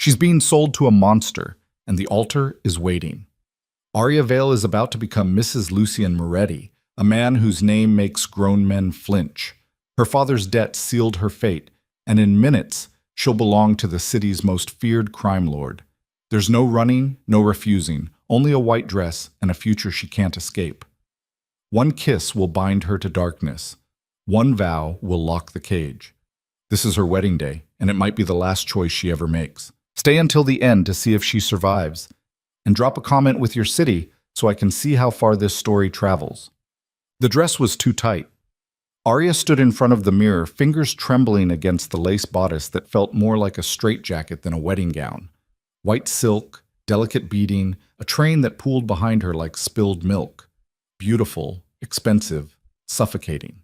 She's being sold to a monster, and the altar is waiting. Arya Vale is about to become Mrs. Lucian Moretti, a man whose name makes grown men flinch. Her father's debt sealed her fate, and in minutes, she'll belong to the city's most feared crime lord. There's no running, no refusing, only a white dress and a future she can't escape. One kiss will bind her to darkness. One vow will lock the cage. This is her wedding day, and it might be the last choice she ever makes. Stay until the end to see if she survives, and drop a comment with your city so I can see how far this story travels. The dress was too tight. Arya stood in front of the mirror, fingers trembling against the lace bodice that felt more like a straitjacket than a wedding gown. White silk, delicate beading, a train that pooled behind her like spilled milk. Beautiful, expensive, suffocating.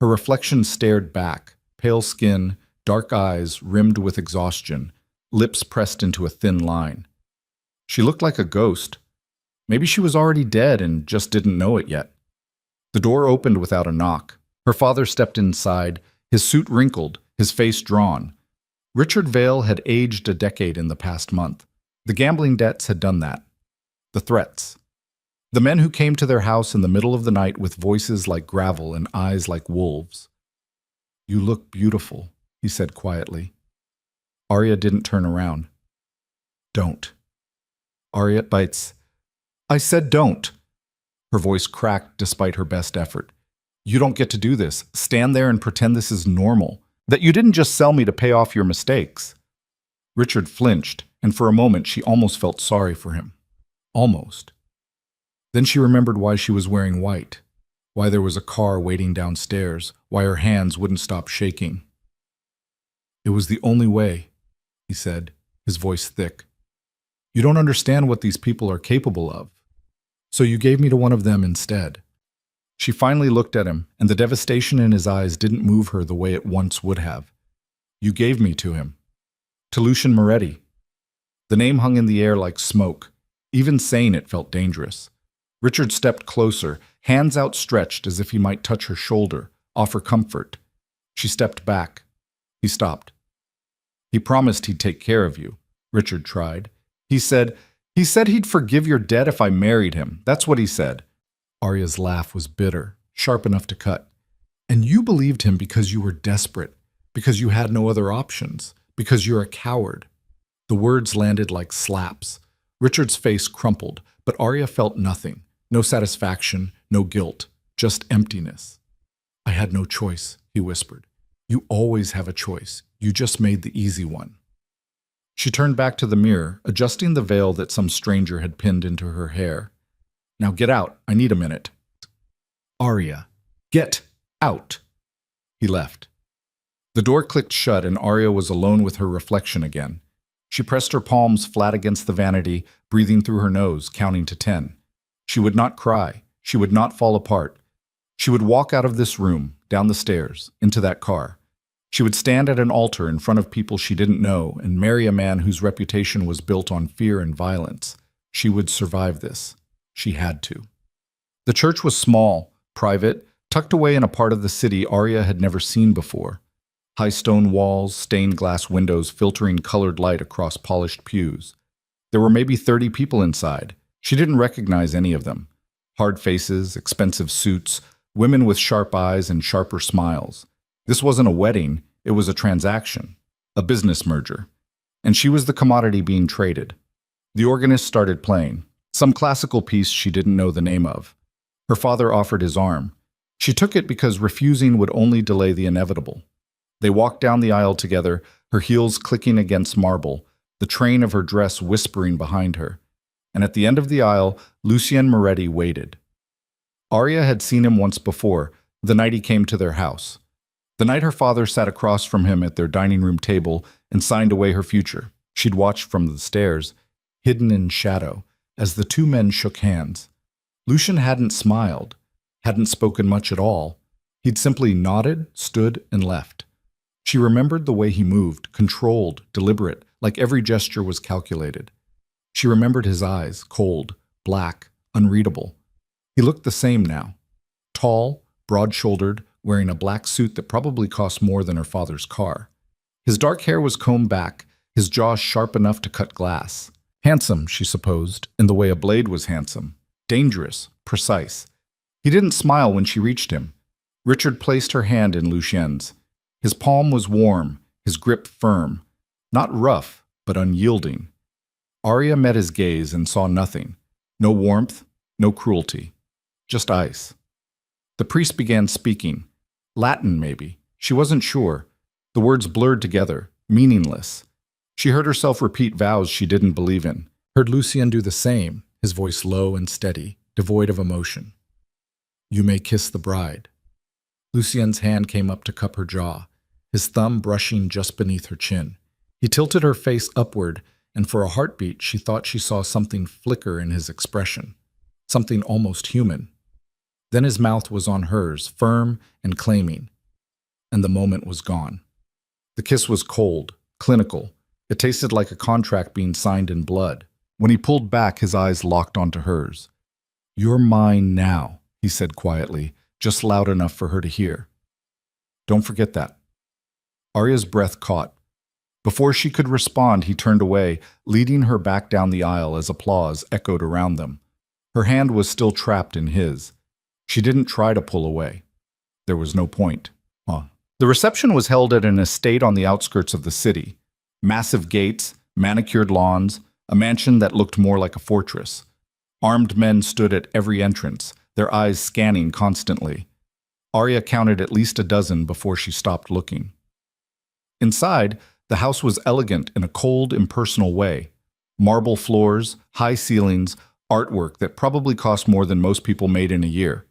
Her reflection stared back, pale skin, dark eyes rimmed with exhaustion, lips pressed into a thin line. She looked like a ghost. Maybe she was already dead and just didn't know it yet. The door opened without a knock. Her father stepped inside, his suit wrinkled, his face drawn. Richard Vale had aged a decade in the past month. The gambling debts had done that. The threats. The men who came to their house in the middle of the night with voices like gravel and eyes like wolves. "You look beautiful," he said quietly. Arya didn't turn around. "Don't." Arya bites. "I said don't." Her voice cracked despite her best effort. "You don't get to do this. Stand there and pretend this is normal. That you didn't just sell me to pay off your mistakes." Richard flinched, and for a moment she almost felt sorry for him. Almost. Then she remembered why she was wearing white, why there was a car waiting downstairs, why her hands wouldn't stop shaking. "It was the only way," he said, his voice thick. "You don't understand what these people are capable of. So you gave me to one of them instead." She finally looked at him, and the devastation in his eyes didn't move her the way it once would have. "You gave me to him. To Lucian Moretti." The name hung in the air like smoke. Even saying it felt dangerous. Richard stepped closer, hands outstretched as if he might touch her shoulder, offer comfort. She stepped back. He stopped. "He promised he'd take care of you," Richard tried. He said he'd forgive your debt if I married him. That's what he said." Arya's laugh was bitter, sharp enough to cut. "And you believed him because you were desperate, because you had no other options, because you're a coward." The words landed like slaps. Richard's face crumpled, but Arya felt nothing. No satisfaction, no guilt, just emptiness. "I had no choice," he whispered. "You always have a choice. You just made the easy one." She turned back to the mirror, adjusting the veil that some stranger had pinned into her hair. "Now get out. I need a minute." "Arya, get out." He left. The door clicked shut and Arya was alone with her reflection again. She pressed her palms flat against the vanity, breathing through her nose, counting to 10. She would not cry. She would not fall apart. She would walk out of this room, down the stairs, into that car. She would stand at an altar in front of people she didn't know and marry a man whose reputation was built on fear and violence. She would survive this. She had to. The church was small, private, tucked away in a part of the city Arya had never seen before. High stone walls, stained glass windows filtering colored light across polished pews. There were maybe 30 people inside. She didn't recognize any of them. Hard faces, expensive suits, women with sharp eyes and sharper smiles. This wasn't a wedding, it was a transaction, a business merger. And she was the commodity being traded. The organist started playing, some classical piece she didn't know the name of. Her father offered his arm. She took it because refusing would only delay the inevitable. They walked down the aisle together, her heels clicking against marble, the train of her dress whispering behind her. And at the end of the aisle, Lucian Moretti waited. Arya had seen him once before, the night he came to their house. The night her father sat across from him at their dining room table and signed away her future. She'd watched from the stairs, hidden in shadow, as the two men shook hands. Lucian hadn't smiled, hadn't spoken much at all. He'd simply nodded, stood, and left. She remembered the way he moved, controlled, deliberate, like every gesture was calculated. She remembered his eyes, cold, black, unreadable. He looked the same now. Tall, broad-shouldered, wearing a black suit that probably cost more than her father's car. His dark hair was combed back, his jaw sharp enough to cut glass. Handsome, she supposed, in the way a blade was handsome. Dangerous, precise. He didn't smile when she reached him. Richard placed her hand in Lucien's. His palm was warm, his grip firm. Not rough, but unyielding. Arya met his gaze and saw nothing. No warmth, no cruelty. Just ice. The priest began speaking. Latin, maybe. She wasn't sure. The words blurred together, meaningless. She heard herself repeat vows she didn't believe in. Heard Lucien do the same, his voice low and steady, devoid of emotion. You may kiss the bride. Lucien's hand came up to cup her jaw, his thumb brushing just beneath her chin. He tilted her face upward, and for a heartbeat she thought she saw something flicker in his expression, something almost human. Then his mouth was on hers, firm and claiming, and the moment was gone. The kiss was cold, clinical. It tasted like a contract being signed in blood. When he pulled back, his eyes locked onto hers. You're mine now, he said quietly, just loud enough for her to hear. Don't forget that. Arya's breath caught. Before she could respond, he turned away, leading her back down the aisle as applause echoed around them. Her hand was still trapped in his. She didn't try to pull away. There was no point. The reception was held at an estate on the outskirts of the city. Massive gates, manicured lawns, a mansion that looked more like a fortress. Armed men stood at every entrance, their eyes scanning constantly. Arya counted at least a dozen before she stopped looking. Inside, the house was elegant in a cold, impersonal way. Marble floors, high ceilings, artwork that probably cost more than most people made in a year.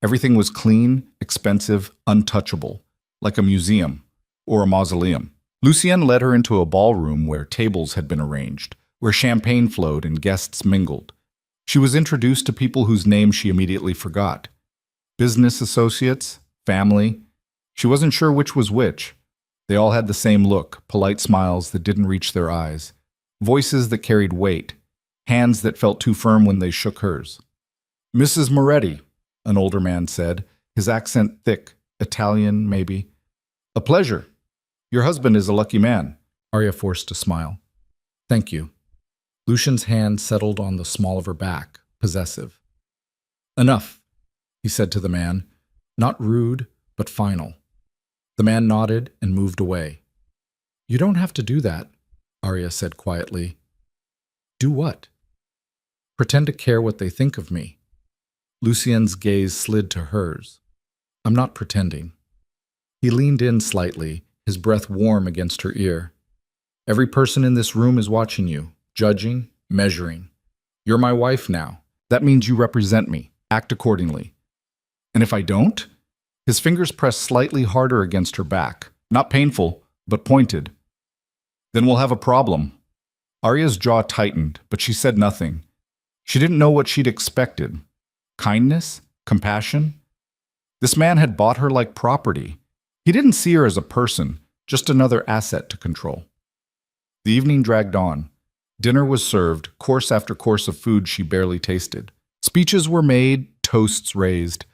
Everything was clean, expensive, untouchable, like a museum or a mausoleum. Lucien led her into a ballroom where tables had been arranged, where champagne flowed and guests mingled. She was introduced to people whose names she immediately forgot. Business associates, family. She wasn't sure which was which. They all had the same look, polite smiles that didn't reach their eyes, voices that carried weight, hands that felt too firm when they shook hers. Mrs. Moretti, an older man said, his accent thick, Italian maybe. A pleasure. Your husband is a lucky man. Arya forced a smile. Thank you. Lucien's hand settled on the small of her back, possessive. Enough, he said to the man, not rude, but final. The man nodded and moved away. You don't have to do that, Arya said quietly. Do what? Pretend to care what they think of me. Lucien's gaze slid to hers. I'm not pretending. He leaned in slightly, his breath warm against her ear. Every person in this room is watching you, judging, measuring. You're my wife now. That means you represent me. Act accordingly. And if I don't? His fingers pressed slightly harder against her back. Not painful, but pointed. Then we'll have a problem. Arya's jaw tightened, but she said nothing. She didn't know what she'd expected. Kindness? Compassion? This man had bought her like property. He didn't see her as a person, just another asset to control. The evening dragged on. Dinner was served, course after course of food she barely tasted. Speeches were made, toasts raised.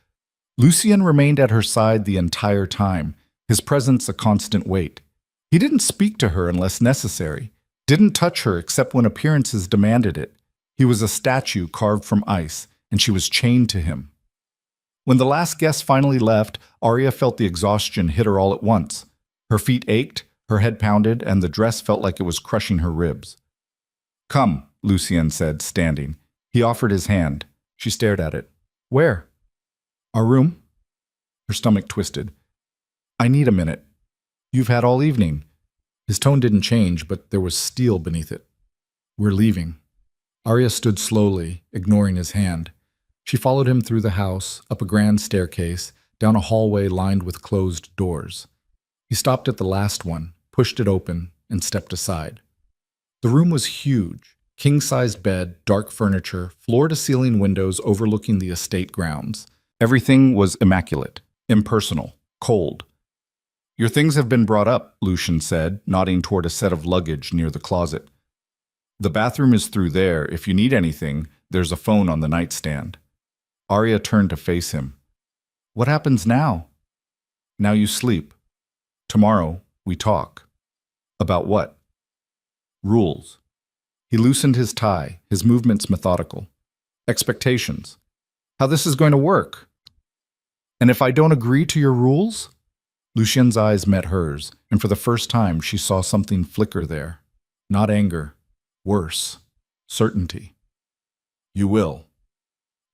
Lucien remained at her side the entire time, his presence a constant weight. He didn't speak to her unless necessary, didn't touch her except when appearances demanded it. He was a statue carved from ice, and she was chained to him. When the last guest finally left, Arya felt the exhaustion hit her all at once. Her feet ached, her head pounded, and the dress felt like it was crushing her ribs. Come, Lucien said, standing. He offered his hand. She stared at it. Where? Our room? Her stomach twisted. I need a minute. You've had all evening. His tone didn't change, but there was steel beneath it. We're leaving. Arya stood slowly, ignoring his hand. She followed him through the house, up a grand staircase, down a hallway lined with closed doors. He stopped at the last one, pushed it open, and stepped aside. The room was huge, king-sized bed, dark furniture, floor-to-ceiling windows overlooking the estate grounds. Everything was immaculate, impersonal, cold. Your things have been brought up, Lucien said, nodding toward a set of luggage near the closet. The bathroom is through there. If you need anything, there's a phone on the nightstand. Arya turned to face him. What happens now? Now you sleep. Tomorrow, we talk. About what? Rules. He loosened his tie, his movements methodical. Expectations. How this is going to work. And if I don't agree to your rules? Lucien's eyes met hers, and for the first time she saw something flicker there. Not anger. Worse. Certainty. You will.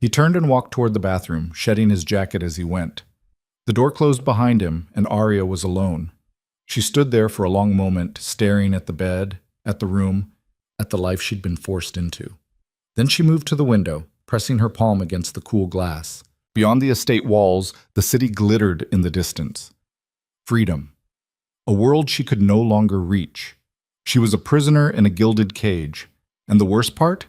He turned and walked toward the bathroom, shedding his jacket as he went. The door closed behind him, and Arya was alone. She stood there for a long moment, staring at the bed, at the room, at the life she'd been forced into. Then she moved to the window, pressing her palm against the cool glass. Beyond the estate walls, the city glittered in the distance. Freedom. A world she could no longer reach. She was a prisoner in a gilded cage. And the worst part?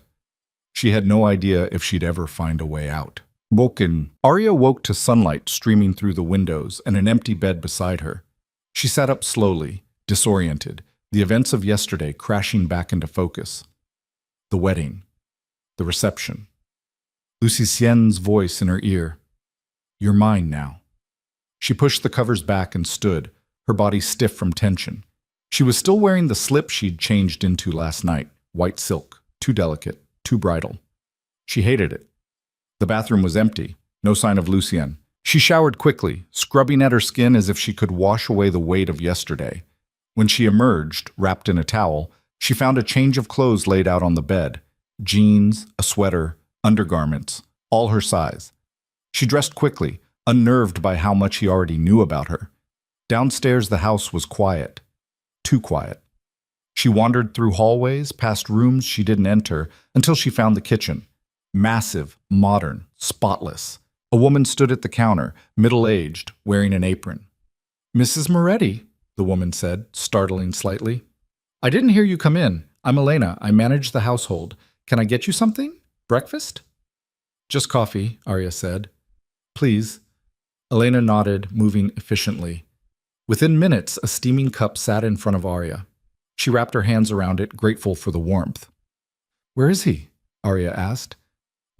She had no idea if she'd ever find a way out. Woken, Arya woke to sunlight streaming through the windows and an empty bed beside her. She sat up slowly, disoriented, the events of yesterday crashing back into focus. The wedding. The reception. Lucien's voice in her ear. You're mine now. She pushed the covers back and stood, her body stiff from tension. She was still wearing the slip she'd changed into last night, white silk, too delicate, too bridal. She hated it. The bathroom was empty, no sign of Lucien. She showered quickly, scrubbing at her skin as if she could wash away the weight of yesterday. When she emerged, wrapped in a towel, she found a change of clothes laid out on the bed. Jeans, a sweater, undergarments, all her size. She dressed quickly, unnerved by how much he already knew about her. Downstairs the house was quiet. Too quiet. She wandered through hallways, past rooms she didn't enter, until she found the kitchen. Massive, modern, spotless. A woman stood at the counter, middle-aged, wearing an apron. "Mrs. Moretti," the woman said, startling slightly. "I didn't hear you come in. I'm Elena. I manage the household. Can I get you something? Breakfast?" "Just coffee," Arya said. "Please." Elena nodded, moving efficiently. Within minutes, a steaming cup sat in front of Arya. She wrapped her hands around it, grateful for the warmth. "Where is he?" Arya asked.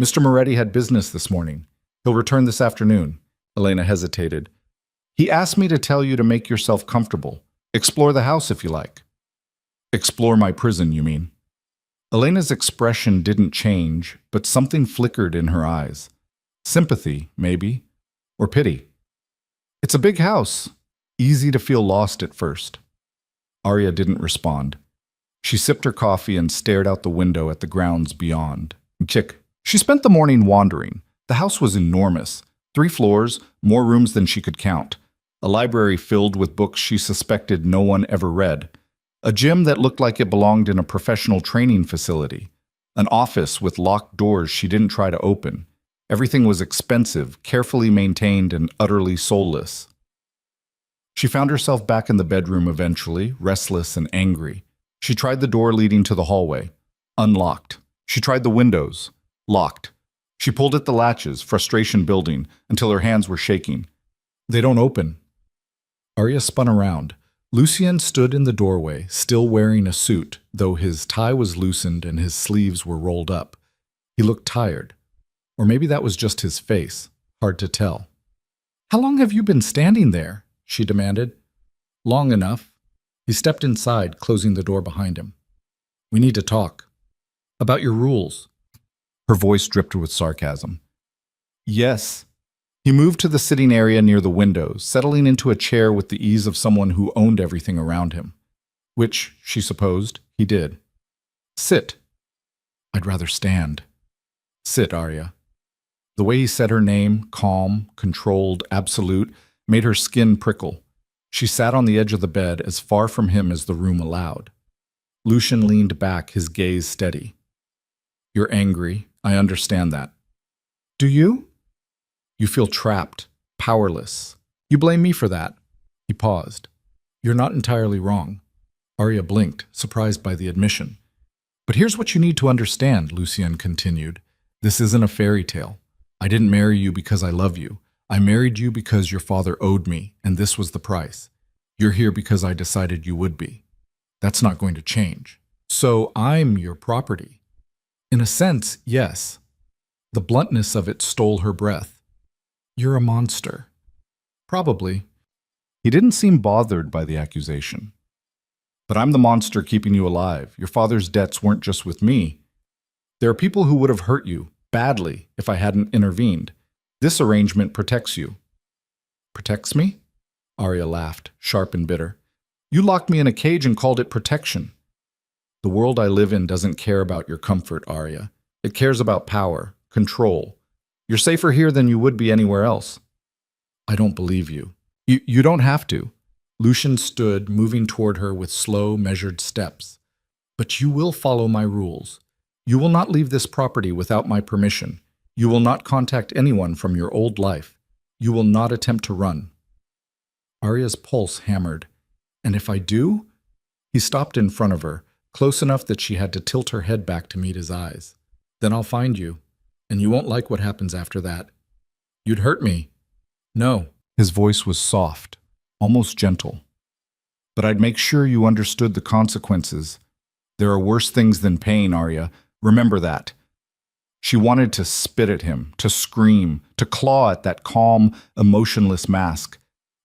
"Mr. Moretti had business this morning. He'll return this afternoon." Elena hesitated. "He asked me to tell you to make yourself comfortable. Explore the house if you like." "Explore my prison, you mean?" Elena's expression didn't change, but something flickered in her eyes. Sympathy, maybe, or pity. "It's a big house. Easy to feel lost at first." Arya didn't respond. She sipped her coffee and stared out the window at the grounds beyond. Chick. She spent the morning wandering. The house was enormous. 3 floors, more rooms than she could count. A library filled with books she suspected no one ever read. A gym that looked like it belonged in a professional training facility. An office with locked doors she didn't try to open. Everything was expensive, carefully maintained, and utterly soulless. She found herself back in the bedroom eventually, restless and angry. She tried the door leading to the hallway. Unlocked. She tried the windows. Locked. She pulled at the latches, frustration building, until her hands were shaking. They don't open. Arya spun around. Lucien stood in the doorway, still wearing a suit, though his tie was loosened and his sleeves were rolled up. He looked tired. Or maybe that was just his face. Hard to tell. "How long have you been standing there?" she demanded. "Long enough." He stepped inside, closing the door behind him. "We need to talk. About your rules." Her voice dripped with sarcasm. "Yes." He moved to the sitting area near the window, settling into a chair with the ease of someone who owned everything around him. Which, she supposed, he did. "Sit." "I'd rather stand." "Sit, Arya." The way he said her name, calm, controlled, absolute, made her skin prickle. She sat on the edge of the bed, as far from him as the room allowed. Lucien leaned back, his gaze steady. "You're angry. I understand that." "Do you?" "You feel trapped, powerless. You blame me for that." He paused. "You're not entirely wrong." Arya blinked, surprised by the admission. "But here's what you need to understand," Lucien continued. "This isn't a fairy tale. I didn't marry you because I love you. I married you because your father owed me, and this was the price. You're here because I decided you would be. That's not going to change. So I'm your property." In a sense, yes. The bluntness of it stole her breath. "You're a monster." "Probably." He didn't seem bothered by the accusation. But I'm the monster keeping you alive. Your father's debts weren't just with me. There are people who would have hurt you badly if I hadn't intervened. This arrangement protects you. Protects me? Arya laughed, sharp and bitter. You locked me in a cage and called it protection. The world I live in doesn't care about your comfort, Arya. It cares about power, control. You're safer here than you would be anywhere else. I don't believe you. You don't have to. Lucian stood, moving toward her with slow, measured steps. But you will follow my rules. You will not leave this property without my permission. You will not contact anyone from your old life. You will not attempt to run. Arya's pulse hammered. And if I do? He stopped in front of her, close enough that she had to tilt her head back to meet his eyes. Then I'll find you, and you won't like what happens after that. You'd hurt me. No. His voice was soft, almost gentle. But I'd make sure you understood the consequences. There are worse things than pain, Arya. Remember that. She wanted to spit at him, to scream, to claw at that calm, emotionless mask.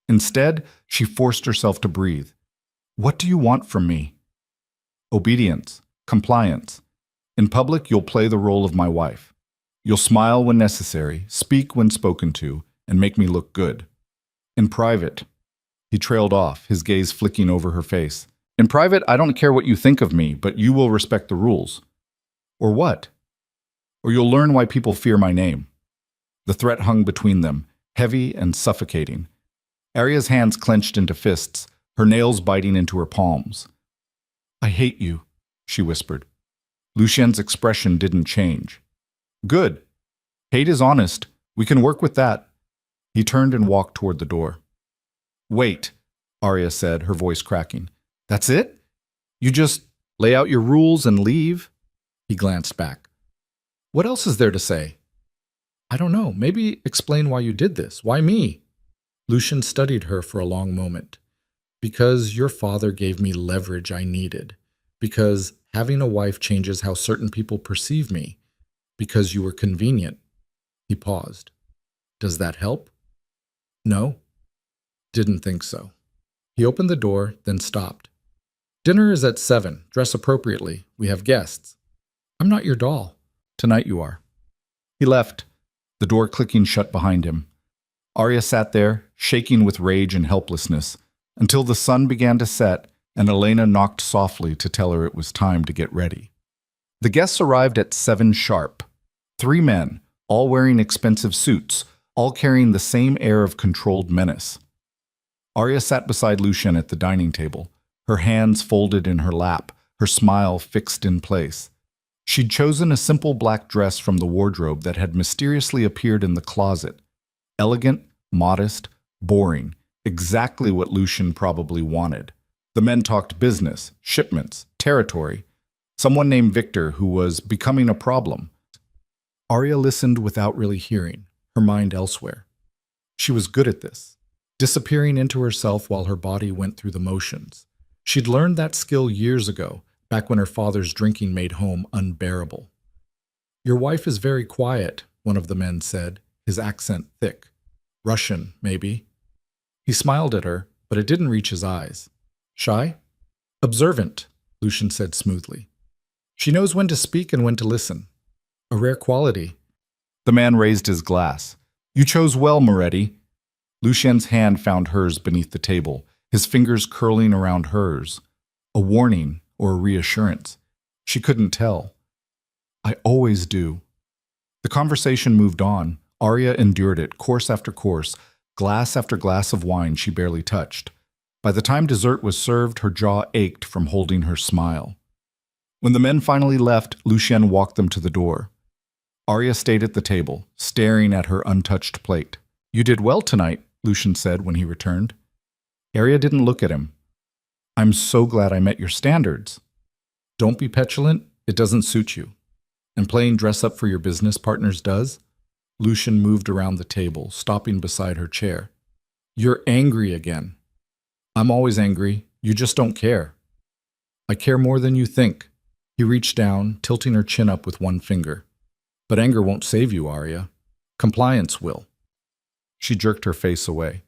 Instead, she forced herself to breathe. What do you want from me? Obedience, compliance. In public, you'll play the role of my wife. You'll smile when necessary, speak when spoken to, and make me look good. In private, he trailed off, his gaze flicking over her face. In private, I don't care what you think of me, but you will respect the rules. Or what? Or you'll learn why people fear my name. The threat hung between them, heavy and suffocating. Arya's hands clenched into fists, her nails biting into her palms. I hate you, she whispered. Lucien's expression didn't change. Good. Hate is honest. We can work with that. He turned and walked toward the door. Wait, Arya said, her voice cracking. That's it? You just lay out your rules and leave? He glanced back. What else is there to say? I don't know. Maybe explain why you did this. Why me? Lucian studied her for a long moment. Because your father gave me leverage I needed. Because having a wife changes how certain people perceive me. Because you were convenient. He paused. Does that help? No. Didn't think so. He opened the door, then stopped. Dinner is at 7. Dress appropriately. We have guests. I'm not your doll. Tonight you are. He left, the door clicking shut behind him. Arya sat there, shaking with rage and helplessness, until the sun began to set and Elena knocked softly to tell her it was time to get ready. The guests arrived at 7 sharp. 3 men, all wearing expensive suits, all carrying the same air of controlled menace. Arya sat beside Lucian at the dining table, her hands folded in her lap, her smile fixed in place. She'd chosen a simple black dress from the wardrobe that had mysteriously appeared in the closet. Elegant, modest, boring, exactly what Lucian probably wanted. The men talked business, shipments, territory. Someone named Victor who was becoming a problem. Arya listened without really hearing, her mind elsewhere. She was good at this, disappearing into herself while her body went through the motions. She'd learned that skill years ago, back when her father's drinking made home unbearable. Your wife is very quiet, one of the men said, his accent thick. Russian, maybe. He smiled at her, but it didn't reach his eyes. Shy? Observant, Lucian said smoothly. She knows when to speak and when to listen. A rare quality. The man raised his glass. You chose well, Moretti. Lucien's hand found hers beneath the table, his fingers curling around hers. A warning or a reassurance. She couldn't tell. I always do. The conversation moved on. Arya endured it, course after course, glass after glass of wine she barely touched. By the time dessert was served, her jaw ached from holding her smile. When the men finally left, Lucien walked them to the door. Arya stayed at the table, staring at her untouched plate. You did well tonight, Lucian said when he returned. Arya didn't look at him. I'm so glad I met your standards. Don't be petulant, it doesn't suit you. And playing dress-up for your business partners does? Lucian moved around the table, stopping beside her chair. You're angry again. I'm always angry, you just don't care. I care more than you think. He reached down, tilting her chin up with one finger. But anger won't save you, Arya. Compliance will. She jerked her face away.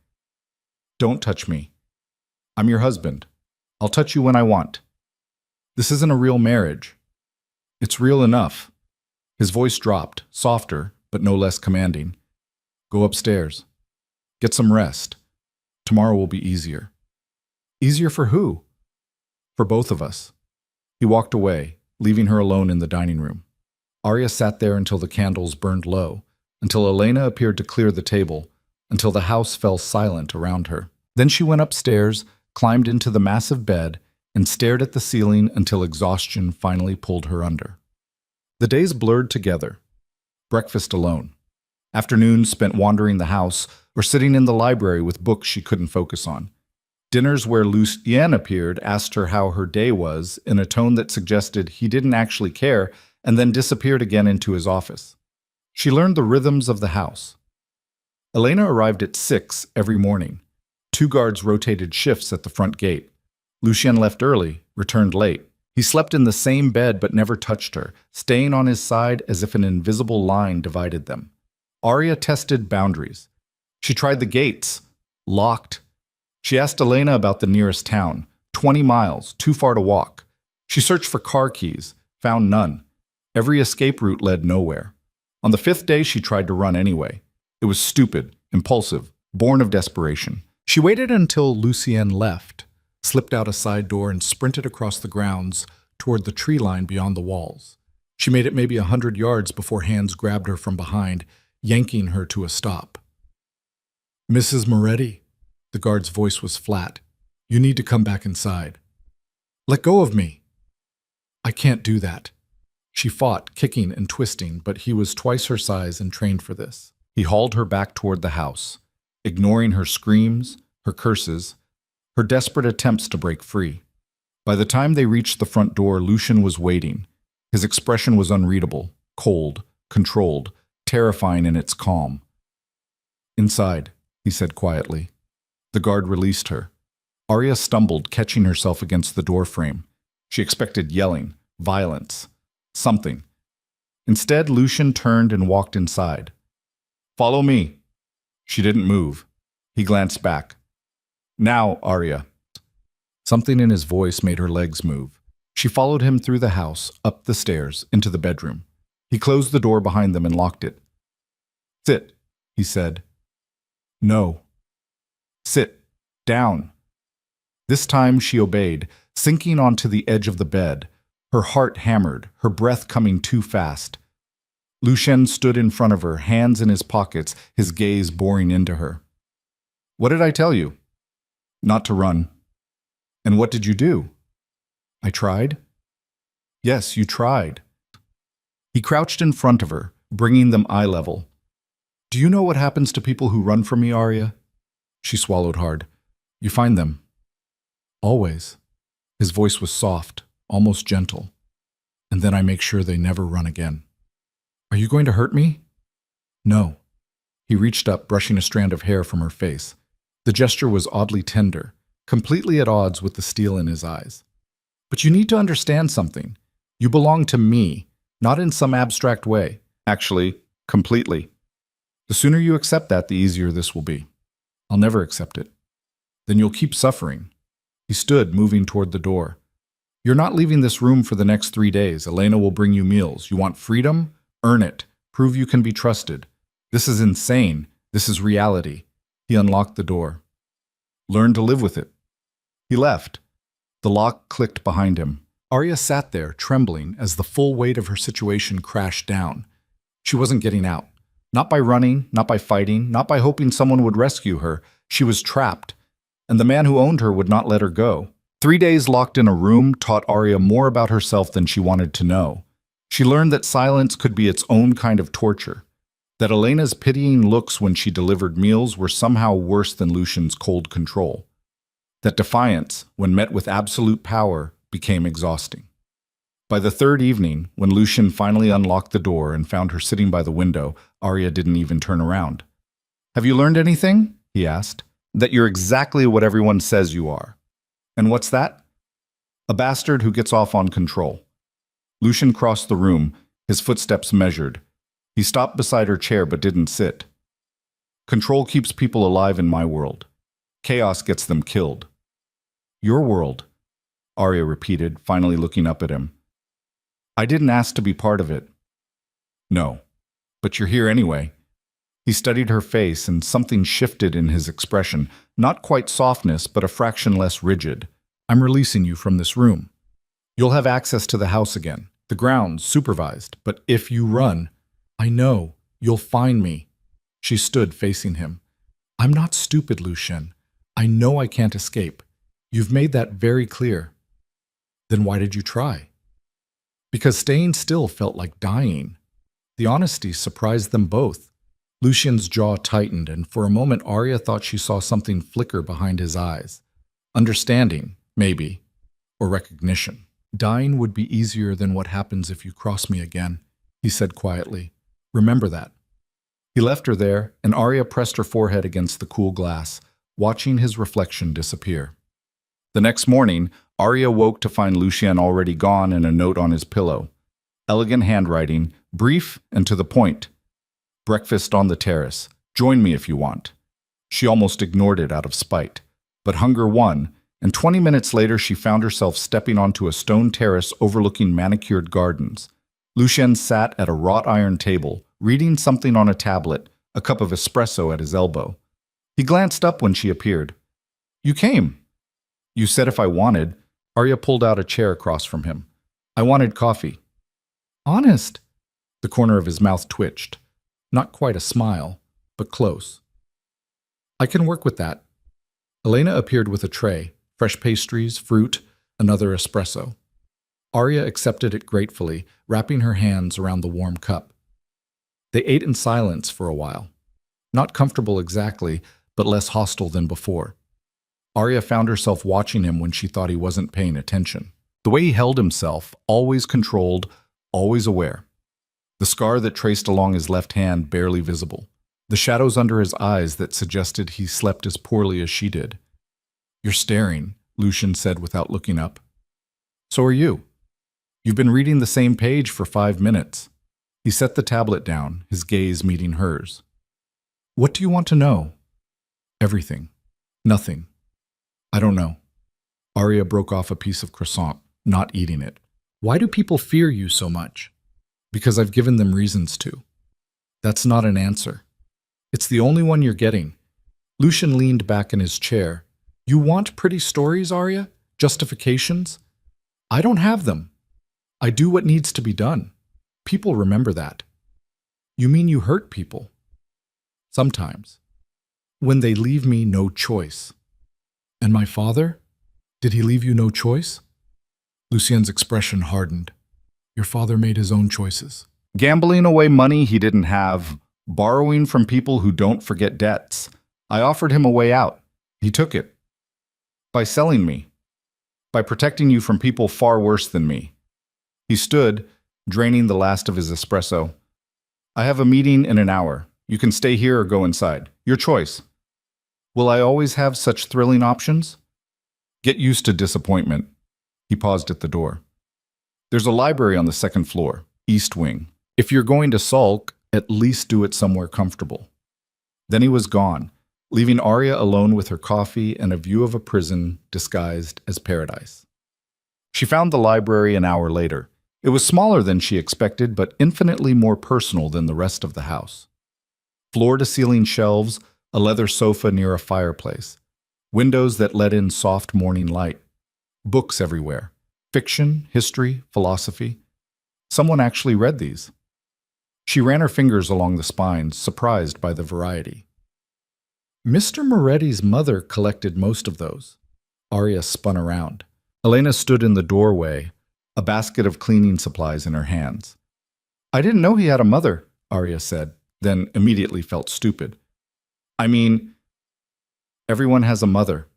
Don't touch me. I'm your husband. I'll touch you when I want. This isn't a real marriage. It's real enough. His voice dropped, softer, but no less commanding. Go upstairs. Get some rest. Tomorrow will be easier. Easier for who? For both of us. He walked away, leaving her alone in the dining room. Arya sat there until the candles burned low, until Elena appeared to clear the table, until the house fell silent around her. Then she went upstairs, climbed into the massive bed, and stared at the ceiling until exhaustion finally pulled her under. The days blurred together. Breakfast alone. Afternoons spent wandering the house or sitting in the library with books she couldn't focus on. Dinners where Lucien appeared asked her how her day was in a tone that suggested he didn't actually care, and then disappeared again into his office. She learned the rhythms of the house. Elena arrived at 6 every morning. 2 guards rotated shifts at the front gate. Lucien left early, returned late. He slept in the same bed but never touched her, staying on his side as if an invisible line divided them. Arya tested boundaries. She tried the gates. Locked. She asked Elena about the nearest town, 20 miles, too far to walk. She searched for car keys, found none. Every escape route led nowhere. On the 5th day, she tried to run anyway. It was stupid, impulsive, born of desperation. She waited until Lucien left, slipped out a side door and sprinted across the grounds toward the tree line beyond the walls. She made it maybe 100 yards before hands grabbed her from behind, yanking her to a stop. Mrs. Moretti, the guard's voice was flat. You need to come back inside. Let go of me. I can't do that. She fought, kicking and twisting, but he was twice her size and trained for this. He hauled her back toward the house, ignoring her screams, her curses, her desperate attempts to break free. By the time they reached the front door, Lucien was waiting. His expression was unreadable, cold, controlled, terrifying in its calm. Inside, he said quietly. The guard released her. Arya stumbled, catching herself against the doorframe. She expected yelling, violence, something. Instead, Lucien turned and walked inside. Follow me. She didn't move. He glanced back. Now, Arya. Something in his voice made her legs move. She followed him through the house, up the stairs, into the bedroom. He closed the door behind them and locked it. Sit, he said. No. Sit. Down. This time she obeyed, sinking onto the edge of the bed, her heart hammered, her breath coming too fast. Lucien stood in front of her, hands in his pockets, his gaze boring into her. What did I tell you? Not to run. And what did you do? I tried. Yes, you tried. He crouched in front of her, bringing them eye level. Do you know what happens to people who run from me, Arya? She swallowed hard. You find them. Always. His voice was soft, almost gentle. And then I make sure they never run again. Are you going to hurt me? No. He reached up, brushing a strand of hair from her face. The gesture was oddly tender, completely at odds with the steel in his eyes. But you need to understand something. You belong to me, not in some abstract way. Actually, completely. The sooner you accept that, the easier this will be. I'll never accept it. Then you'll keep suffering. He stood, moving toward the door. You're not leaving this room for the next 3 days. Elena will bring you meals. You want freedom? Earn it. Prove you can be trusted. This is insane. This is reality. He unlocked the door. Learn to live with it. He left. The lock clicked behind him. Arya sat there, trembling, as the full weight of her situation crashed down. She wasn't getting out. Not by running, not by fighting, not by hoping someone would rescue her. She was trapped, and the man who owned her would not let her go. 3 days locked in a room taught Arya more about herself than she wanted to know. She learned that silence could be its own kind of torture, that Elena's pitying looks when she delivered meals were somehow worse than Lucien's cold control, that defiance, when met with absolute power, became exhausting. By the 3rd evening, when Lucien finally unlocked the door and found her sitting by the window, Arya didn't even turn around. Have you learned anything? He asked. That you're exactly what everyone says you are. And what's that? A bastard who gets off on control. Lucien crossed the room, his footsteps measured. He stopped beside her chair but didn't sit. Control keeps people alive in my world. Chaos gets them killed. Your world. Arya repeated, finally looking up at him. I didn't ask to be part of it. No, but you're here anyway. He studied her face, and something shifted in his expression, not quite softness, but a fraction less rigid. I'm releasing you from this room. You'll have access to the house again, the grounds, supervised, but if you run, I know, you'll find me. She stood facing him. I'm not stupid, Lucien. I know I can't escape. You've made that very clear. Then why did you try? Because staying still felt like dying. The honesty surprised them both. Lucien's jaw tightened, and for a moment Arya thought she saw something flicker behind his eyes. Understanding, maybe, or recognition. Dying would be easier than what happens if you cross me again, he said quietly. Remember that. He left her there, and Arya pressed her forehead against the cool glass, watching his reflection disappear. The next morning, Arya woke to find Lucien already gone and a note on his pillow. Elegant handwriting, brief and to the point. Breakfast on the terrace. Join me if you want. She almost ignored it out of spite. But hunger won, and 20 minutes later she found herself stepping onto a stone terrace overlooking manicured gardens. Lucien sat at a wrought iron table, reading something on a tablet, a cup of espresso at his elbow. He glanced up when she appeared. You came. You said if I wanted. Arya pulled out a chair across from him. I wanted coffee. Honest? The corner of his mouth twitched. Not quite a smile, but close. I can work with that. Elena appeared with a tray, fresh pastries, fruit, another espresso. Arya accepted it gratefully, wrapping her hands around the warm cup. They ate in silence for a while. Not comfortable exactly, but less hostile than before. Arya found herself watching him when she thought he wasn't paying attention. The way he held himself, always controlled, always aware. The scar that traced along his left hand barely visible. The shadows under his eyes that suggested he slept as poorly as she did. You're staring, Lucien said without looking up. So are you. You've been reading the same page for 5 minutes. He set the tablet down, his gaze meeting hers. What do you want to know? Everything. Nothing. I don't know. Arya broke off a piece of croissant, not eating it. Why do people fear you so much? Because I've given them reasons to. That's not an answer. It's the only one you're getting. Lucien leaned back in his chair. You want pretty stories, Arya? Justifications? I don't have them. I do what needs to be done. People remember that. You mean you hurt people? Sometimes. When they leave me no choice. And my father? Did he leave you no choice? Lucien's expression hardened. Your father made his own choices. Gambling away money he didn't have, borrowing from people who don't forget debts. I offered him a way out. He took it. By selling me. By protecting you from people far worse than me. He stood, draining the last of his espresso. I have a meeting in an hour. You can stay here or go inside. Your choice. Will I always have such thrilling options? Get used to disappointment. He paused at the door. There's a library on the second floor, East Wing. If you're going to sulk, at least do it somewhere comfortable. Then he was gone, leaving Arya alone with her coffee and a view of a prison disguised as paradise. She found the library an hour later. It was smaller than she expected, but infinitely more personal than the rest of the house. Floor-to-ceiling shelves, a leather sofa near a fireplace, windows that let in soft morning light, books everywhere. Fiction, history, philosophy. Someone actually read these. She ran her fingers along the spines, surprised by the variety. Mr. Moretti's mother collected most of those. Arya spun around. Elena stood in the doorway, a basket of cleaning supplies in her hands. I didn't know he had a mother, Arya said, then immediately felt stupid. I mean, everyone has a mother.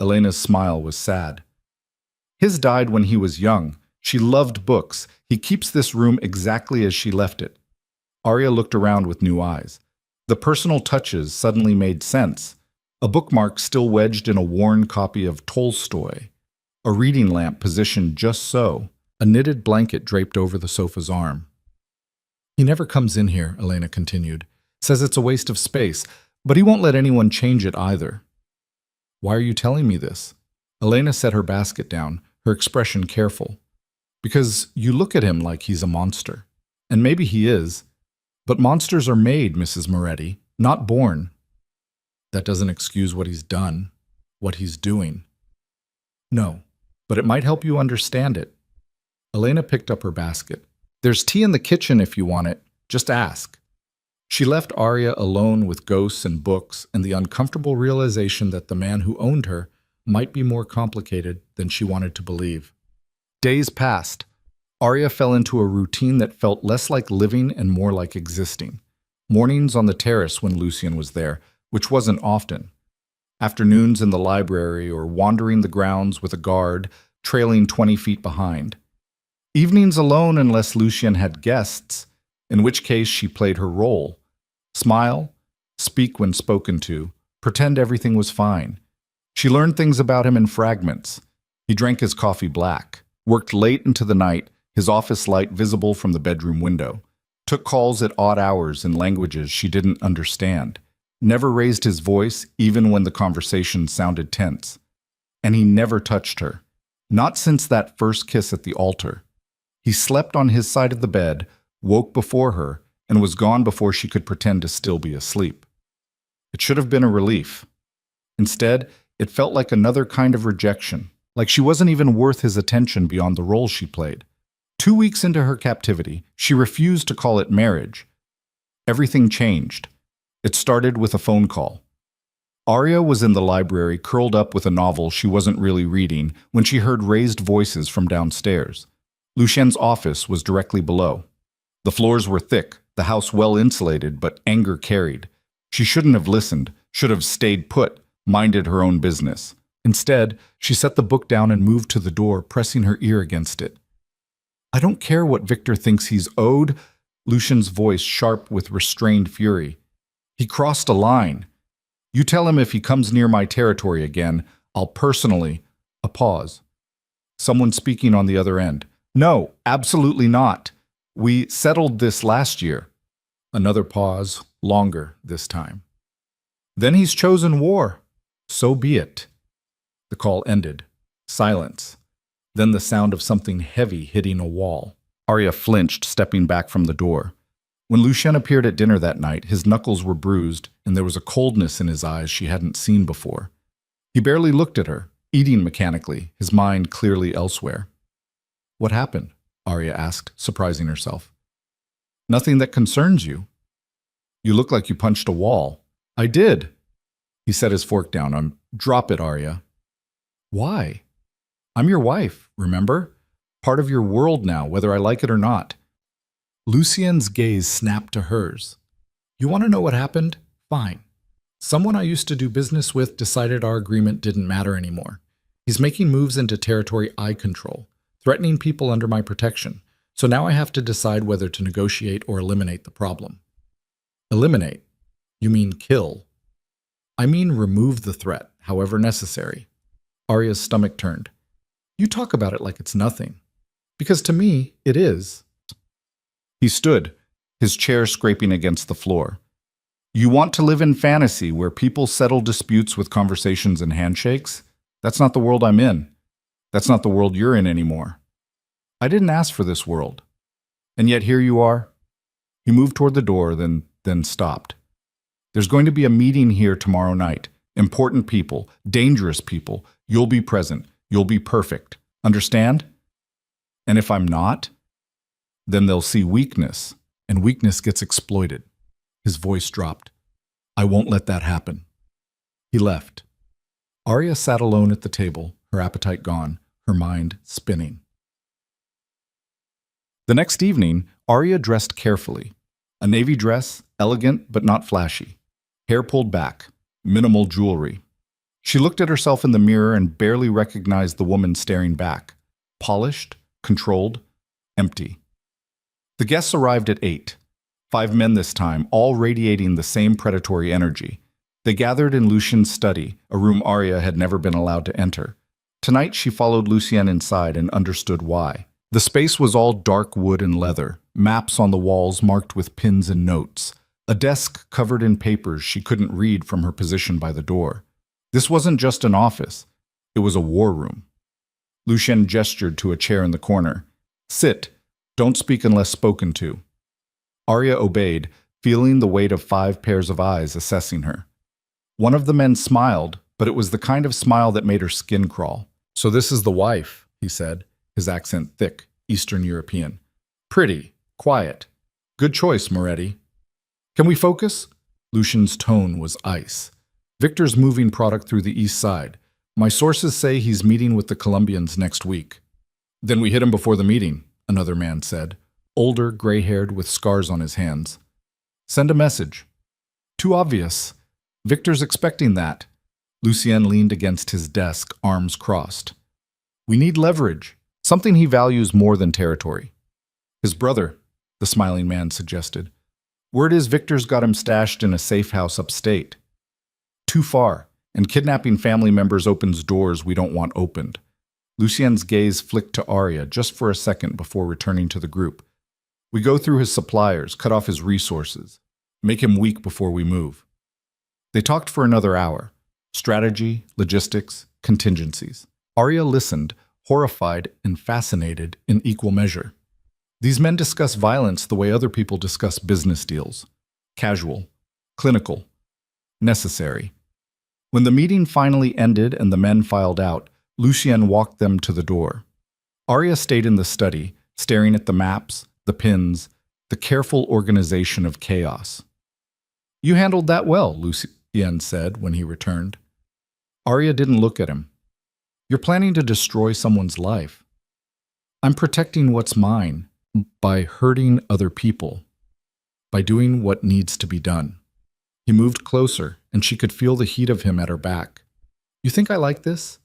Elena's smile was sad. His died when he was young. She loved books. He keeps this room exactly as she left it. Arya looked around with new eyes. The personal touches suddenly made sense. A bookmark still wedged in a worn copy of Tolstoy. A reading lamp positioned just so. A knitted blanket draped over the sofa's arm. He never comes in here, Elena continued. Says it's a waste of space, but he won't let anyone change it either. Why are you telling me this? Elena set her basket down, her expression careful. Because you look at him like he's a monster. And maybe he is. But monsters are made, Mrs. Moretti, not born. That doesn't excuse what he's done, what he's doing. No, but it might help you understand it. Elena picked up her basket. There's tea in the kitchen if you want it. Just ask. She left Arya alone with ghosts and books and the uncomfortable realization that the man who owned her might be more complicated than she wanted to believe. Days passed. Arya fell into a routine that felt less like living and more like existing. Mornings on the terrace when Lucian was there, which wasn't often. Afternoons in the library or wandering the grounds with a guard, trailing 20 feet behind. Evenings alone unless Lucian had guests, in which case she played her role. Smile, speak when spoken to, pretend everything was fine. She learned things about him in fragments. He drank his coffee black, worked late into the night, his office light visible from the bedroom window, took calls at odd hours in languages she didn't understand, never raised his voice even when the conversation sounded tense. And he never touched her, not since that first kiss at the altar. He slept on his side of the bed, woke before her, and was gone before she could pretend to still be asleep. It should have been a relief. Instead, it felt like another kind of rejection, like she wasn't even worth his attention beyond the role she played. 2 weeks into her captivity, she refused to call it marriage. Everything changed. It started with a phone call. Arya was in the library, curled up with a novel she wasn't really reading, when she heard raised voices from downstairs. Lucien's office was directly below. The floors were thick, the house well insulated, but anger carried. She shouldn't have listened, should have stayed put, minded her own business. Instead, she set the book down and moved to the door, pressing her ear against it. I don't care what Victor thinks he's owed, Lucien's voice sharp with restrained fury. He crossed a line. You tell him if he comes near my territory again, I'll personally... A pause. Someone speaking on the other end. No, absolutely not. We settled this last year. Another pause, longer this time. Then he's chosen war. So be it. The call ended. Silence. Then the sound of something heavy hitting a wall. Arya flinched, stepping back from the door. When Lucien appeared at dinner that night, his knuckles were bruised, and there was a coldness in his eyes she hadn't seen before. He barely looked at her, eating mechanically, his mind clearly elsewhere. What happened? Arya asked, surprising herself. Nothing that concerns you. You look like you punched a wall. I did. He set his fork down. Drop it, Arya. Why? I'm your wife, remember? Part of your world now, whether I like it or not. Lucien's gaze snapped to hers. You want to know what happened? Fine. Someone I used to do business with decided our agreement didn't matter anymore. He's making moves into territory I control, threatening people under my protection. So now I have to decide whether to negotiate or eliminate the problem. Eliminate? You mean kill? I mean remove the threat, however necessary. Arya's stomach turned. You talk about it like it's nothing. Because to me, it is. He stood, his chair scraping against the floor. You want to live in fantasy where people settle disputes with conversations and handshakes? That's not the world I'm in. That's not the world you're in anymore. I didn't ask for this world. And yet here you are. He moved toward the door, then stopped. There's going to be a meeting here tomorrow night. Important people, dangerous people. You'll be present. You'll be perfect. Understand? And if I'm not, then they'll see weakness, and weakness gets exploited. His voice dropped. I won't let that happen. He left. Arya sat alone at the table, her appetite gone, her mind spinning. The next evening, Arya dressed carefully. A navy dress, elegant but not flashy. Hair pulled back, minimal jewelry. She looked at herself in the mirror and barely recognized the woman staring back. Polished, controlled, empty. The guests arrived at 8. 5 men this time, all radiating the same predatory energy. They gathered in Lucien's study, a room Arya had never been allowed to enter. Tonight she followed Lucien inside and understood why. The space was all dark wood and leather, maps on the walls marked with pins and notes, a desk covered in papers she couldn't read from her position by the door. This wasn't just an office, it was a war room. Lucien gestured to a chair in the corner. Sit. Don't speak unless spoken to. Arya obeyed, feeling the weight of 5 pairs of eyes assessing her. One of the men smiled, but it was the kind of smile that made her skin crawl. So this is the wife, he said, his accent thick, Eastern European. Pretty, quiet. Good choice, Moretti. Can we focus? Lucian's tone was ice. Victor's moving product through the east side. My sources say he's meeting with the Colombians next week. Then we hit him before the meeting, another man said, older, gray-haired with scars on his hands. Send a message. Too obvious. Victor's expecting that. Lucien leaned against his desk, arms crossed. We need leverage, something he values more than territory. His brother, the smiling man suggested. Word is Victor's got him stashed in a safe house upstate. Too far, and kidnapping family members opens doors we don't want opened. Lucien's gaze flicked to Arya just for a second before returning to the group. We go through his suppliers, cut off his resources, make him weak before we move. They talked for another hour. Strategy, logistics, contingencies. Arya listened, horrified and fascinated in equal measure. These men discuss violence the way other people discuss business deals. Casual, clinical, necessary. When the meeting finally ended and the men filed out, Lucien walked them to the door. Arya stayed in the study, staring at the maps, the pins, the careful organization of chaos. You handled that well, Lucien said when he returned. Arya didn't look at him. You're planning to destroy someone's life. I'm protecting what's mine by hurting other people, by doing what needs to be done. He moved closer, and she could feel the heat of him at her back. You think I like this?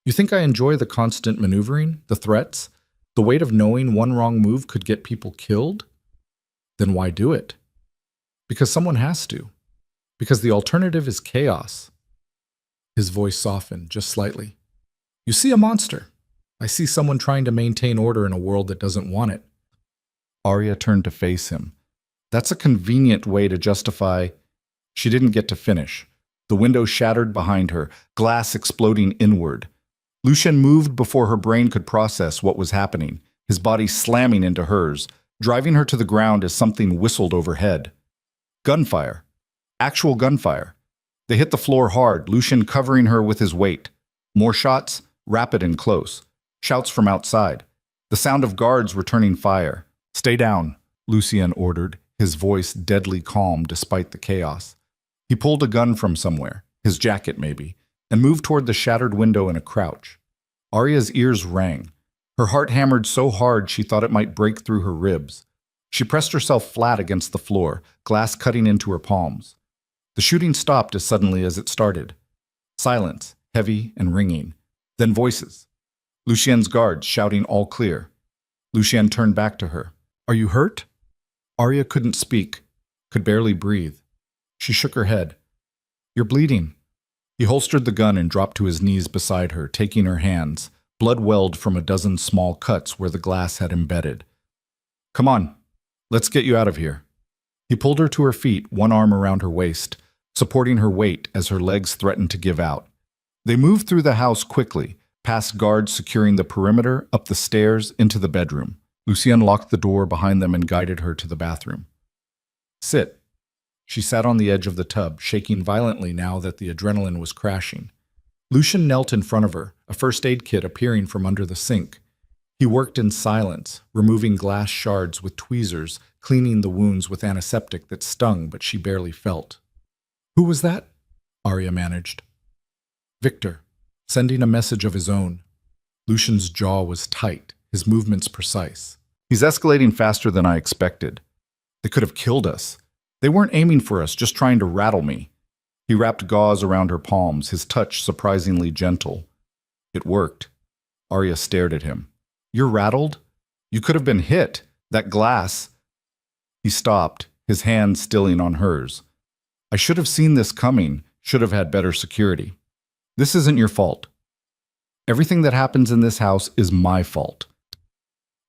You think I enjoy the constant maneuvering, the threats, the weight of knowing one wrong move could get people killed? Then why do it? Because someone has to. Because the alternative is chaos. His voice softened just slightly. You see a monster. I see someone trying to maintain order in a world that doesn't want it. Arya turned to face him. That's a convenient way to justify... She didn't get to finish. The window shattered behind her, glass exploding inward. Lucien moved before her brain could process what was happening, his body slamming into hers, driving her to the ground as something whistled overhead. Gunfire. Actual gunfire. They hit the floor hard, Lucien covering her with his weight. More shots, rapid and close. Shouts from outside. The sound of guards returning fire. Stay down, Lucien ordered, his voice deadly calm despite the chaos. He pulled a gun from somewhere, his jacket maybe, and moved toward the shattered window in a crouch. Arya's ears rang. Her heart hammered so hard she thought it might break through her ribs. She pressed herself flat against the floor, glass cutting into her palms. The shooting stopped as suddenly as it started. Silence, heavy and ringing. Then voices. Lucien's guards shouting all clear. Lucien turned back to her. Are you hurt? Arya couldn't speak, could barely breathe. She shook her head. You're bleeding. He holstered the gun and dropped to his knees beside her, taking her hands. Blood welled from a dozen small cuts where the glass had embedded. Come on, let's get you out of here. He pulled her to her feet, one arm around her waist, supporting her weight as her legs threatened to give out. They moved through the house quickly, past guards securing the perimeter, up the stairs, into the bedroom. Lucien locked the door behind them and guided her to the bathroom. Sit. She sat on the edge of the tub, shaking violently now that the adrenaline was crashing. Lucien knelt in front of her, a first aid kit appearing from under the sink. He worked in silence, removing glass shards with tweezers, cleaning the wounds with antiseptic that stung but she barely felt. Who was that? Arya managed. Victor, sending a message of his own. Lucien's jaw was tight, his movements precise. He's escalating faster than I expected. They could have killed us. They weren't aiming for us, just trying to rattle me. He wrapped gauze around her palms, his touch surprisingly gentle. It worked. Arya stared at him. You're rattled? You could have been hit. That glass. He stopped, his hand stilling on hers. I should have seen this coming, should have had better security. This isn't your fault. Everything that happens in this house is my fault.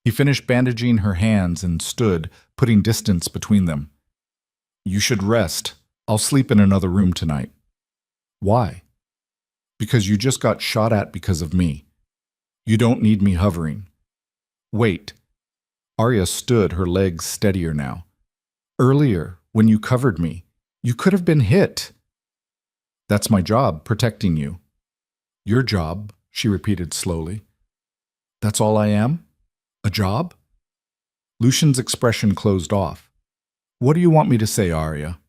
He finished bandaging her hands and stood, putting distance between them. You should rest. I'll sleep in another room tonight. Why? Because you just got shot at because of me. You don't need me hovering. Wait. Arya stood, her legs steadier now. Earlier, when you covered me, you could have been hit. That's my job, protecting you. Your job, she repeated slowly. That's all I am? A job? Lucian's expression closed off. What do you want me to say, Arya?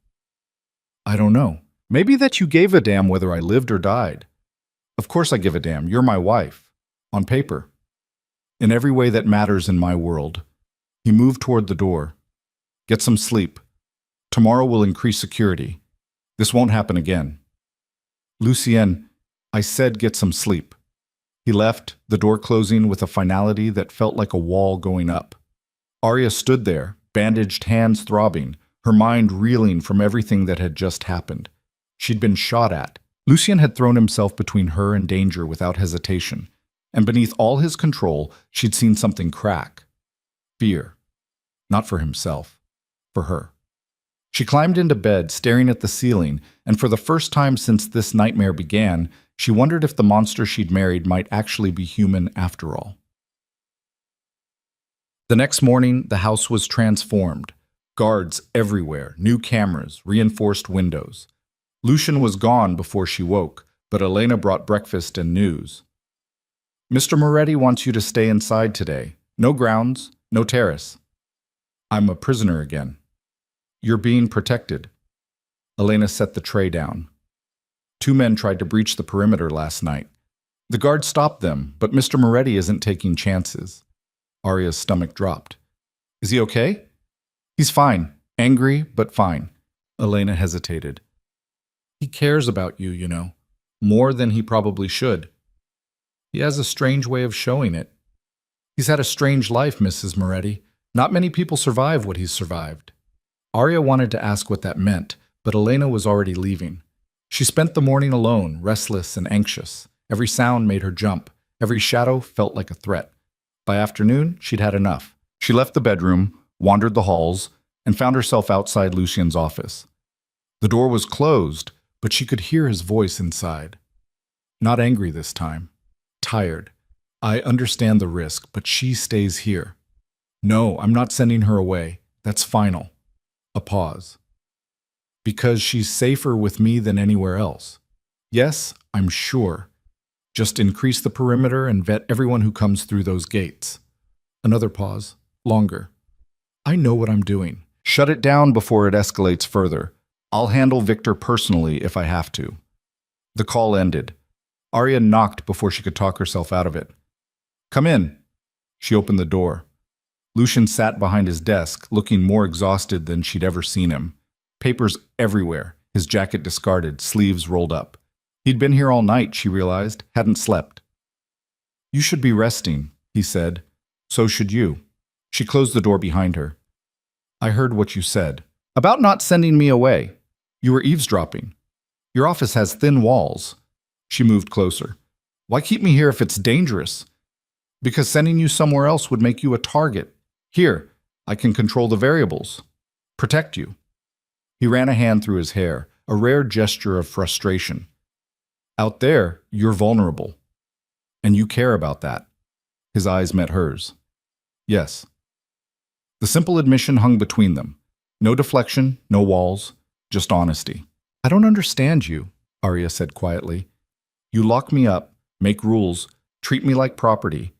I don't know. Maybe that you gave a damn whether I lived or died. Of course I give a damn. You're my wife. On paper. In every way that matters in my world. He moved toward the door. Get some sleep. Tomorrow we'll increase security. This won't happen again. Lucien, I said get some sleep. He left, the door closing with a finality that felt like a wall going up. Arya stood there, bandaged hands throbbing, her mind reeling from everything that had just happened. She'd been shot at. Lucien had thrown himself between her and danger without hesitation, and beneath all his control, she'd seen something crack. Fear. Not for himself. For her. She climbed into bed, staring at the ceiling, and for the first time since this nightmare began, she wondered if the monster she'd married might actually be human after all. The next morning, the house was transformed. Guards everywhere, new cameras, reinforced windows. Lucian was gone before she woke, but Elena brought breakfast and news. Mr. Moretti wants you to stay inside today. No grounds, no terrace. I'm a prisoner again. You're being protected. Elena set the tray down. 2 men tried to breach the perimeter last night. The guards stopped them, but Mr. Moretti isn't taking chances. Arya's stomach dropped. Is he okay? He's fine. Angry, but fine. Elena hesitated. He cares about you, you know. More than he probably should. He has a strange way of showing it. He's had a strange life, Mrs. Moretti. Not many people survive what he's survived. Arya wanted to ask what that meant, but Elena was already leaving. She spent the morning alone, restless and anxious. Every sound made her jump. Every shadow felt like a threat. By afternoon, she'd had enough. She left the bedroom, wandered the halls, and found herself outside Lucien's office. The door was closed, but she could hear his voice inside. Not angry this time. Tired. I understand the risk, but she stays here. No, I'm not sending her away. That's final. A pause. Because she's safer with me than anywhere else. Yes, I'm sure. Just increase the perimeter and vet everyone who comes through those gates. Another pause. Longer. I know what I'm doing. Shut it down before it escalates further. I'll handle Victor personally if I have to. The call ended. Arya knocked before she could talk herself out of it. Come in. She opened the door. Lucian sat behind his desk, looking more exhausted than she'd ever seen him. Papers everywhere, his jacket discarded, sleeves rolled up. He'd been here all night, she realized, hadn't slept. You should be resting, he said. So should you. She closed the door behind her. I heard what you said. About not sending me away. You were eavesdropping. Your office has thin walls. She moved closer. Why keep me here if it's dangerous? Because sending you somewhere else would make you a target. Here, I can control the variables. Protect you. He ran a hand through his hair, a rare gesture of frustration. Out there, you're vulnerable. And you care about that. His eyes met hers. Yes. The simple admission hung between them. No deflection, no walls, just honesty. I don't understand you, Arya said quietly. You lock me up, make rules, treat me like property,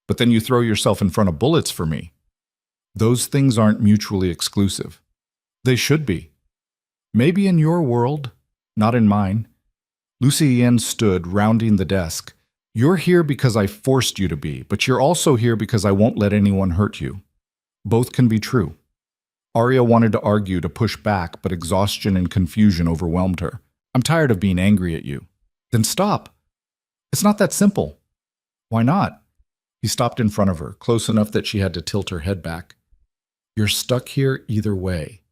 but then you throw yourself in front of bullets for me. Those things aren't mutually exclusive. They should be. Maybe in your world, not in mine. Lucien stood, rounding the desk. You're here because I forced you to be, but you're also here because I won't let anyone hurt you. Both can be true. Arya wanted to argue, to push back, but exhaustion and confusion overwhelmed her. I'm tired of being angry at you. Then stop. It's not that simple. Why not? He stopped in front of her, close enough that she had to tilt her head back. You're stuck here either way.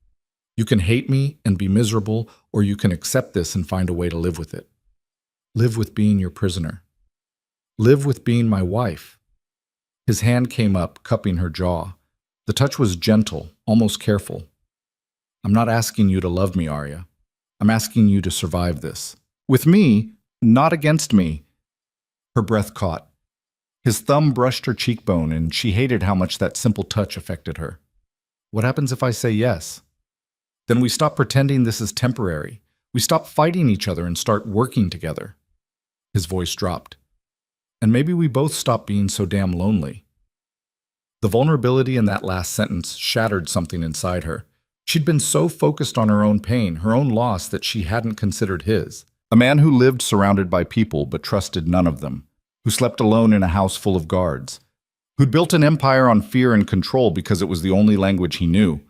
You can hate me and be miserable, or you can accept this and find a way to live with it. Live with being your prisoner. Live with being my wife. His hand came up, cupping her jaw. The touch was gentle, almost careful. I'm not asking you to love me, Arya. I'm asking you to survive this. With me, not against me. Her breath caught. His thumb brushed her cheekbone, and she hated how much that simple touch affected her. What happens if I say yes? Then we stop pretending this is temporary. We stop fighting each other and start working together. His voice dropped. And maybe we both stop being so damn lonely. The vulnerability in that last sentence shattered something inside her. She'd been so focused on her own pain, her own loss, that she hadn't considered his. A man who lived surrounded by people but trusted none of them, who slept alone in a house full of guards, who'd built an empire on fear and control because it was the only language he knew.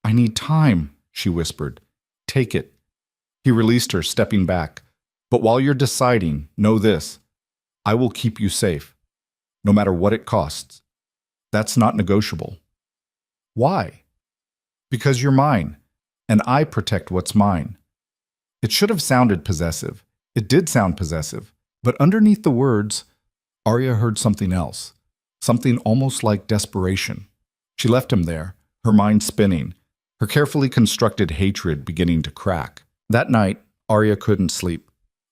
I need time, she whispered. Take it. He released her, stepping back. But while you're deciding, know this. I will keep you safe, no matter what it costs. That's not negotiable. Why? Because you're mine, and I protect what's mine. It should have sounded possessive. It did sound possessive. But underneath the words, Arya heard something else, something almost like desperation. She left him there, her mind spinning, her carefully constructed hatred beginning to crack. That night, Arya couldn't sleep.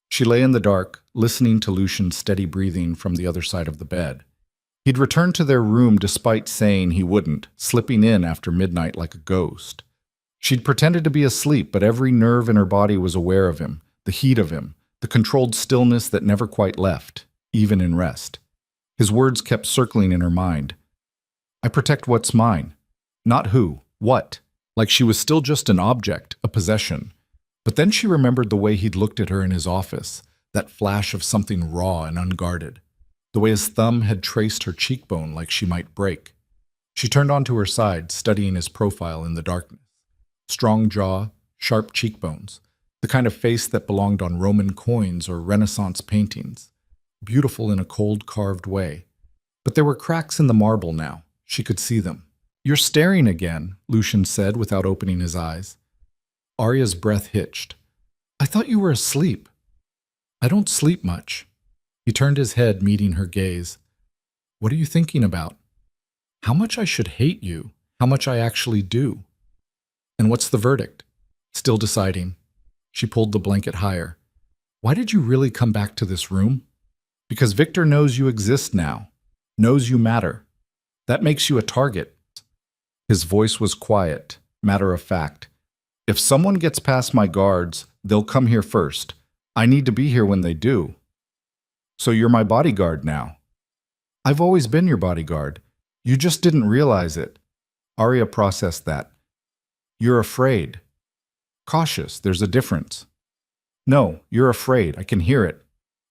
She lay in the dark, listening to Lucian's steady breathing from the other side of the bed. He'd returned to their room despite saying he wouldn't, slipping in after midnight like a ghost. She'd pretended to be asleep, but every nerve in her body was aware of him, the heat of him, the controlled stillness that never quite left, even in rest. His words kept circling in her mind. I protect what's mine. Not who, what. Like she was still just an object, a possession. But then she remembered the way he'd looked at her in his office, that flash of something raw and unguarded. The way his thumb had traced her cheekbone like she might break. She turned onto her side, studying his profile in the darkness. Strong jaw, sharp cheekbones, the kind of face that belonged on Roman coins or Renaissance paintings. Beautiful in a cold, carved way. But there were cracks in the marble now. She could see them. You're staring again, Lucian said without opening his eyes. Arya's breath hitched. I thought you were asleep. I don't sleep much. He turned his head, meeting her gaze. What are you thinking about? How much I should hate you, how much I actually do. And what's the verdict? Still deciding. She pulled the blanket higher. Why did you really come back to this room? Because Victor knows you exist now, knows you matter. That makes you a target. His voice was quiet, matter of fact. If someone gets past my guards, they'll come here first. I need to be here when they do. So you're my bodyguard now. I've always been your bodyguard. You just didn't realize it. Arya processed that. You're afraid. Cautious, there's a difference. No, you're afraid. I can hear it.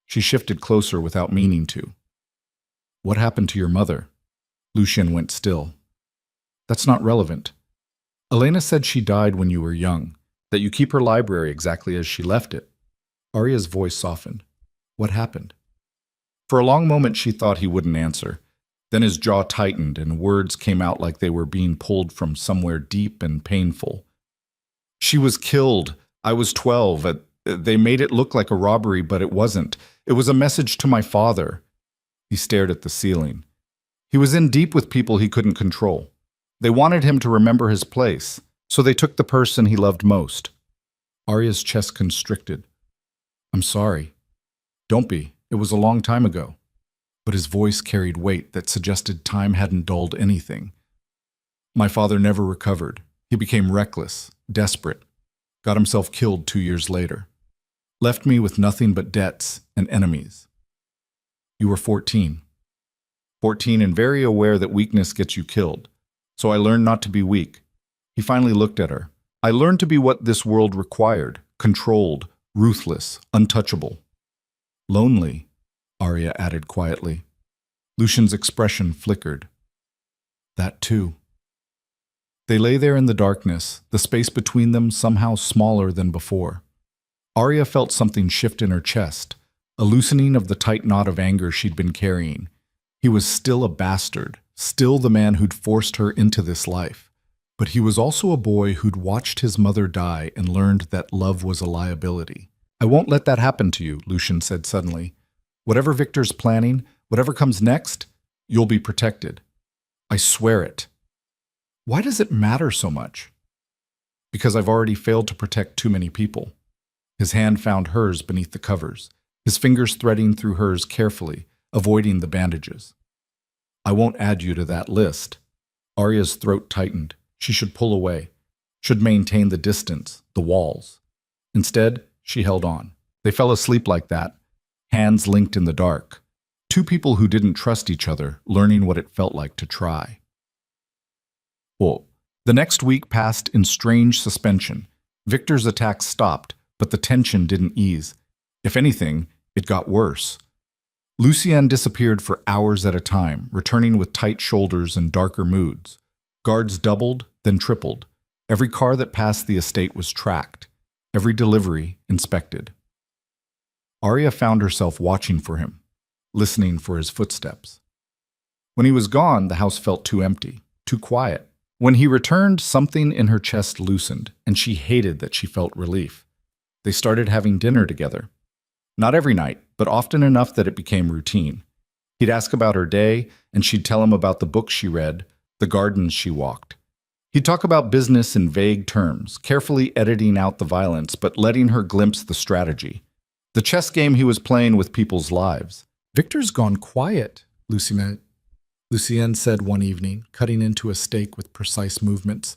She shifted closer without meaning to. What happened to your mother? Lucian went still. That's not relevant. Elena said she died when you were young, that you keep her library exactly as she left it. Arya's voice softened. What happened? For a long moment she thought he wouldn't answer. Then his jaw tightened and words came out like they were being pulled from somewhere deep and painful. She was killed. I was 12. They made it look like a robbery, but it wasn't. It was a message to my father. He stared at the ceiling. He was in deep with people he couldn't control. They wanted him to remember his place, so they took the person he loved most. Arya's chest constricted. I'm sorry. Don't be. It was a long time ago. But his voice carried weight that suggested time hadn't dulled anything. My father never recovered. He became reckless, desperate, got himself killed 2 years later. Left me with nothing but debts and enemies. You were 14. 14 and very aware that weakness gets you killed. So I learned not to be weak. He finally looked at her. I learned to be what this world required, controlled, ruthless, untouchable. Lonely, Arya added quietly. Lucian's expression flickered. That too. They lay there in the darkness, the space between them somehow smaller than before. Arya felt something shift in her chest, a loosening of the tight knot of anger she'd been carrying. He was still a bastard, still the man who'd forced her into this life. But he was also a boy who'd watched his mother die and learned that love was a liability. I won't let that happen to you, Lucian said suddenly. Whatever Victor's planning, whatever comes next, you'll be protected. I swear it. Why does it matter so much? Because I've already failed to protect too many people. His hand found hers beneath the covers, his fingers threading through hers carefully, avoiding the bandages. I won't add you to that list. Arya's throat tightened. She should pull away, should maintain the distance, the walls. Instead, she held on. They fell asleep like that, hands linked in the dark. Two people who didn't trust each other, learning what it felt like to try. Well, the next week passed in strange suspension. Victor's attacks stopped, but the tension didn't ease. If anything, it got worse. Lucienne disappeared for hours at a time, returning with tight shoulders and darker moods. Guards doubled, then tripled. Every car that passed the estate was tracked, every delivery inspected. Arya found herself watching for him, listening for his footsteps. When he was gone, the house felt too empty, too quiet. When he returned, something in her chest loosened, and she hated that she felt relief. They started having dinner together. Not every night, but often enough that it became routine. He'd ask about her day, and she'd tell him about the books she read, the gardens she walked. He'd talk about business in vague terms, carefully editing out the violence, but letting her glimpse the strategy. The chess game he was playing with people's lives. "Victor's gone quiet," Lucienne said one evening, cutting into a steak with precise movements.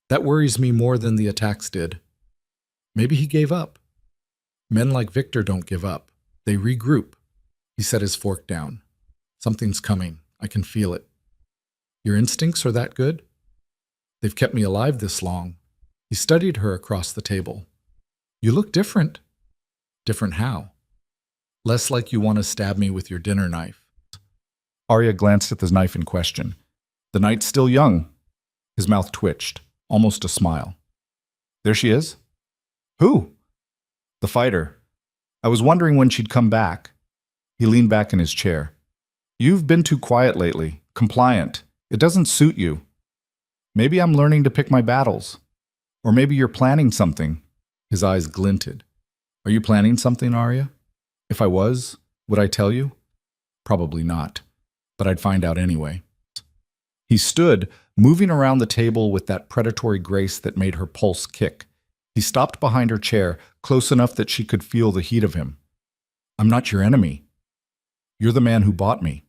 "That worries me more than the attacks did. Maybe he gave up." "Men like Victor don't give up. They regroup." He set his fork down. "Something's coming. I can feel it." "Your instincts are that good?" "They've kept me alive this long." He studied her across the table. "You look different." "Different how?" "Less like you want to stab me with your dinner knife." Arya glanced at the knife in question. "The night's still young." His mouth twitched, almost a smile. "There she is." "Who?" "The fighter. I was wondering when she'd come back." He leaned back in his chair. "You've been too quiet lately, compliant. It doesn't suit you. Maybe I'm learning to pick my battles. Or maybe you're planning something." His eyes glinted. "Are you planning something, Arya? If I was, would I tell you?" "Probably not, but I'd find out anyway." He stood, moving around the table with that predatory grace that made her pulse kick. He stopped behind her chair, close enough that she could feel the heat of him. "I'm not your enemy. You're the man who bought me.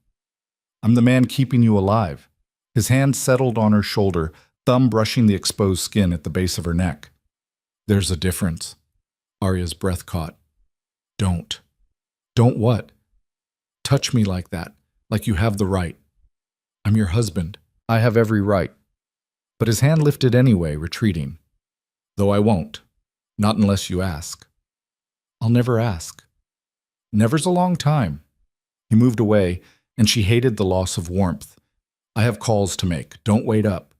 I'm the man keeping you alive." His hand settled on her shoulder, thumb brushing the exposed skin at the base of her neck. "There's a difference." Arya's breath caught. "Don't." "Don't what?" "Touch me like that, like you have the right." "I'm your husband. I have every right." But his hand lifted anyway, retreating. "Though I won't. Not unless you ask." "I'll never ask." "Never's a long time." He moved away, and she hated the loss of warmth. "I have calls to make. Don't wait up."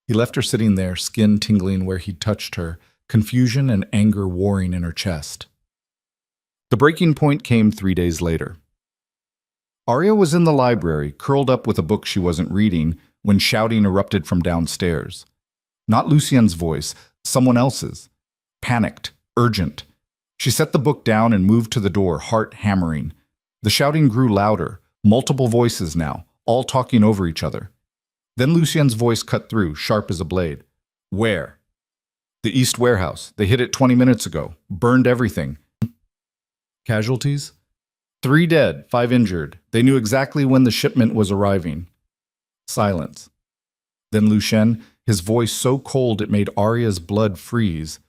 He left her sitting there, skin tingling where he'd touched her, confusion and anger warring in her chest. The breaking point came 3 days later. Arya was in the library, curled up with a book she wasn't reading, when shouting erupted from downstairs. Not Lucienne's voice, someone else's. Panicked, urgent. She set the book down and moved to the door, heart hammering. The shouting grew louder, multiple voices now, all talking over each other. Then Lucienne's voice cut through, sharp as a blade. "Where?" "The East Warehouse. They hit it 20 minutes ago. Burned everything." "Casualties?" 3 dead, 5 injured. They knew exactly when the shipment was arriving." Silence. Then Lucienne, his voice so cold it made Arya's blood freeze.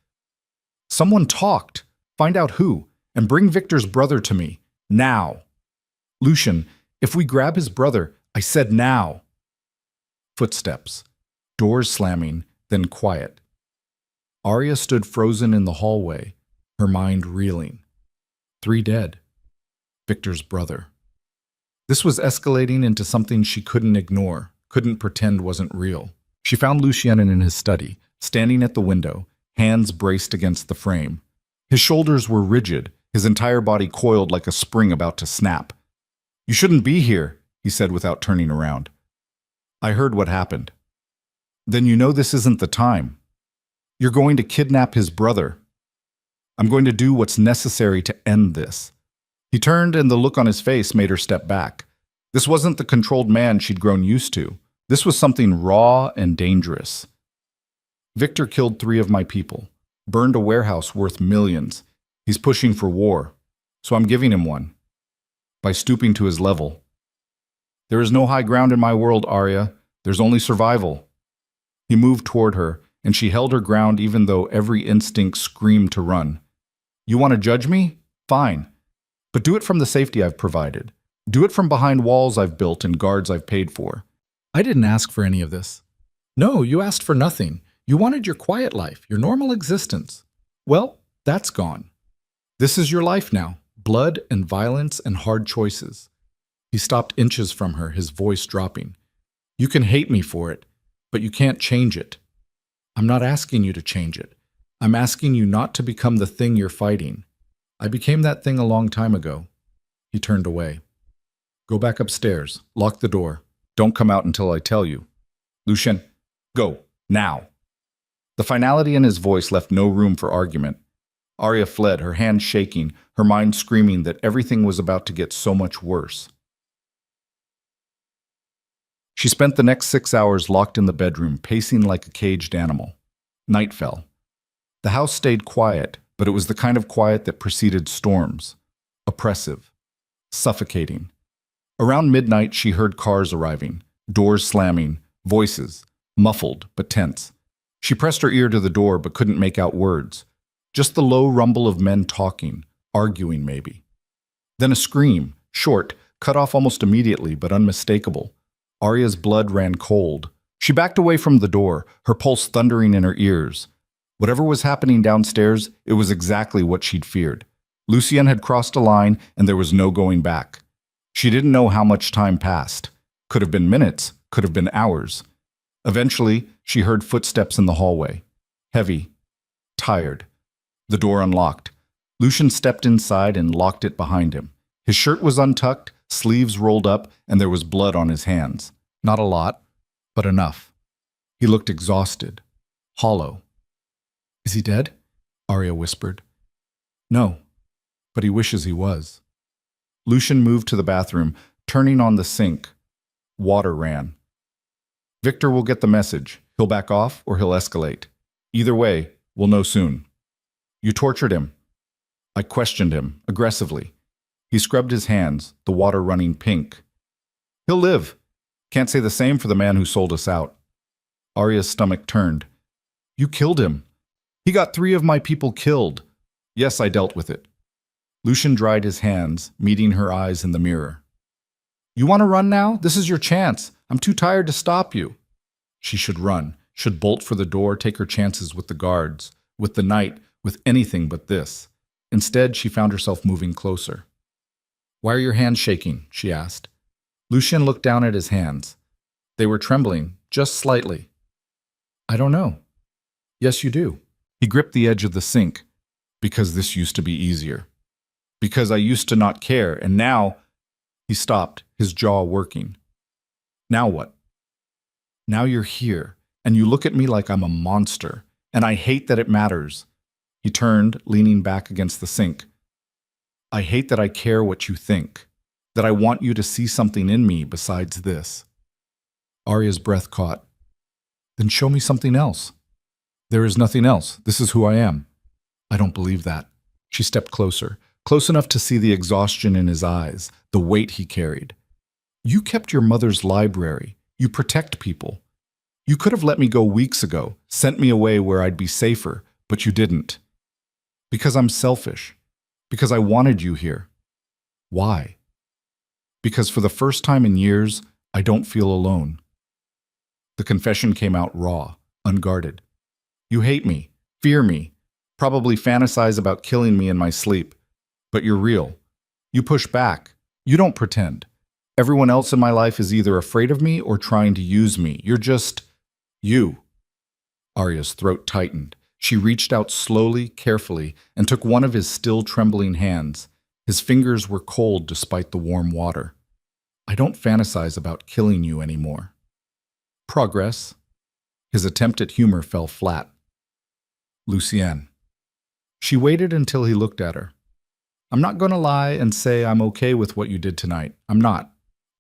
"Someone talked. Find out who, and bring Victor's brother to me. Now." "Lucien, if we grab his brother, I said now." Footsteps. Doors slamming, then quiet. Arya stood frozen in the hallway, her mind reeling. 3 dead. Victor's brother. This was escalating into something she couldn't ignore, couldn't pretend wasn't real. She found Lucien in his study, standing at the window, hands braced against the frame. His shoulders were rigid, his entire body coiled like a spring about to snap. "You shouldn't be here," he said without turning around. "I heard what happened." "Then you know this isn't the time. You're going to kidnap his brother. I'm going to do what's necessary to end this." He turned, and the look on his face made her step back. This wasn't the controlled man she'd grown used to. This was something raw and dangerous. "Victor killed 3 of my people, burned a warehouse worth millions. He's pushing for war, so I'm giving him one." by stooping to his level. There is no high ground in my world, Arya. There's only survival. He moved toward her, and she held her ground even though every instinct screamed to run. You want to judge me? Fine. But do it from the safety I've provided. Do it from behind walls I've built and guards I've paid for. I didn't ask for any of this. No, you asked for nothing. You wanted your quiet life, your normal existence. Well, that's gone. This is your life now. Blood and violence and hard choices. He stopped inches from her, his voice dropping. You can hate me for it, but you can't change it. I'm not asking you to change it. I'm asking you not to become the thing you're fighting. I became that thing a long time ago. He turned away. Go back upstairs. Lock the door. Don't come out until I tell you. Lucien, go, now. The finality in his voice left no room for argument. Arya fled, her hands shaking, her mind screaming that everything was about to get so much worse. She spent the next 6 hours locked in the bedroom, pacing like a caged animal. Night fell. The house stayed quiet, but it was the kind of quiet that preceded storms. Oppressive. Suffocating. Around midnight, she heard cars arriving, doors slamming, voices, muffled but tense. She pressed her ear to the door but couldn't make out words. Just the low rumble of men talking, arguing maybe. Then a scream, short, cut off almost immediately but unmistakable. Arya's blood ran cold. She backed away from the door, her pulse thundering in her ears. Whatever was happening downstairs, it was exactly what she'd feared. Lucien had crossed a line and there was no going back. She didn't know how much time passed. Could have been minutes, could have been hours. Eventually, she heard footsteps in the hallway. Heavy, tired. The door unlocked. Lucien stepped inside and locked it behind him. His shirt was untucked, sleeves rolled up, and there was blood on his hands. Not a lot, but enough. He looked exhausted, hollow. Is he dead? Arya whispered. No, but he wishes he was. Lucien moved to the bathroom, turning on the sink. Water ran. Victor will get the message. He'll back off or he'll escalate. Either way, we'll know soon. You tortured him. I questioned him, aggressively. He scrubbed his hands, the water running pink. He'll live. Can't say the same for the man who sold us out. Arya's stomach turned. You killed him. He got 3 of my people killed. Yes, I dealt with it. Lucien dried his hands, meeting her eyes in the mirror. You want to run now? This is your chance. I'm too tired to stop you. She should run, should bolt for the door, take her chances with the guards, with the night, with anything but this. Instead, she found herself moving closer. Why are your hands shaking? She asked. Lucien looked down at his hands. They were trembling, just slightly. I don't know. Yes, you do. He gripped the edge of the sink. Because this used to be easier. Because I used to not care, and now... He stopped, his jaw working. Now what? Now you're here, and you look at me like I'm a monster, and I hate that it matters. He turned, leaning back against the sink. I hate that I care what you think, that I want you to see something in me besides this. Arya's breath caught. Then show me something else. There is nothing else. This is who I am. I don't believe that. She stepped closer, close enough to see the exhaustion in his eyes, the weight he carried. You kept your mother's library. You protect people. You could have let me go weeks ago, sent me away where I'd be safer, but you didn't. Because I'm selfish. Because I wanted you here. Why? Because for the first time in years, I don't feel alone. The confession came out raw, unguarded. You hate me, fear me, probably fantasize about killing me in my sleep. But you're real. You push back. You don't pretend. Everyone else in my life is either afraid of me or trying to use me. You're just... you. Arya's throat tightened. She reached out slowly, carefully, and took one of his still trembling hands. His fingers were cold despite the warm water. I don't fantasize about killing you anymore. Progress. His attempt at humor fell flat. Lucien. She waited until he looked at her. I'm not going to lie and say I'm okay with what you did tonight. I'm not.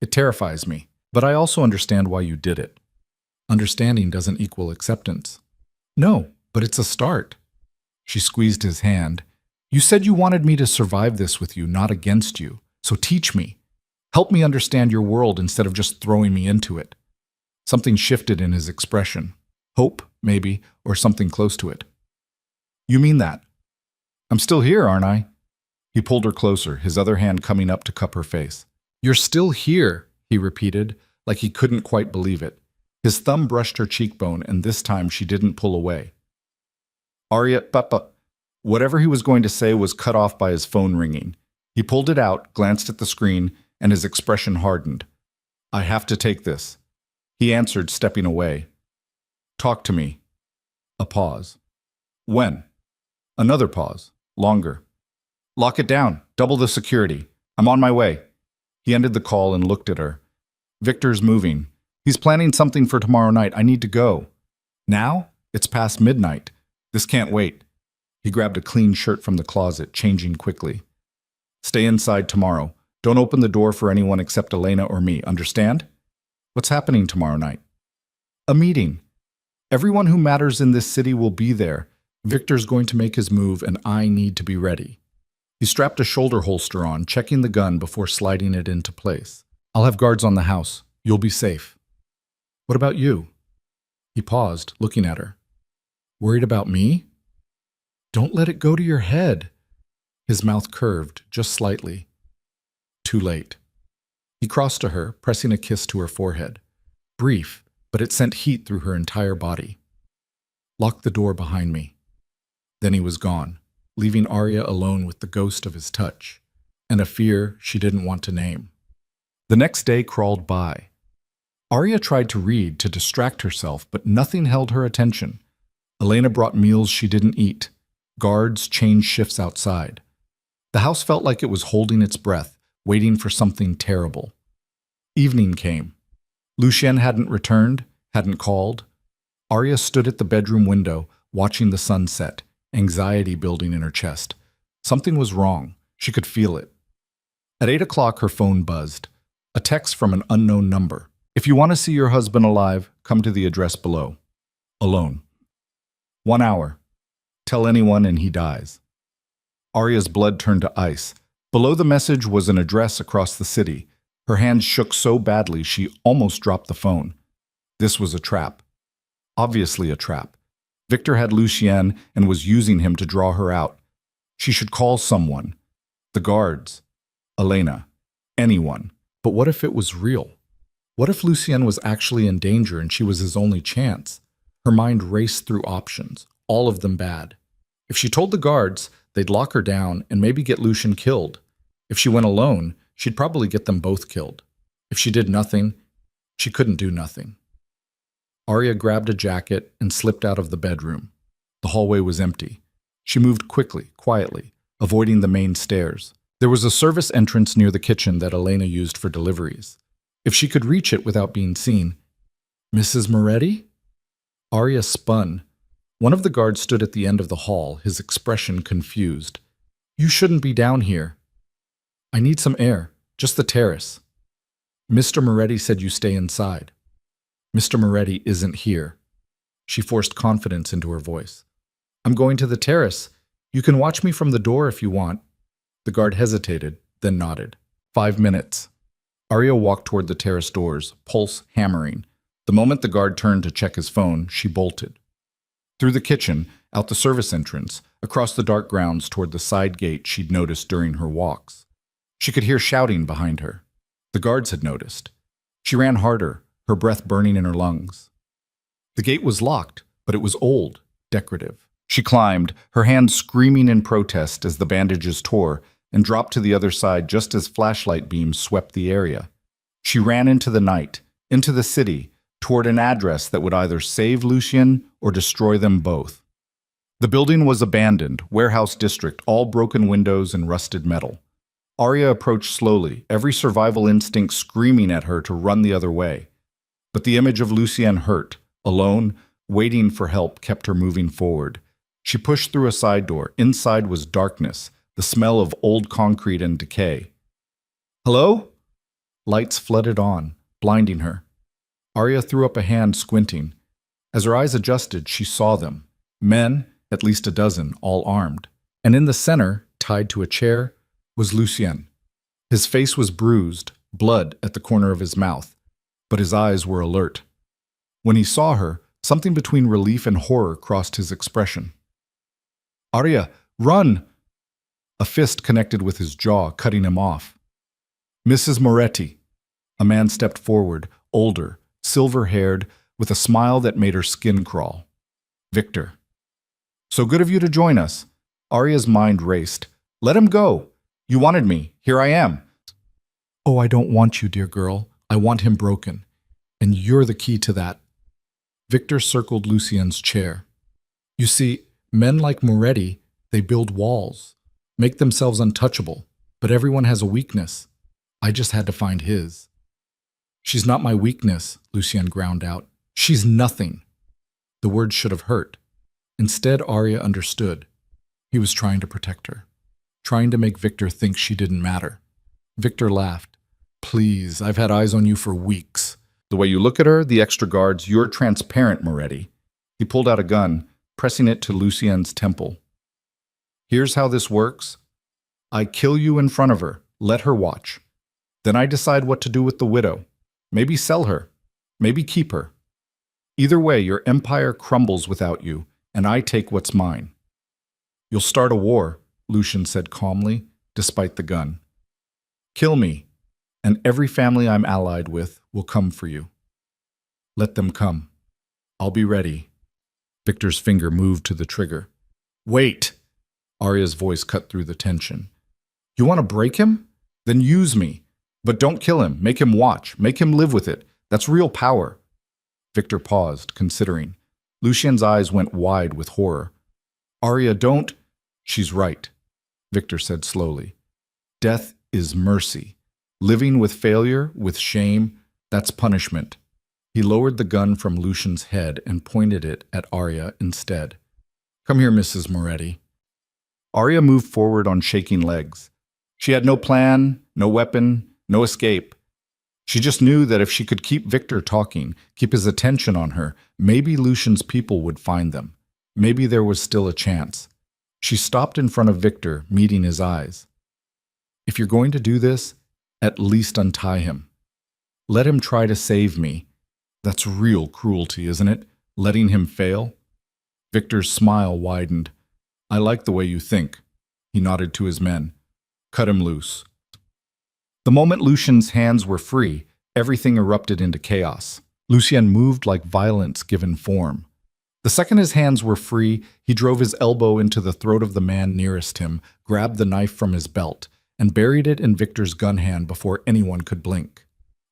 It terrifies me. But I also understand why you did it. Understanding doesn't equal acceptance. No, but it's a start. She squeezed his hand. You said you wanted me to survive this with you, not against you. So teach me. Help me understand your world instead of just throwing me into it. Something shifted in his expression. Hope, maybe, or something close to it. You mean that? I'm still here, aren't I? He pulled her closer, his other hand coming up to cup her face. You're still here, he repeated, like he couldn't quite believe it. His thumb brushed her cheekbone, and this time she didn't pull away. Arya, Papa. Whatever he was going to say was cut off by his phone ringing. He pulled it out, glanced at the screen, and his expression hardened. I have to take this. He answered, stepping away. Talk to me. A pause. When? Another pause. Longer. Lock it down. Double the security. I'm on my way. He ended the call and looked at her. Victor's moving. He's planning something for tomorrow night. I need to go. Now? It's past midnight. This can't wait. He grabbed a clean shirt from the closet, changing quickly. Stay inside tomorrow. Don't open the door for anyone except Elena or me, understand? What's happening tomorrow night? A meeting. Everyone who matters in this city will be there. Victor's going to make his move, and I need to be ready. He strapped a shoulder holster on, checking the gun before sliding it into place. I'll have guards on the house. You'll be safe. What about you? He paused, looking at her. Worried about me? Don't let it go to your head. His mouth curved, just slightly. Too late. He crossed to her, pressing a kiss to her forehead. Brief, but it sent heat through her entire body. Lock the door behind me. Then he was gone, leaving Arya alone with the ghost of his touch, and a fear she didn't want to name. The next day crawled by. Arya tried to read to distract herself, but nothing held her attention. Elena brought meals she didn't eat. Guards changed shifts outside. The house felt like it was holding its breath, waiting for something terrible. Evening came. Lucien hadn't returned, hadn't called. Arya stood at the bedroom window, watching the sun set, anxiety building in her chest. Something was wrong. She could feel it. At 8 o'clock, her phone buzzed. A text from an unknown number. If you want to see your husband alive, come to the address below. Alone. 1 hour. Tell anyone and he dies. Arya's blood turned to ice. Below the message was an address across the city. Her hands shook so badly she almost dropped the phone. This was a trap. Obviously a trap. Victor had Lucien and was using him to draw her out. She should call someone. The guards. Elena. Anyone. But what if it was real? What if Lucien was actually in danger and she was his only chance? Her mind raced through options, all of them bad. If she told the guards, they'd lock her down and maybe get Lucien killed. If she went alone, she'd probably get them both killed. If she did nothing, she couldn't do nothing. Arya grabbed a jacket and slipped out of the bedroom. The hallway was empty. She moved quickly, quietly, avoiding the main stairs. There was a service entrance near the kitchen that Elena used for deliveries. If she could reach it without being seen. Mrs. Moretti? Arya spun. One of the guards stood at the end of the hall, his expression confused. You shouldn't be down here. I need some air, just the terrace. Mr. Moretti said you stay inside. Mr. Moretti isn't here. She forced confidence into her voice. I'm going to the terrace. You can watch me from the door if you want. The guard hesitated, then nodded. 5 minutes. Arya walked toward the terrace doors, pulse hammering. The moment the guard turned to check his phone, she bolted. Through the kitchen, out the service entrance, across the dark grounds toward the side gate she'd noticed during her walks. She could hear shouting behind her. The guards had noticed. She ran harder, her breath burning in her lungs. The gate was locked, but it was old, decorative. She climbed, her hands screaming in protest as the bandages tore, and dropped to the other side just as flashlight beams swept the area. She ran into the night, into the city, toward an address that would either save Lucien or destroy them both. The building was abandoned, warehouse district, all broken windows and rusted metal. Arya approached slowly, every survival instinct screaming at her to run the other way. But the image of Lucien hurt, alone, waiting for help kept her moving forward. She pushed through a side door. Inside was darkness, the smell of old concrete and decay. Hello? Lights flooded on, blinding her. Arya threw up a hand, squinting. As her eyes adjusted, she saw them. Men, at least a dozen, all armed. And in the center, tied to a chair, was Lucien. His face was bruised, blood at the corner of his mouth, but his eyes were alert. When he saw her, something between relief and horror crossed his expression. "Arya, run!" A fist connected with his jaw, cutting him off. "Mrs. Moretti." A man stepped forward, older, silver-haired, with a smile that made her skin crawl. "Victor." "So good of you to join us." Arya's mind raced. "Let him go. You wanted me. Here I am." "Oh, I don't want you, dear girl. I want him broken. And you're the key to that." Victor circled Lucien's chair. "You see, men like Moretti, they build walls, make themselves untouchable, but everyone has a weakness. I just had to find his." "She's not my weakness," Lucien ground out. "She's nothing." The words should have hurt. Instead, Arya understood. He was trying to protect her, trying to make Victor think she didn't matter. Victor laughed. "Please, I've had eyes on you for weeks. The way you look at her, the extra guards, you're transparent, Moretti." He pulled out a gun, pressing it to Lucien's temple. "Here's how this works. I kill you in front of her, let her watch. Then I decide what to do with the widow. Maybe sell her, maybe keep her. Either way, your empire crumbles without you, and I take what's mine." "You'll start a war," Lucien said calmly, despite the gun. "Kill me, and every family I'm allied with will come for you. Let them come. I'll be ready." Victor's finger moved to the trigger. "Wait!" Arya's voice cut through the tension. "You want to break him? Then use me. But don't kill him. Make him watch. Make him live with it. That's real power." Victor paused, considering. Lucien's eyes went wide with horror. "Arya, don't—" "She's right," Victor said slowly. "Death is mercy. Living with failure, with shame, that's punishment." He lowered the gun from Lucien's head and pointed it at Arya instead. "Come here, Mrs. Moretti." Arya moved forward on shaking legs. She had no plan, no weapon, no escape. She just knew that if she could keep Victor talking, keep his attention on her, maybe Lucien's people would find them. Maybe there was still a chance. She stopped in front of Victor, meeting his eyes. "If you're going to do this, at least untie him. Let him try to save me. That's real cruelty, isn't it? Letting him fail?" Victor's smile widened. "I like the way you think." He nodded to his men. "Cut him loose." The moment Lucien's hands were free, everything erupted into chaos. Lucien moved like violence given form. The second his hands were free, he drove his elbow into the throat of the man nearest him, grabbed the knife from his belt, and buried it in Victor's gun hand before anyone could blink.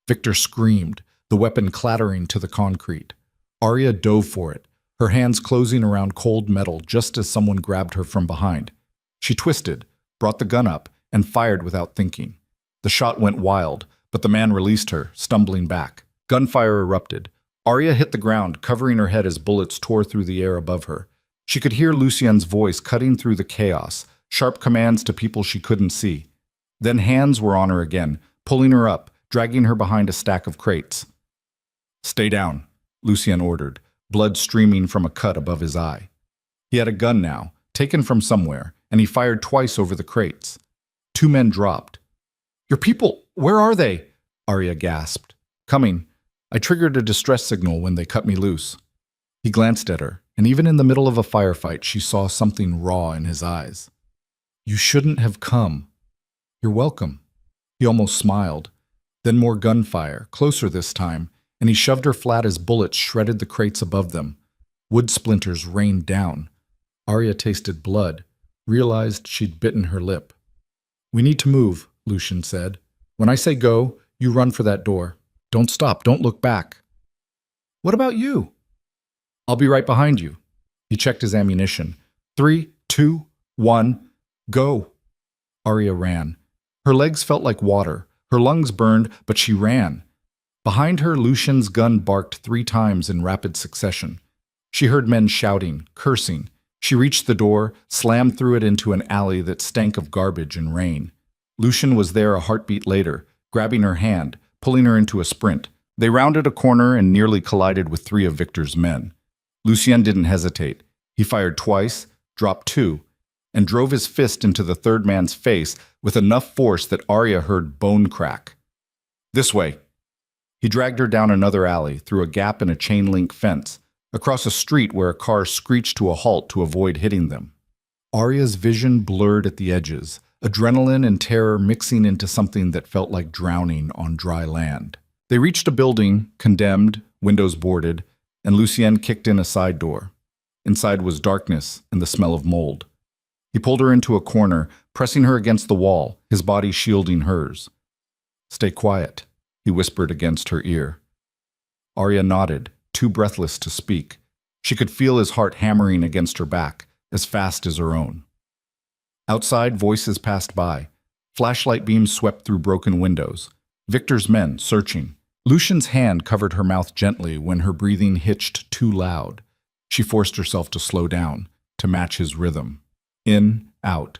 Victor screamed, the weapon clattering to the concrete. Arya dove for it, her hands closing around cold metal just as someone grabbed her from behind. She twisted, brought the gun up, and fired without thinking. The shot went wild, but the man released her, stumbling back. Gunfire erupted. Arya hit the ground, covering her head as bullets tore through the air above her. She could hear Lucien's voice cutting through the chaos, sharp commands to people she couldn't see. Then hands were on her again, pulling her up, dragging her behind a stack of crates. "Stay down," Lucien ordered, blood streaming from a cut above his eye. He had a gun now, taken from somewhere, and he fired twice over the crates. Two men dropped. "Your people, where are they?" Arya gasped. "Coming. I triggered a distress signal when they cut me loose." He glanced at her, and even in the middle of a firefight, she saw something raw in his eyes. "You shouldn't have come." "You're welcome." He almost smiled. Then more gunfire, closer this time, and he shoved her flat as bullets shredded the crates above them. Wood splinters rained down. Arya tasted blood, realized she'd bitten her lip. "We need to move," Lucien said. "When I say go, you run for that door. Don't stop, don't look back." "What about you?" "I'll be right behind you." He checked his ammunition. 3, 2, 1, go. Arya ran. Her legs felt like water. Her lungs burned, but she ran. Behind her, Lucien's gun barked 3 times in rapid succession. She heard men shouting, cursing. She reached the door, slammed through it into an alley that stank of garbage and rain. Lucien was there a heartbeat later, grabbing her hand, pulling her into a sprint. They rounded a corner and nearly collided with 3 of Victor's men. Lucien didn't hesitate. He fired twice, dropped 2, and drove his fist into the third man's face with enough force that Arya heard bone crack. "This way." He dragged her down another alley, through a gap in a chain-link fence, across a street where a car screeched to a halt to avoid hitting them. Arya's vision blurred at the edges, adrenaline and terror mixing into something that felt like drowning on dry land. They reached a building, condemned, windows boarded, and Lucien kicked in a side door. Inside was darkness and the smell of mold. He pulled her into a corner, pressing her against the wall, his body shielding hers. "Stay quiet," he whispered against her ear. Arya nodded, too breathless to speak. She could feel his heart hammering against her back, as fast as her own. Outside, voices passed by. Flashlight beams swept through broken windows. Victor's men, searching. Lucian's hand covered her mouth gently when her breathing hitched too loud. She forced herself to slow down, to match his rhythm. In, out.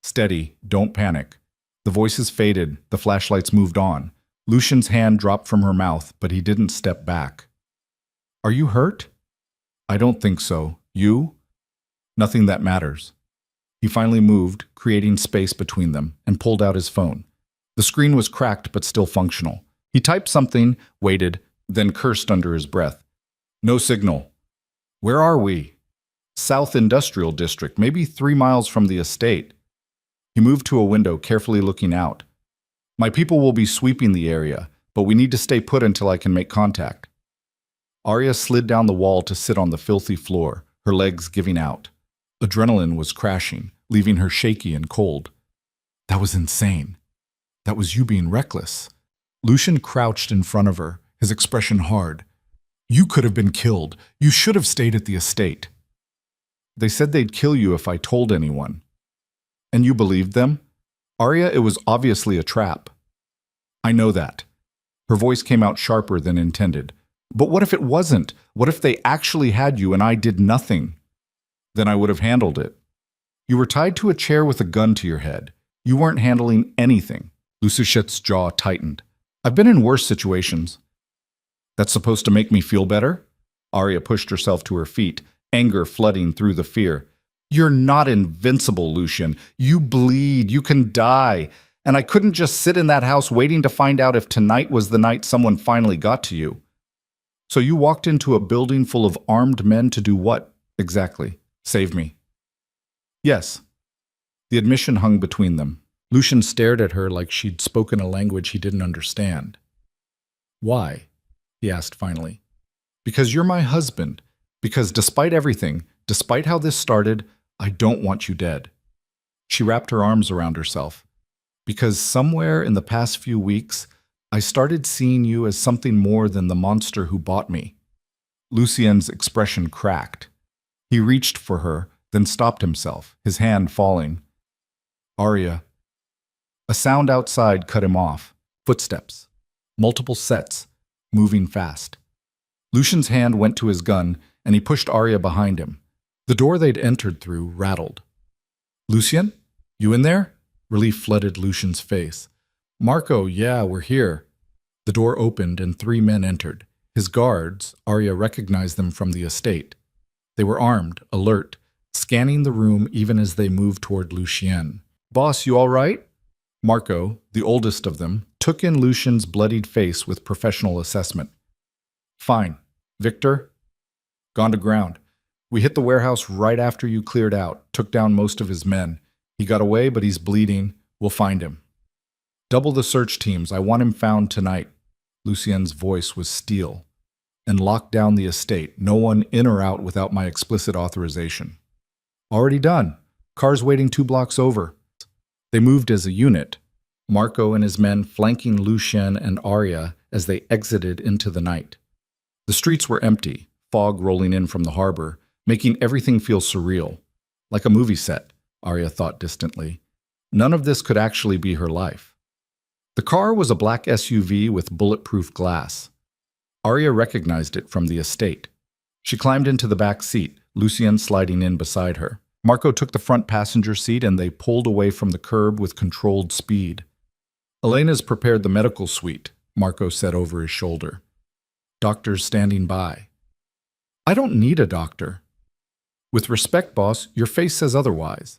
Steady, don't panic. The voices faded, the flashlights moved on. Lucian's hand dropped from her mouth, but he didn't step back. "Are you hurt?" "I don't think so. You?" "Nothing that matters." He finally moved, creating space between them, and pulled out his phone. The screen was cracked but still functional. He typed something, waited, then cursed under his breath. "No signal." "Where are we?" "South Industrial District, maybe 3 miles from the estate." He moved to a window, carefully looking out. "My people will be sweeping the area, but we need to stay put until I can make contact." Arya slid down the wall to sit on the filthy floor, her legs giving out. Adrenaline was crashing, leaving her shaky and cold. "That was insane. That was you being reckless." Lucian crouched in front of her, his expression hard. "You could have been killed. You should have stayed at the estate." "They said they'd kill you if I told anyone." "And you believed them?" "Arya, it was obviously a trap." "I know that." Her voice came out sharper than intended. "But what if it wasn't? What if they actually had you and I did nothing?" "Then I would have handled it." "You were tied to a chair with a gun to your head. You weren't handling anything." Luciet's jaw tightened. "I've been in worse situations." "That's supposed to make me feel better?" Arya pushed herself to her feet, anger flooding through the fear. "You're not invincible, Lucian. You bleed. You can die. And I couldn't just sit in that house waiting to find out if tonight was the night someone finally got to you." "So you walked into a building full of armed men to do what, exactly? Save me?" "Yes." The admission hung between them. Lucian stared at her like she'd spoken a language he didn't understand. "Why?" he asked finally. "Because you're my husband. Because despite everything, despite how this started, I don't want you dead." She wrapped her arms around herself. "Because somewhere in the past few weeks, I started seeing you as something more than the monster who bought me." Lucien's expression cracked. He reached for her, then stopped himself, his hand falling. "Arya." A sound outside cut him off. Footsteps. Multiple sets, moving fast. Lucian's hand went to his gun, and he pushed Arya behind him. The door they'd entered through rattled. "Lucien? You in there?" Relief flooded Lucian's face. "Marco, yeah, we're here." The door opened and 3 men entered. His guards, Arya recognized them from the estate. They were armed, alert, scanning the room even as they moved toward Lucien. "Boss, you all right?" Marco, the oldest of them, took in Lucian's bloodied face with professional assessment. "Fine. Victor?" "Gone to ground. We hit the warehouse right after you cleared out, took down most of his men. He got away, but he's bleeding. We'll find him." "Double the search teams. I want him found tonight." Lucien's voice was steel. "And lock down the estate. No one in or out without my explicit authorization." "Already done. Cars waiting 2 blocks over." They moved as a unit, Marco and his men flanking Lucien and Arya as they exited into the night. The streets were empty, fog rolling in from the harbor, making everything feel surreal. Like a movie set, Arya thought distantly. None of this could actually be her life. The car was a black SUV with bulletproof glass. Arya recognized it from the estate. She climbed into the back seat, Lucien sliding in beside her. Marco took the front passenger seat and they pulled away from the curb with controlled speed. "Elena's prepared the medical suite," Marco said over his shoulder. "Doctors standing by." "I don't need a doctor." "With respect, boss, your face says otherwise."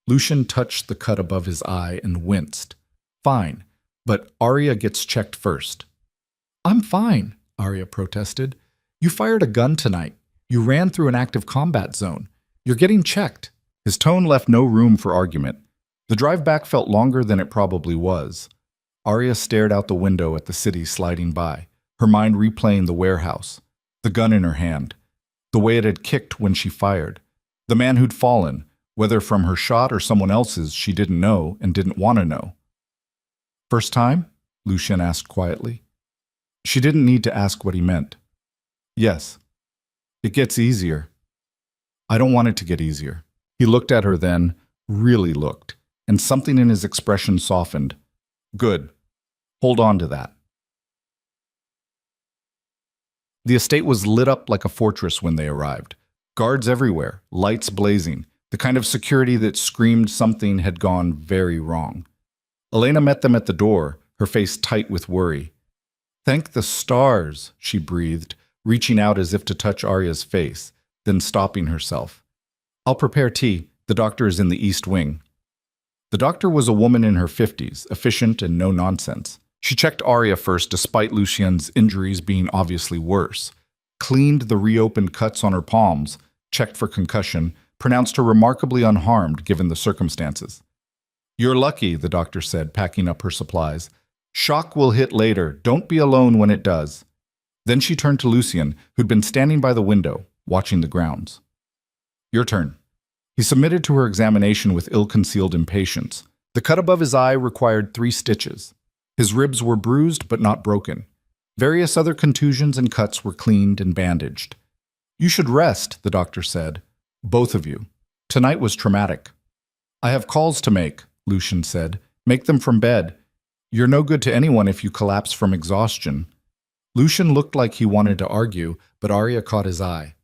Lucian touched the cut above his eye and winced. Fine, but Arya gets checked first. I'm fine, Arya protested. You fired a gun tonight. You ran through an active combat zone. You're getting checked. His tone left no room for argument. The drive back felt longer than it probably was. Arya stared out the window at the city sliding by, her mind replaying the warehouse, the gun in her hand, the way it had kicked when she fired, the man who'd fallen, whether from her shot or someone else's she didn't know and didn't want to know. First time? Lucian asked quietly. She didn't need to ask what he meant. Yes. It gets easier. I don't want it to get easier. He looked at her then, really looked, and something in his expression softened. Good. Hold on to that. The estate was lit up like a fortress when they arrived. Guards everywhere, lights blazing, the kind of security that screamed something had gone very wrong. Elena met them at the door, her face tight with worry. Thank the stars, she breathed, reaching out as if to touch Arya's face, then stopping herself. I'll prepare tea. The doctor is in the East Wing. The doctor was a woman in her 50s, efficient and no nonsense. She checked Arya first despite Lucien's injuries being obviously worse, cleaned the reopened cuts on her palms, checked for concussion, pronounced her remarkably unharmed given the circumstances. You're lucky, the doctor said, packing up her supplies. Shock will hit later. Don't be alone when it does. Then she turned to Lucien, who'd been standing by the window, watching the grounds. Your turn. He submitted to her examination with ill-concealed impatience. The cut above his eye required 3 stitches. His ribs were bruised but not broken. Various other contusions and cuts were cleaned and bandaged. You should rest, the doctor said. Both of you. Tonight was traumatic. I have calls to make, Lucien said. Make them from bed. You're no good to anyone if you collapse from exhaustion. Lucien looked like he wanted to argue, but Arya caught his eye.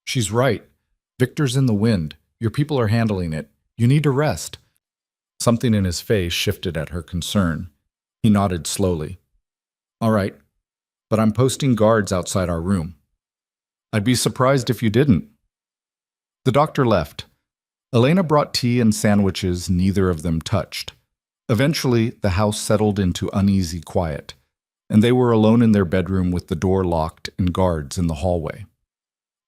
She's right. Victor's in the wind. Your people are handling it. You need to rest. Something in his face shifted at her concern. He nodded slowly. All right, but I'm posting guards outside our room. I'd be surprised if you didn't. The doctor left. Elena brought tea and sandwiches neither of them touched. Eventually, the house settled into uneasy quiet, and they were alone in their bedroom with the door locked and guards in the hallway.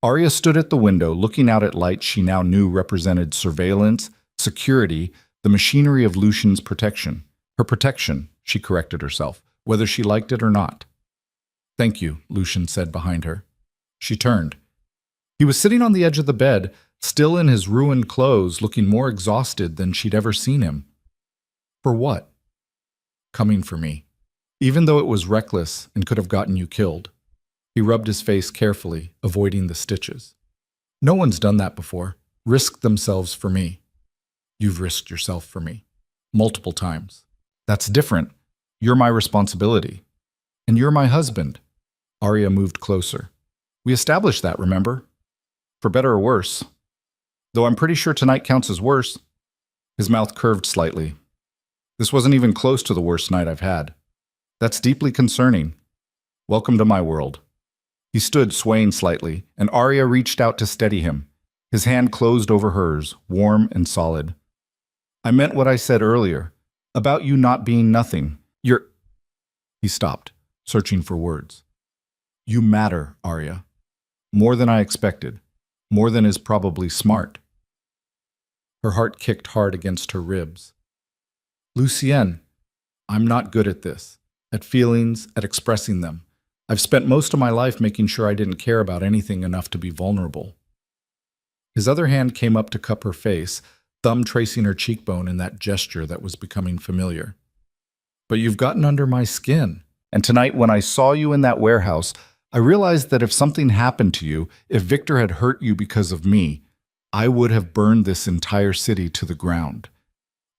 Arya stood at the window, looking out at lights she now knew represented surveillance, security, the machinery of Lucien's protection. Her protection, she corrected herself, whether she liked it or not. Thank you, Lucien said behind her. She turned. He was sitting on the edge of the bed, still in his ruined clothes, looking more exhausted than she'd ever seen him. For what? Coming for me. Even though it was reckless and could have gotten you killed. He rubbed his face carefully, avoiding the stitches. No one's done that before. Risked themselves for me. You've risked yourself for me. Multiple times. That's different. You're my responsibility. And you're my husband. Arya moved closer. We established that, remember? For better or worse. Though I'm pretty sure tonight counts as worse. His mouth curved slightly. This wasn't even close to the worst night I've had. That's deeply concerning. Welcome to my world. He stood swaying slightly, and Arya reached out to steady him. His hand closed over hers, warm and solid. I meant what I said earlier, about you not being nothing. He stopped, searching for words. You matter, Arya. More than I expected. More than is probably smart. Her heart kicked hard against her ribs. Lucienne, I'm not good at this, at feelings, at expressing them. I've spent most of my life making sure I didn't care about anything enough to be vulnerable. His other hand came up to cup her face, thumb tracing her cheekbone in that gesture that was becoming familiar. But you've gotten under my skin, and tonight when I saw you in that warehouse, I realized that if something happened to you, if Victor had hurt you because of me, I would have burned this entire city to the ground.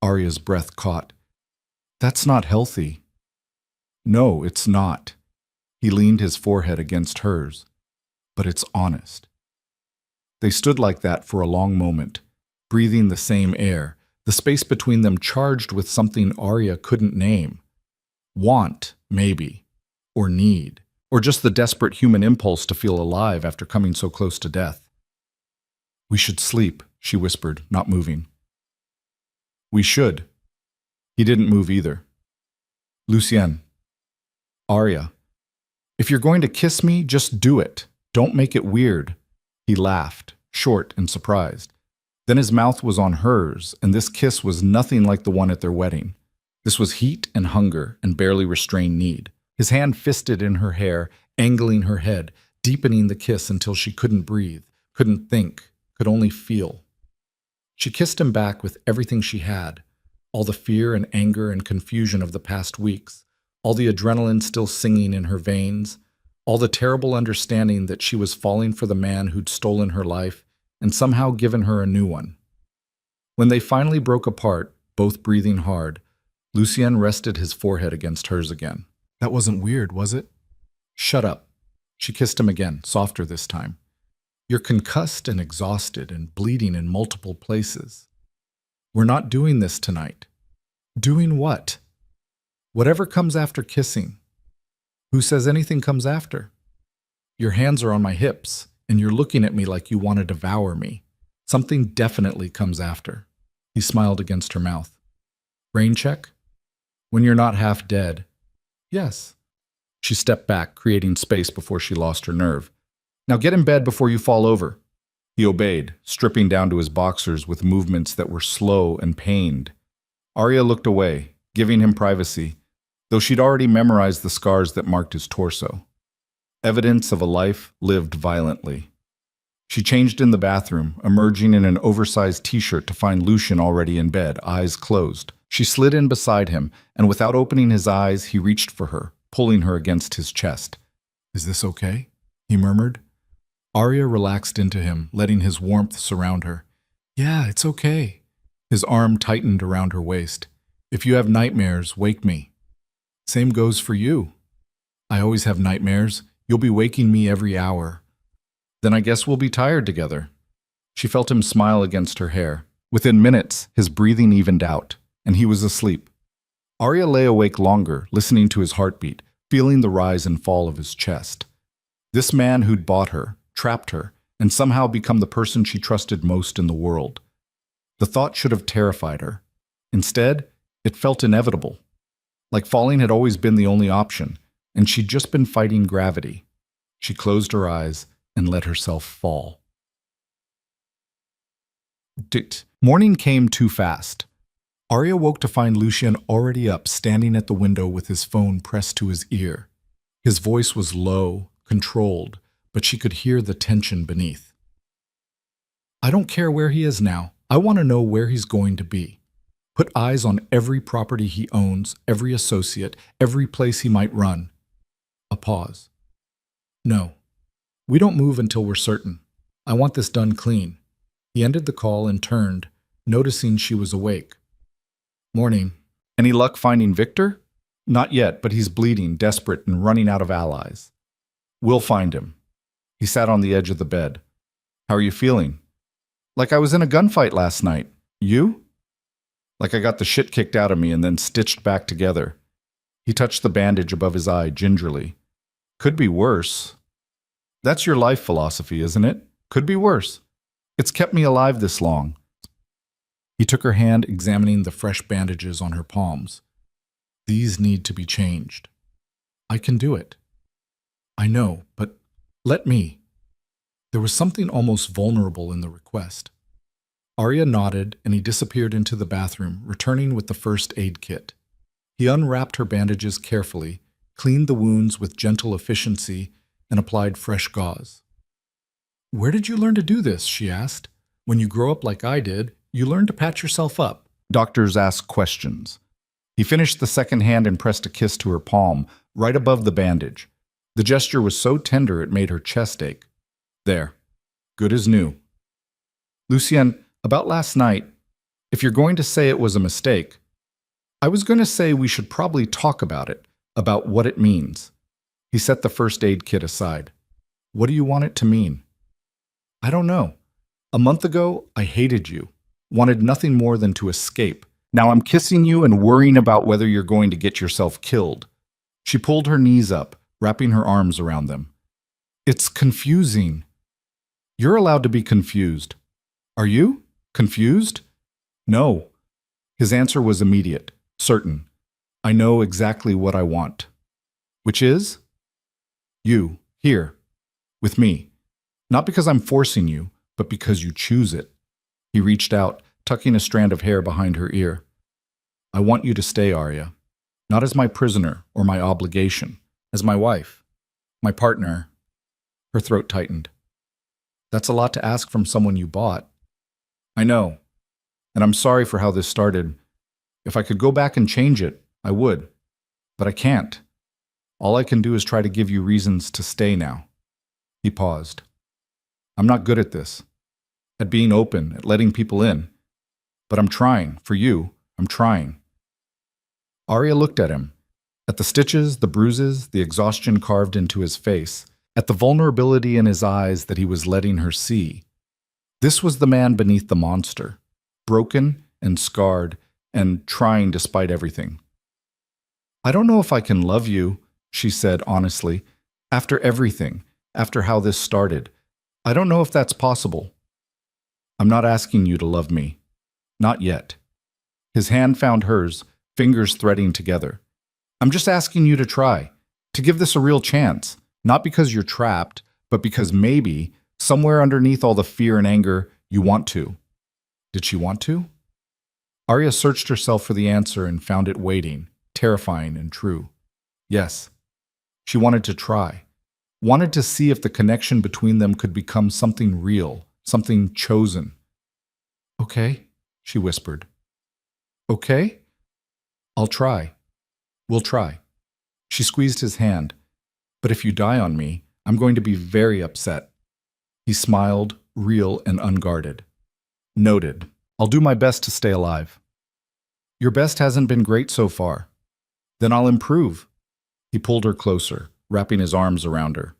Arya's breath caught. That's not healthy. No, it's not. He leaned his forehead against hers. But it's honest. They stood like that for a long moment, breathing the same air, the space between them charged with something Arya couldn't name. Want, maybe. Or need. Or just the desperate human impulse to feel alive after coming so close to death. We should sleep, she whispered, not moving. We should. He didn't move either. Lucien. Arya. If you're going to kiss me, just do it. Don't make it weird. He laughed, short and surprised. Then his mouth was on hers, and this kiss was nothing like the one at their wedding. This was heat and hunger and barely restrained need. His hand fisted in her hair, angling her head, deepening the kiss until she couldn't breathe, couldn't think, could only feel. She kissed him back with everything she had, all the fear and anger and confusion of the past weeks, all the adrenaline still singing in her veins, all the terrible understanding that she was falling for the man who'd stolen her life and somehow given her a new one. When they finally broke apart, both breathing hard, Lucien rested his forehead against hers again. That wasn't weird, was it? Shut up. She kissed him again, softer this time. You're concussed and exhausted and bleeding in multiple places. We're not doing this tonight. Doing what? Whatever comes after kissing. Who says anything comes after? Your hands are on my hips, and you're looking at me like you want to devour me. Something definitely comes after. He smiled against her mouth. Brain check? When you're not half dead. Yes. She stepped back, creating space before she lost her nerve. Now get in bed before you fall over. He obeyed, stripping down to his boxers with movements that were slow and pained. Arya looked away, giving him privacy, though she'd already memorized the scars that marked his torso. Evidence of a life lived violently. She changed in the bathroom, emerging in an oversized t-shirt to find Lucien already in bed, eyes closed. She slid in beside him, and without opening his eyes, he reached for her, pulling her against his chest. Is this okay? He murmured. Arya relaxed into him, letting his warmth surround her. Yeah, it's okay. His arm tightened around her waist. If you have nightmares, wake me. Same goes for you. I always have nightmares. You'll be waking me every hour. Then I guess we'll be tired together. She felt him smile against her hair. Within minutes, his breathing evened out, and he was asleep. Arya lay awake longer, listening to his heartbeat, feeling the rise and fall of his chest. This man who'd bought her, trapped her, and somehow become the person she trusted most in the world. The thought should have terrified her. Instead, it felt inevitable. Like falling had always been the only option, and she'd just been fighting gravity. She closed her eyes and let herself fall. Morning came too fast. Arya woke to find Lucien already up, standing at the window with his phone pressed to his ear. His voice was low, controlled, but she could hear the tension beneath. I don't care where he is now. I want to know where he's going to be. Put eyes on every property he owns, every associate, every place he might run. A pause. No. We don't move until we're certain. I want this done clean. He ended the call and turned, noticing she was awake. Morning. Any luck finding Victor? Not yet, but he's bleeding, desperate, and running out of allies. We'll find him. He sat on the edge of the bed. How are you feeling? Like I was in a gunfight last night. You? Like I got the shit kicked out of me and then stitched back together. He touched the bandage above his eye gingerly. Could be worse. That's your life philosophy, isn't it? Could be worse. It's kept me alive this long. He took her hand, examining the fresh bandages on her palms. These need to be changed. I can do it. I know, but let me. There was something almost vulnerable in the request. Arya nodded, and he disappeared into the bathroom, returning with the first aid kit. He unwrapped her bandages carefully, cleaned the wounds with gentle efficiency, and applied fresh gauze. Where did you learn to do this? She asked. When you grow up like I did, you learn to patch yourself up. Doctors ask questions. He finished the second hand and pressed a kiss to her palm, right above the bandage. The gesture was so tender it made her chest ache. There. Good as new. Lucien, about last night, if you're going to say it was a mistake, I was going to say we should probably talk about it, about what it means. He set the first aid kit aside. What do you want it to mean? I don't know. A month ago, I hated you, wanted nothing more than to escape. Now I'm kissing you and worrying about whether you're going to get yourself killed. She pulled her knees up, wrapping her arms around them. It's confusing. You're allowed to be confused. Are you? Confused? No. His answer was immediate, certain. I know exactly what I want. Which is? You, here, with me. Not because I'm forcing you, but because you choose it. He reached out, tucking a strand of hair behind her ear. I want you to stay, Arya. Not as my prisoner or my obligation, as my wife, my partner. Her throat tightened. That's a lot to ask from someone you bought. I know, and I'm sorry for how this started. If I could go back and change it, I would. But I can't. All I can do is try to give you reasons to stay now. He paused. I'm not good at this, at being open, at letting people in. But I'm trying, for you, I'm trying. Arya looked at him, at the stitches, the bruises, the exhaustion carved into his face, at the vulnerability in his eyes that he was letting her see. This was the man beneath the monster, broken and scarred and trying despite everything. I don't know if I can love you, she said honestly, after everything, after how this started. I don't know if that's possible. I'm not asking you to love me. Not yet. His hand found hers, fingers threading together. I'm just asking you to try, to give this a real chance, not because you're trapped, but because maybe, somewhere underneath all the fear and anger, you want to. Did she want to? Arya searched herself for the answer and found it waiting, terrifying and true. Yes. She wanted to try. Wanted to see if the connection between them could become something real, something chosen. Okay, she whispered. Okay? I'll try. We'll try. She squeezed his hand. But if you die on me, I'm going to be very upset. He smiled, real and unguarded. Noted. I'll do my best to stay alive. Your best hasn't been great so far. Then I'll improve. He pulled her closer, wrapping his arms around her.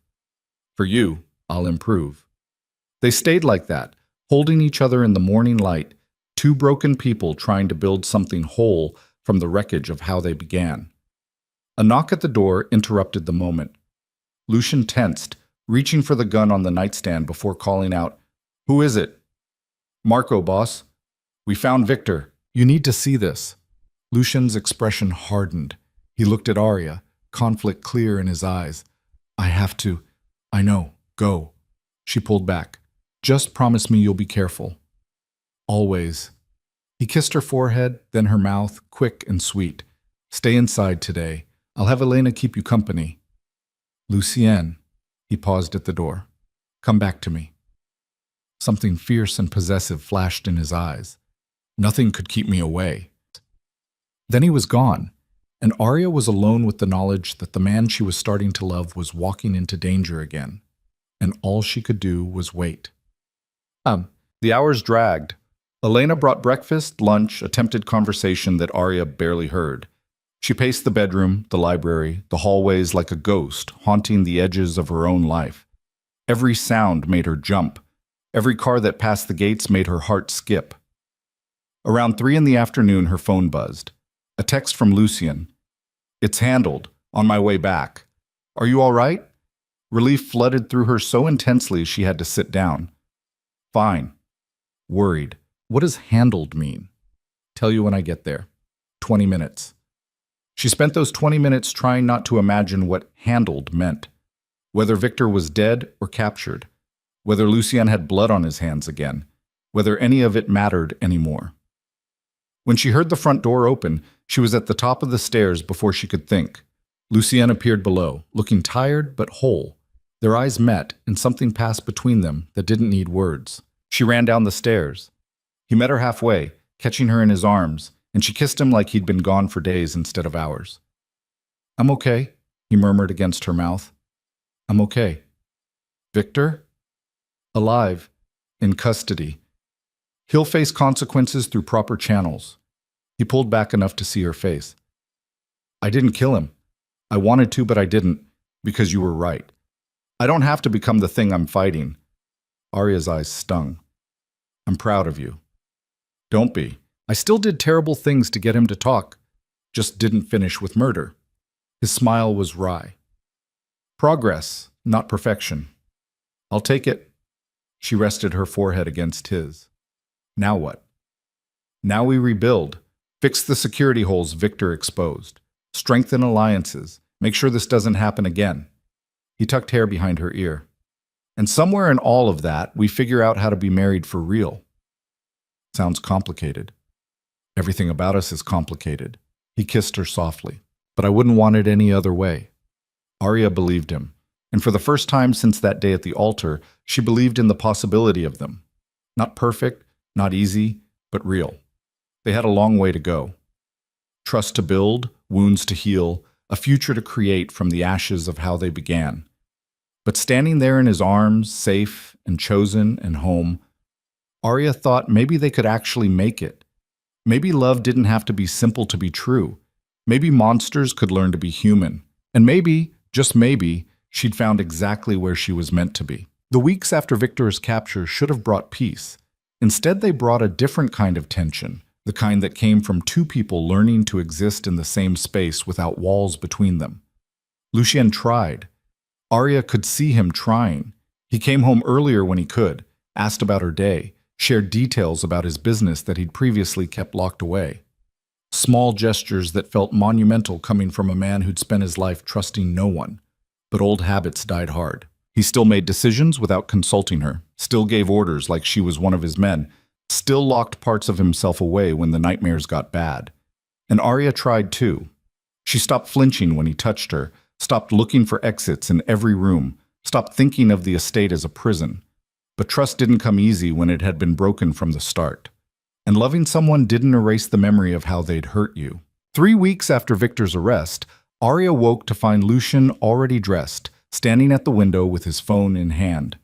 For you, I'll improve. They stayed like that, holding each other in the morning light, two broken people trying to build something whole from the wreckage of how they began. A knock at the door interrupted the moment. Lucian tensed, reaching for the gun on the nightstand before calling out, Who is it? Marco, boss. We found Victor. You need to see this. Lucian's expression hardened. He looked at Arya, conflict clear in his eyes. I have to. I know. Go. She pulled back. Just promise me you'll be careful. Always. He kissed her forehead, then her mouth, quick and sweet. Stay inside today. I'll have Elena keep you company. Lucienne. He paused at the door. Come back to me. Something fierce and possessive flashed in his eyes. Nothing could keep me away. Then he was gone, and Arya was alone with the knowledge that the man she was starting to love was walking into danger again, and all she could do was wait. The hours dragged. Elena brought breakfast, lunch, attempted conversation that Arya barely heard. She paced the bedroom, the library, the hallways like a ghost, haunting the edges of her own life. Every sound made her jump. Every car that passed the gates made her heart skip. Around 3 p.m, her phone buzzed. A text from Lucian. It's handled. On my way back. Are you all right? Relief flooded through her so intensely she had to sit down. Fine. Worried. What does handled mean? Tell you when I get there. 20 minutes. She spent those 20 minutes trying not to imagine what handled meant. Whether Victor was dead or captured. Whether Lucian had blood on his hands again. Whether any of it mattered anymore. When she heard the front door open, she was at the top of the stairs before she could think. Lucian appeared below, looking tired but whole. Their eyes met, and something passed between them that didn't need words. She ran down the stairs. He met her halfway, catching her in his arms, and she kissed him like he'd been gone for days instead of hours. I'm okay, he murmured against her mouth. I'm okay. Victor? Alive. In custody. He'll face consequences through proper channels. He pulled back enough to see her face. I didn't kill him. I wanted to, but I didn't, because you were right. I don't have to become the thing I'm fighting. Arya's eyes stung. I'm proud of you. Don't be. I still did terrible things to get him to talk, just didn't finish with murder. His smile was wry. Progress, not perfection. I'll take it. She rested her forehead against his. Now what? Now we rebuild. Fix the security holes Victor exposed. Strengthen alliances. Make sure this doesn't happen again. He tucked hair behind her ear. And somewhere in all of that, we figure out how to be married for real. Sounds complicated. Everything about us is complicated. He kissed her softly. But I wouldn't want it any other way. Arya believed him. And for the first time since that day at the altar, she believed in the possibility of them. Not perfect, not easy, but real. They had a long way to go. Trust to build, wounds to heal, a future to create from the ashes of how they began. But standing there in his arms, safe and chosen and home, Arya thought maybe they could actually make it. Maybe love didn't have to be simple to be true. Maybe monsters could learn to be human. And maybe, just maybe, she'd found exactly where she was meant to be. The weeks after Victor's capture should have brought peace. Instead, they brought a different kind of tension, the kind that came from two people learning to exist in the same space without walls between them. Lucien tried. Arya could see him trying. He came home earlier when he could, asked about her day, shared details about his business that he'd previously kept locked away. Small gestures that felt monumental coming from a man who'd spent his life trusting no one. But old habits died hard. He still made decisions without consulting her, still gave orders like she was one of his men, still locked parts of himself away when the nightmares got bad. And Arya tried too. She stopped flinching when he touched her, stopped looking for exits in every room, stopped thinking of the estate as a prison. But trust didn't come easy when it had been broken from the start. And loving someone didn't erase the memory of how they'd hurt you. 3 weeks after Victor's arrest, Arya woke to find Lucien already dressed, standing at the window with his phone in hand.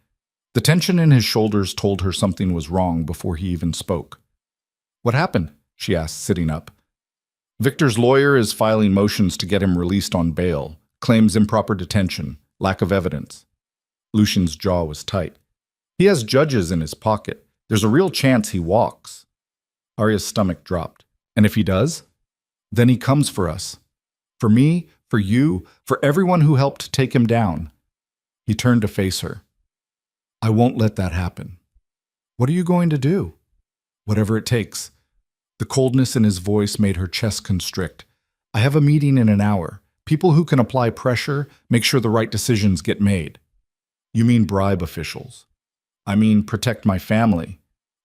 The tension in his shoulders told her something was wrong before he even spoke. "What happened?" she asked, sitting up. "Victor's lawyer is filing motions to get him released on bail, claims improper detention, lack of evidence." Lucien's jaw was tight. "He has judges in his pocket. There's a real chance he walks." Arya's stomach dropped. "And if he does? Then he comes for us. For me, for you, for everyone who helped take him down." He turned to face her. "I won't let that happen." "What are you going to do?" "Whatever it takes." The coldness in his voice made her chest constrict. "I have a meeting in an hour. People who can apply pressure, make sure the right decisions get made." "You mean bribe officials?" "I mean protect my family."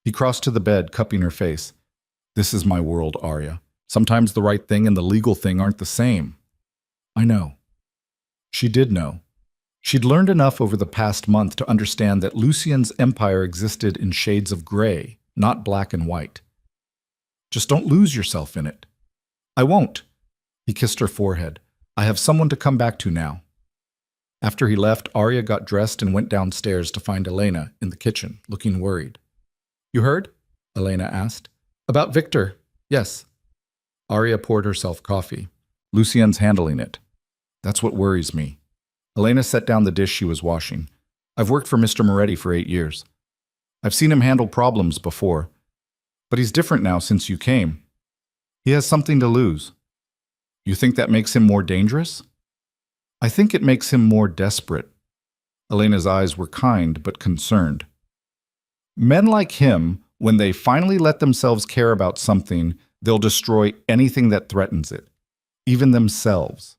He crossed to the bed, cupping her face. "This is my world, Arya. Sometimes the right thing and the legal thing aren't the same." "I know." She did know. She'd learned enough over the past month to understand that Lucien's empire existed in shades of gray, not black and white. "Just don't lose yourself in it." "I won't." He kissed her forehead. "I have someone to come back to now." After he left, Arya got dressed and went downstairs to find Elena in the kitchen, looking worried. "You heard?" Elena asked. "About Victor." "Yes." Arya poured herself coffee. "Lucien's handling it. That's what worries me." Elena set down the dish she was washing. "I've worked for Mr. Moretti for 8 years. I've seen him handle problems before. But he's different now since you came. He has something to lose." "You think that makes him more dangerous?" "I think it makes him more desperate." Elena's eyes were kind but concerned. "Men like him, when they finally let themselves care about something, they'll destroy anything that threatens it, even themselves."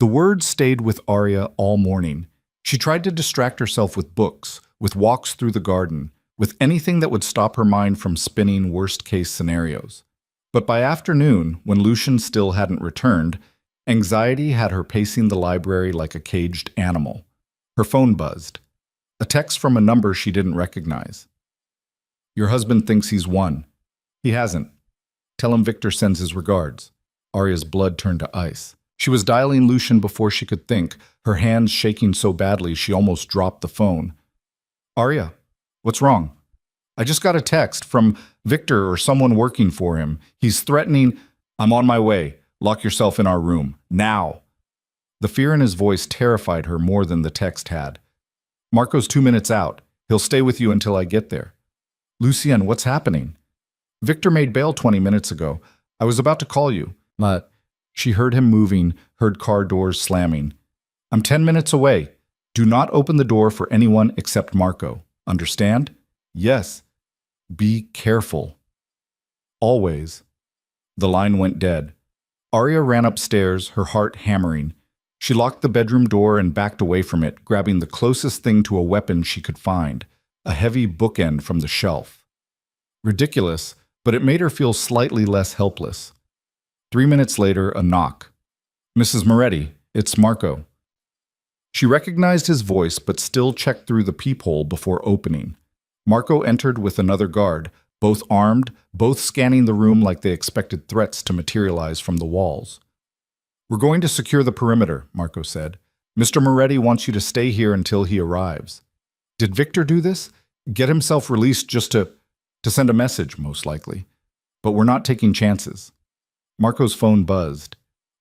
The words stayed with Arya all morning. She tried to distract herself with books, with walks through the garden, with anything that would stop her mind from spinning worst-case scenarios. But by afternoon, when Lucien still hadn't returned, anxiety had her pacing the library like a caged animal. Her phone buzzed. A text from a number she didn't recognize. "Your husband thinks he's won. He hasn't. Tell him Victor sends his regards." Arya's blood turned to ice. She was dialing Lucien before she could think, her hands shaking so badly she almost dropped the phone. "Arya, what's wrong?" "I just got a text from Victor or someone working for him. He's threatening—" "I'm on my way. Lock yourself in our room. Now." The fear in his voice terrified her more than the text had. "Marco's 2 minutes out. He'll stay with you until I get there." "Lucien, what's happening?" "Victor made bail 20 minutes ago. I was about to call you." She heard him moving, heard car doors slamming. "I'm 10 minutes away. Do not open the door for anyone except Marco. Understand?" "Yes." "Be careful. Always." The line went dead. Arya ran upstairs, her heart hammering. She locked the bedroom door and backed away from it, grabbing the closest thing to a weapon she could find, a heavy bookend from the shelf. Ridiculous, but it made her feel slightly less helpless. 3 minutes later, a knock. "Mrs. Moretti, it's Marco." She recognized his voice, but still checked through the peephole before opening. Marco entered with another guard, both armed, both scanning the room like they expected threats to materialize from the walls. "We're going to secure the perimeter," Marco said. "Mr. Moretti wants you to stay here until he arrives." Did Victor do this? Get himself released just to send a message, most likely. But we're not taking chances. Marco's phone buzzed.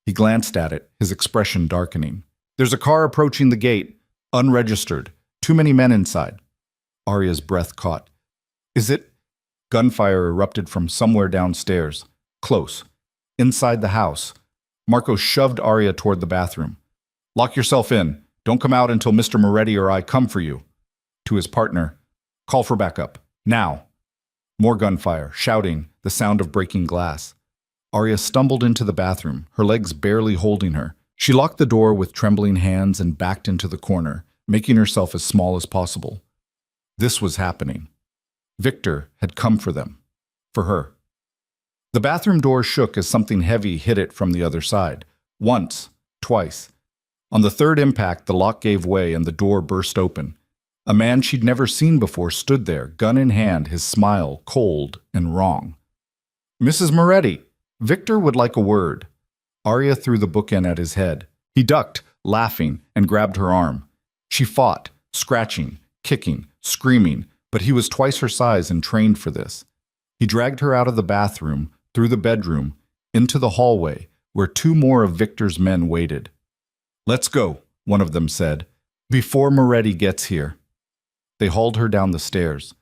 He glanced at it, his expression darkening. "There's a car approaching the gate, unregistered. Too many men inside." Arya's breath caught. "Is it?" Gunfire erupted from somewhere downstairs. Close. Inside the house. Marco shoved Arya toward the bathroom. "Lock yourself in. Don't come out until Mr. Moretti or I come for you." To his partner, "Call for backup. Now." More gunfire, shouting, the sound of breaking glass. Arya stumbled into the bathroom, her legs barely holding her. She locked the door with trembling hands and backed into the corner, making herself as small as possible. This was happening. Victor had come for them. For her. The bathroom door shook as something heavy hit it from the other side. Once, twice. On the third impact, the lock gave way and the door burst open. A man she'd never seen before stood there, gun in hand, his smile cold and wrong. "Mrs. Moretti!" Victor would like a word. Arya threw the bookend at his head. He ducked, laughing, and grabbed her arm. She fought, scratching, kicking, screaming, but he was twice her size and trained for this. He dragged her out of the bathroom, through the bedroom, into the hallway, where 2 more of Victor's men waited. "Let's go," one of them said, "before Moretti gets here." They hauled her down the stairs.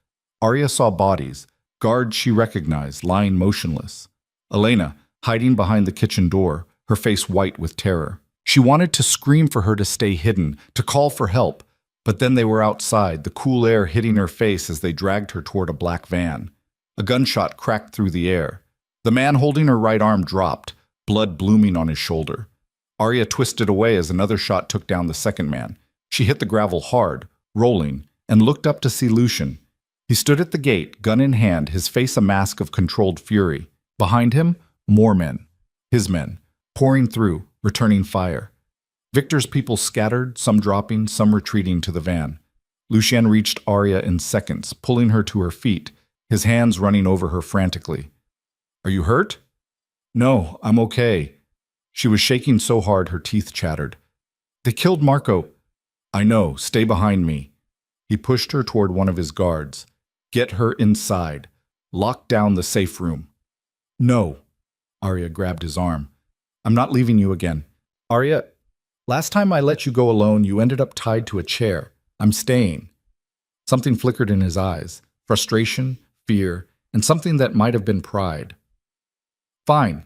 Arya saw bodies, guards she recognized, lying motionless. Elena, hiding behind the kitchen door, her face white with terror. She wanted to scream for her to stay hidden, to call for help, but then they were outside, the cool air hitting her face as they dragged her toward a black van. A gunshot cracked through the air. The man holding her right arm dropped, blood blooming on his shoulder. Arya twisted away as another shot took down the second man. She hit the gravel hard, rolling, and looked up to see Lucian. He stood at the gate, gun in hand, his face a mask of controlled fury. Behind him, more men. His men, pouring through, returning fire. Victor's people scattered, some dropping, some retreating to the van. Lucian reached Arya in seconds, pulling her to her feet, his hands running over her frantically. "Are you hurt?" "No, I'm okay." She was shaking so hard her teeth chattered. "They killed Marco." "I know, stay behind me." He pushed her toward one of his guards. "Get her inside. Lock down the safe room." "No." Arya grabbed his arm. "I'm not leaving you again." "Arya, last time I let you go alone, you ended up tied to a chair. I'm staying." Something flickered in his eyes. Frustration, fear, and something that might have been pride. "Fine.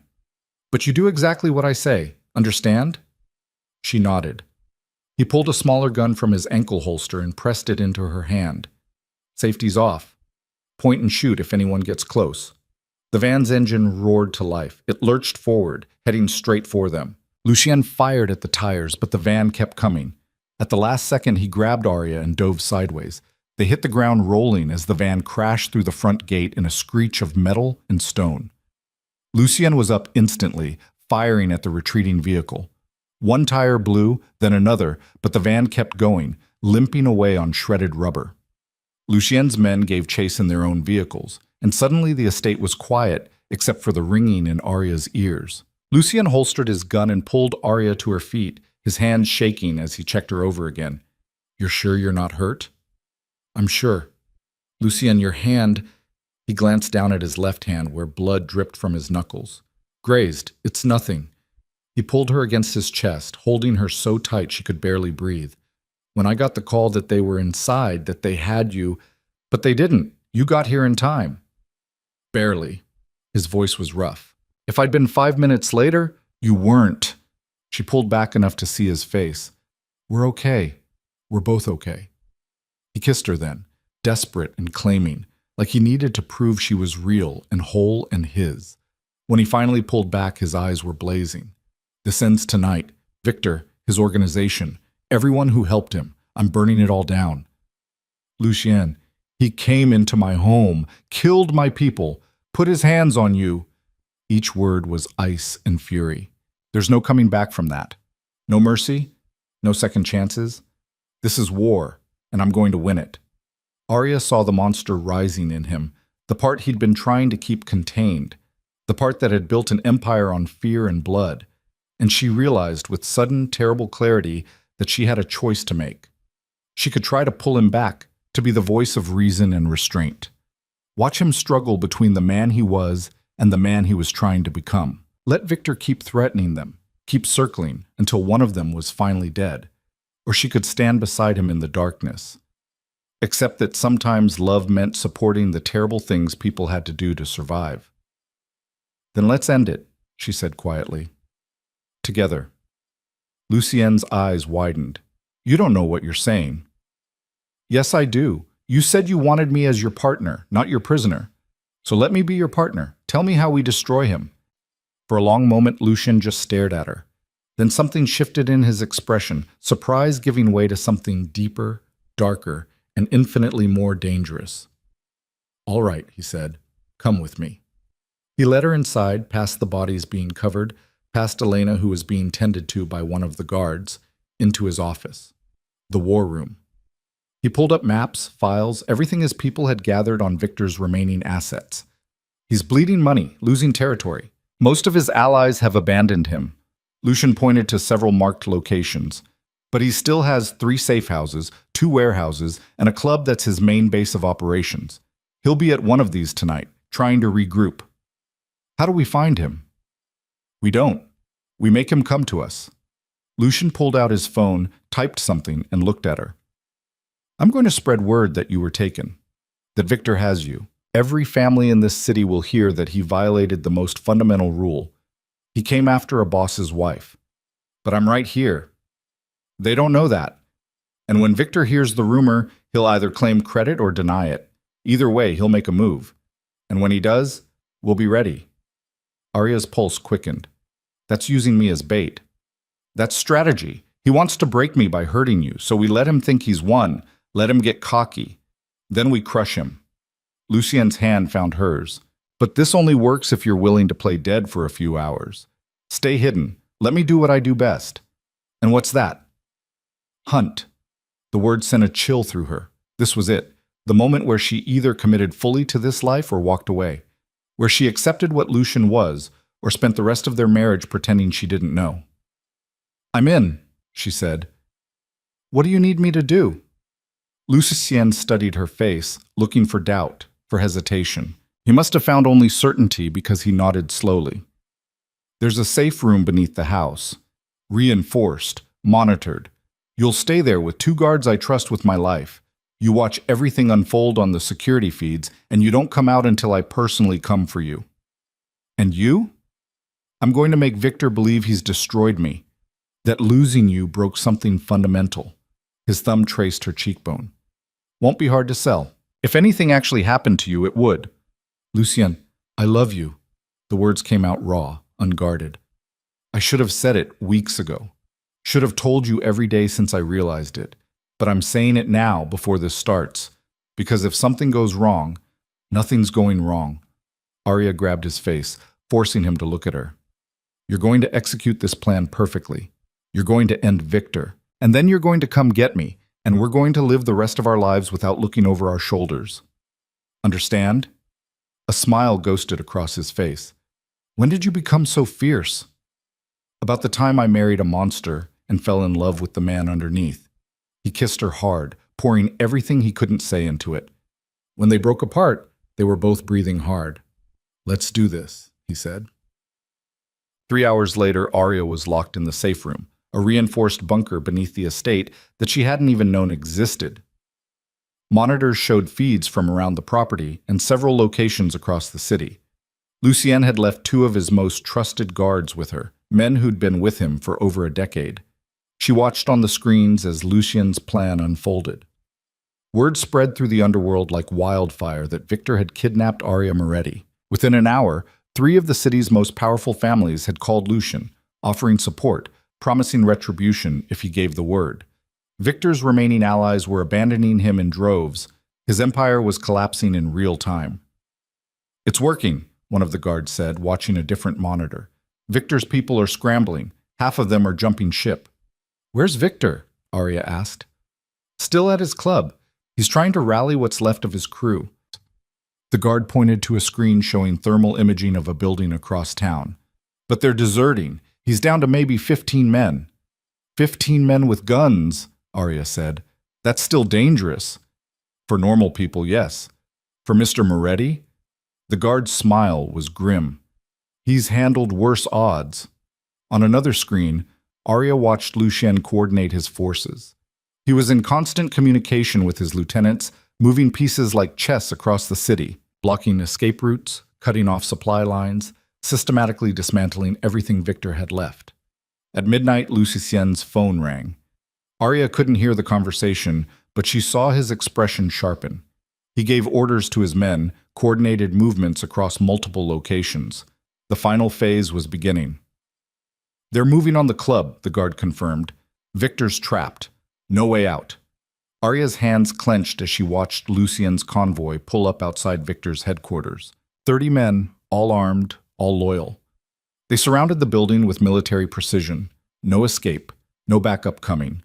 But you do exactly what I say. Understand?" She nodded. He pulled a smaller gun from his ankle holster and pressed it into her hand. "Safety's off. Point and shoot if anyone gets close." The van's engine roared to life. It lurched forward, heading straight for them. Lucien fired at the tires, but the van kept coming. At the last second, he grabbed Arya and dove sideways. They hit the ground rolling as the van crashed through the front gate in a screech of metal and stone. Lucien was up instantly, firing at the retreating vehicle. One tire blew, then another, but the van kept going, limping away on shredded rubber. Lucien's men gave chase in their own vehicles, and suddenly the estate was quiet, except for the ringing in Arya's ears. Lucien holstered his gun and pulled Arya to her feet, his hands shaking as he checked her over again. "You're sure you're not hurt?" "I'm sure." "Lucien, your hand—" He glanced down at his left hand, where blood dripped from his knuckles. "Grazed. It's nothing." He pulled her against his chest, holding her so tight she could barely breathe. "When I got the call that they were inside, that they had you, but they didn't. You got here in time." "Barely." His voice was rough. "If I'd been 5 minutes later, you weren't." She pulled back enough to see his face. "We're okay. We're both okay." He kissed her then, desperate and claiming, like he needed to prove she was real and whole and his. When he finally pulled back, his eyes were blazing. This ends tonight. Victor, his organization, everyone who helped him. I'm burning it all down. Lucien, he came into my home, killed my people, put his hands on you. Each word was ice and fury. There's no coming back from that. No mercy, no second chances. This is war, and I'm going to win it. Arya saw the monster rising in him, the part he'd been trying to keep contained, the part that had built an empire on fear and blood, and she realized with sudden, terrible clarity that she had a choice to make. She could try to pull him back, to be the voice of reason and restraint. Watch him struggle between the man he was and the man he was trying to become. Let Victor keep threatening them, keep circling, until one of them was finally dead. Or she could stand beside him in the darkness. Except that sometimes love meant supporting the terrible things people had to do to survive. Then let's end it, she said quietly. Together. Lucien's eyes widened. You don't know what you're saying. Yes, I do. You said you wanted me as your partner, not your prisoner. So let me be your partner. Tell me how we destroy him. For a long moment, Lucien just stared at her. Then something shifted in his expression, surprise giving way to something deeper, darker, and infinitely more dangerous. All right, he said. Come with me. He led her inside, past the bodies being covered, past Elena, who was being tended to by one of the guards, into his office. The war room. He pulled up maps, files, everything his people had gathered on Victor's remaining assets. He's bleeding money, losing territory. Most of his allies have abandoned him. Lucien pointed to several marked locations. But he still has 3 safe houses, 2 warehouses, and a club that's his main base of operations. He'll be at one of these tonight, trying to regroup. How do we find him? We don't. We make him come to us. Lucien pulled out his phone, typed something, and looked at her. I'm going to spread word that you were taken, that Victor has you. Every family in this city will hear that he violated the most fundamental rule. He came after a boss's wife. But I'm right here. They don't know that. And when Victor hears the rumor, he'll either claim credit or deny it. Either way, he'll make a move. And when he does, we'll be ready. Arya's pulse quickened. That's using me as bait. That's strategy. He wants to break me by hurting you, so we let him think he's won, let him get cocky. Then we crush him. Lucien's hand found hers. But this only works if you're willing to play dead for a few hours. Stay hidden. Let me do what I do best. And what's that? Hunt. The word sent a chill through her. This was it. The moment where she either committed fully to this life or walked away. Where she accepted what Lucien was, or spent the rest of their marriage pretending she didn't know. I'm in, she said. What do you need me to do? Lucien studied her face, looking for doubt, for hesitation. He must have found only certainty because he nodded slowly. There's a safe room beneath the house. Reinforced, monitored. You'll stay there with 2 guards I trust with my life. You watch everything unfold on the security feeds, and you don't come out until I personally come for you. And you? I'm going to make Victor believe he's destroyed me. That losing you broke something fundamental. His thumb traced her cheekbone. Won't be hard to sell. If anything actually happened to you, it would. Lucien, I love you. The words came out raw, unguarded. I should have said it weeks ago. Should have told you every day since I realized it. But I'm saying it now before this starts. Because if something goes wrong, nothing's going wrong. Arya grabbed his face, forcing him to look at her. You're going to execute this plan perfectly. You're going to end Victor. And then you're going to come get me. And we're going to live the rest of our lives without looking over our shoulders. Understand? A smile ghosted across his face. When did you become so fierce? About the time I married a monster and fell in love with the man underneath. He kissed her hard, pouring everything he couldn't say into it. When they broke apart, they were both breathing hard. Let's do this, he said. 3 hours later, Arya was locked in the safe room, a reinforced bunker beneath the estate that she hadn't even known existed. Monitors showed feeds from around the property and several locations across the city. Lucien had left 2 of his most trusted guards with her, men who'd been with him for over a decade. She watched on the screens as Lucien's plan unfolded. Word spread through the underworld like wildfire that Victor had kidnapped Arya Moretti. Within an hour, Three of the city's most powerful families had called Lucian, offering support, promising retribution if he gave the word. Victor's remaining allies were abandoning him in droves. His empire was collapsing in real time. "It's working," one of the guards said, watching a different monitor. "Victor's people are scrambling. Half of them are jumping ship." "Where's Victor?" Arya asked. "Still at his club. He's trying to rally what's left of his crew." The guard pointed to a screen showing thermal imaging of a building across town. "But they're deserting. He's down to maybe 15 men." 15 men with guns," Arya said. "That's still dangerous." "For normal people, yes. For Mr. Moretti?" The guard's smile was grim. "He's handled worse odds." On another screen, Arya watched Lucien coordinate his forces. He was in constant communication with his lieutenants, moving pieces like chess across the city, blocking escape routes, cutting off supply lines, systematically dismantling everything Victor had left. At midnight, Lucien's phone rang. Arya couldn't hear the conversation, but she saw his expression sharpen. He gave orders to his men, coordinated movements across multiple locations. The final phase was beginning. "They're moving on the club," the guard confirmed. "Victor's trapped. No way out." Arya's hands clenched as she watched Lucien's convoy pull up outside Victor's headquarters. 30 men, all armed, all loyal. They surrounded the building with military precision. No escape, no backup coming.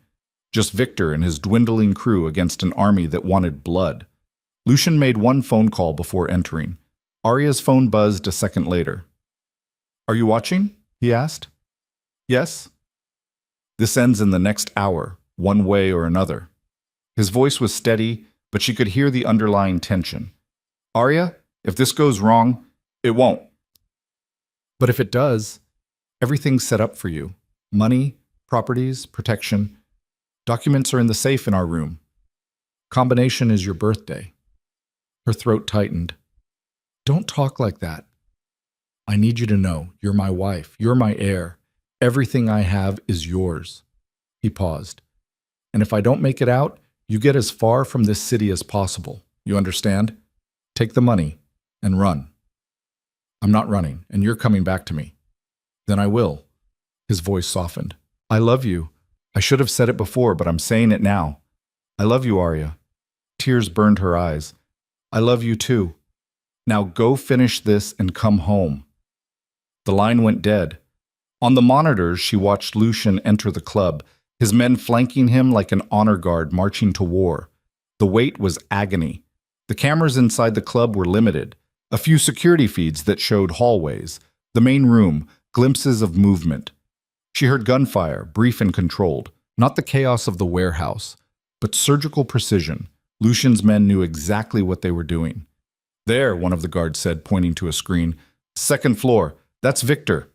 Just Victor and his dwindling crew against an army that wanted blood. Lucien made one phone call before entering. Arya's phone buzzed a second later. "Are you watching?" he asked. "Yes." "This ends in the next hour, one way or another." His voice was steady, but she could hear the underlying tension. "Arya, if this goes wrong, it won't. But if it does, everything's set up for you. Money, properties, protection. Documents are in the safe in our room. Combination is your birthday." Her throat tightened. "Don't talk like that. I need you to know you're my wife, you're my heir. Everything I have is yours." He paused. "And if I don't make it out, you get as far from this city as possible. You understand? Take the money and run." "I'm not running, and you're coming back to me." "Then I will." His voice softened. "I love you. I should have said it before, but I'm saying it now. I love you, Arya." Tears burned her eyes. "I love you too. Now go finish this and come home." The line went dead. On the monitors, she watched Lucien enter the club, his men flanking him like an honor guard marching to war. The wait was agony. The cameras inside the club were limited. A few security feeds that showed hallways. The main room, glimpses of movement. She heard gunfire, brief and controlled. Not the chaos of the warehouse, but surgical precision. Lucien's men knew exactly what they were doing. "There," one of the guards said, pointing to a screen. "Second floor. That's Victor."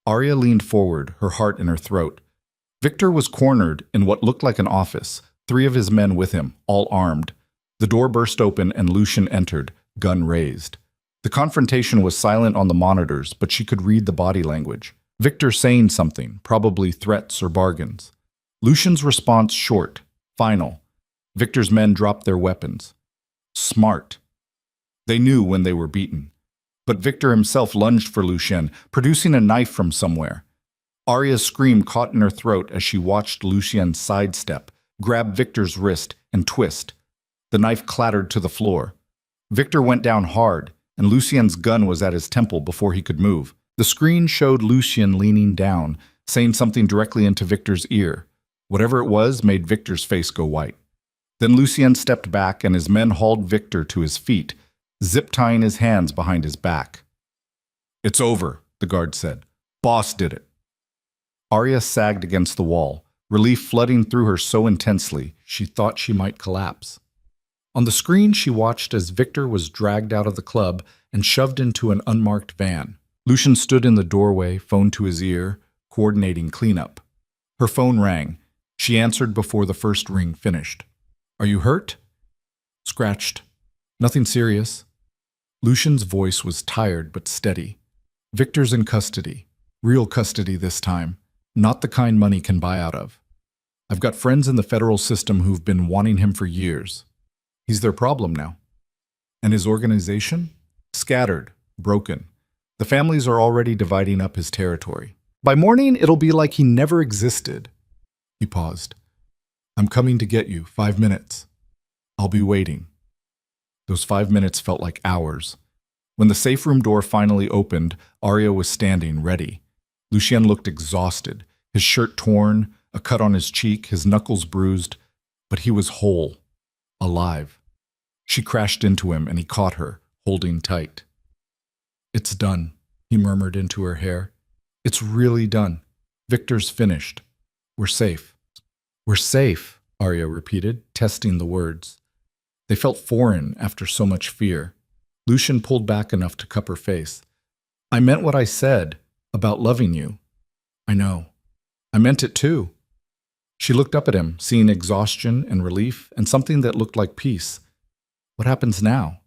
Arya leaned forward, her heart in her throat. Victor was cornered in what looked like an office, 3 of his men with him, all armed. The door burst open and Lucien entered, gun raised. The confrontation was silent on the monitors, but she could read the body language. Victor saying something, probably threats or bargains. Lucien's response short, final. Victor's men dropped their weapons. Smart. They knew when they were beaten. But Victor himself lunged for Lucien, producing a knife from somewhere. Arya's scream caught in her throat as she watched Lucien sidestep, grab Victor's wrist, and twist. The knife clattered to the floor. Victor went down hard, and Lucien's gun was at his temple before he could move. The screen showed Lucien leaning down, saying something directly into Victor's ear. Whatever it was made Victor's face go white. Then Lucien stepped back and his men hauled Victor to his feet, zip-tying his hands behind his back. "It's over," the guard said. "Boss did it." Arya sagged against the wall, relief flooding through her so intensely she thought she might collapse. On the screen, she watched as Victor was dragged out of the club and shoved into an unmarked van. Lucien stood in the doorway, phone to his ear, coordinating cleanup. Her phone rang. She answered before the first ring finished. "Are you hurt?" "Scratched. Nothing serious." Lucien's voice was tired but steady. "Victor's in custody. Real custody this time. Not the kind money can buy out of. I've got friends in the federal system who've been wanting him for years. He's their problem now. And his organization? Scattered, broken. The families are already dividing up his territory. By morning, it'll be like he never existed. He paused. I'm coming to get you, 5 minutes. I'll be waiting. Those 5 minutes felt like hours. When the safe room door finally opened, Arya was standing, ready. Lucien looked exhausted, his shirt torn, a cut on his cheek, his knuckles bruised, but he was whole, alive. She crashed into him and he caught her, holding tight. It's done, he murmured into her hair. It's really done. Victor's finished. We're safe. We're safe, Arya repeated, testing the words. They felt foreign after so much fear. Lucien pulled back enough to cup her face. I meant what I said about loving you. I know. I meant it too. She looked up at him, seeing exhaustion and relief and something that looked like peace. What happens now?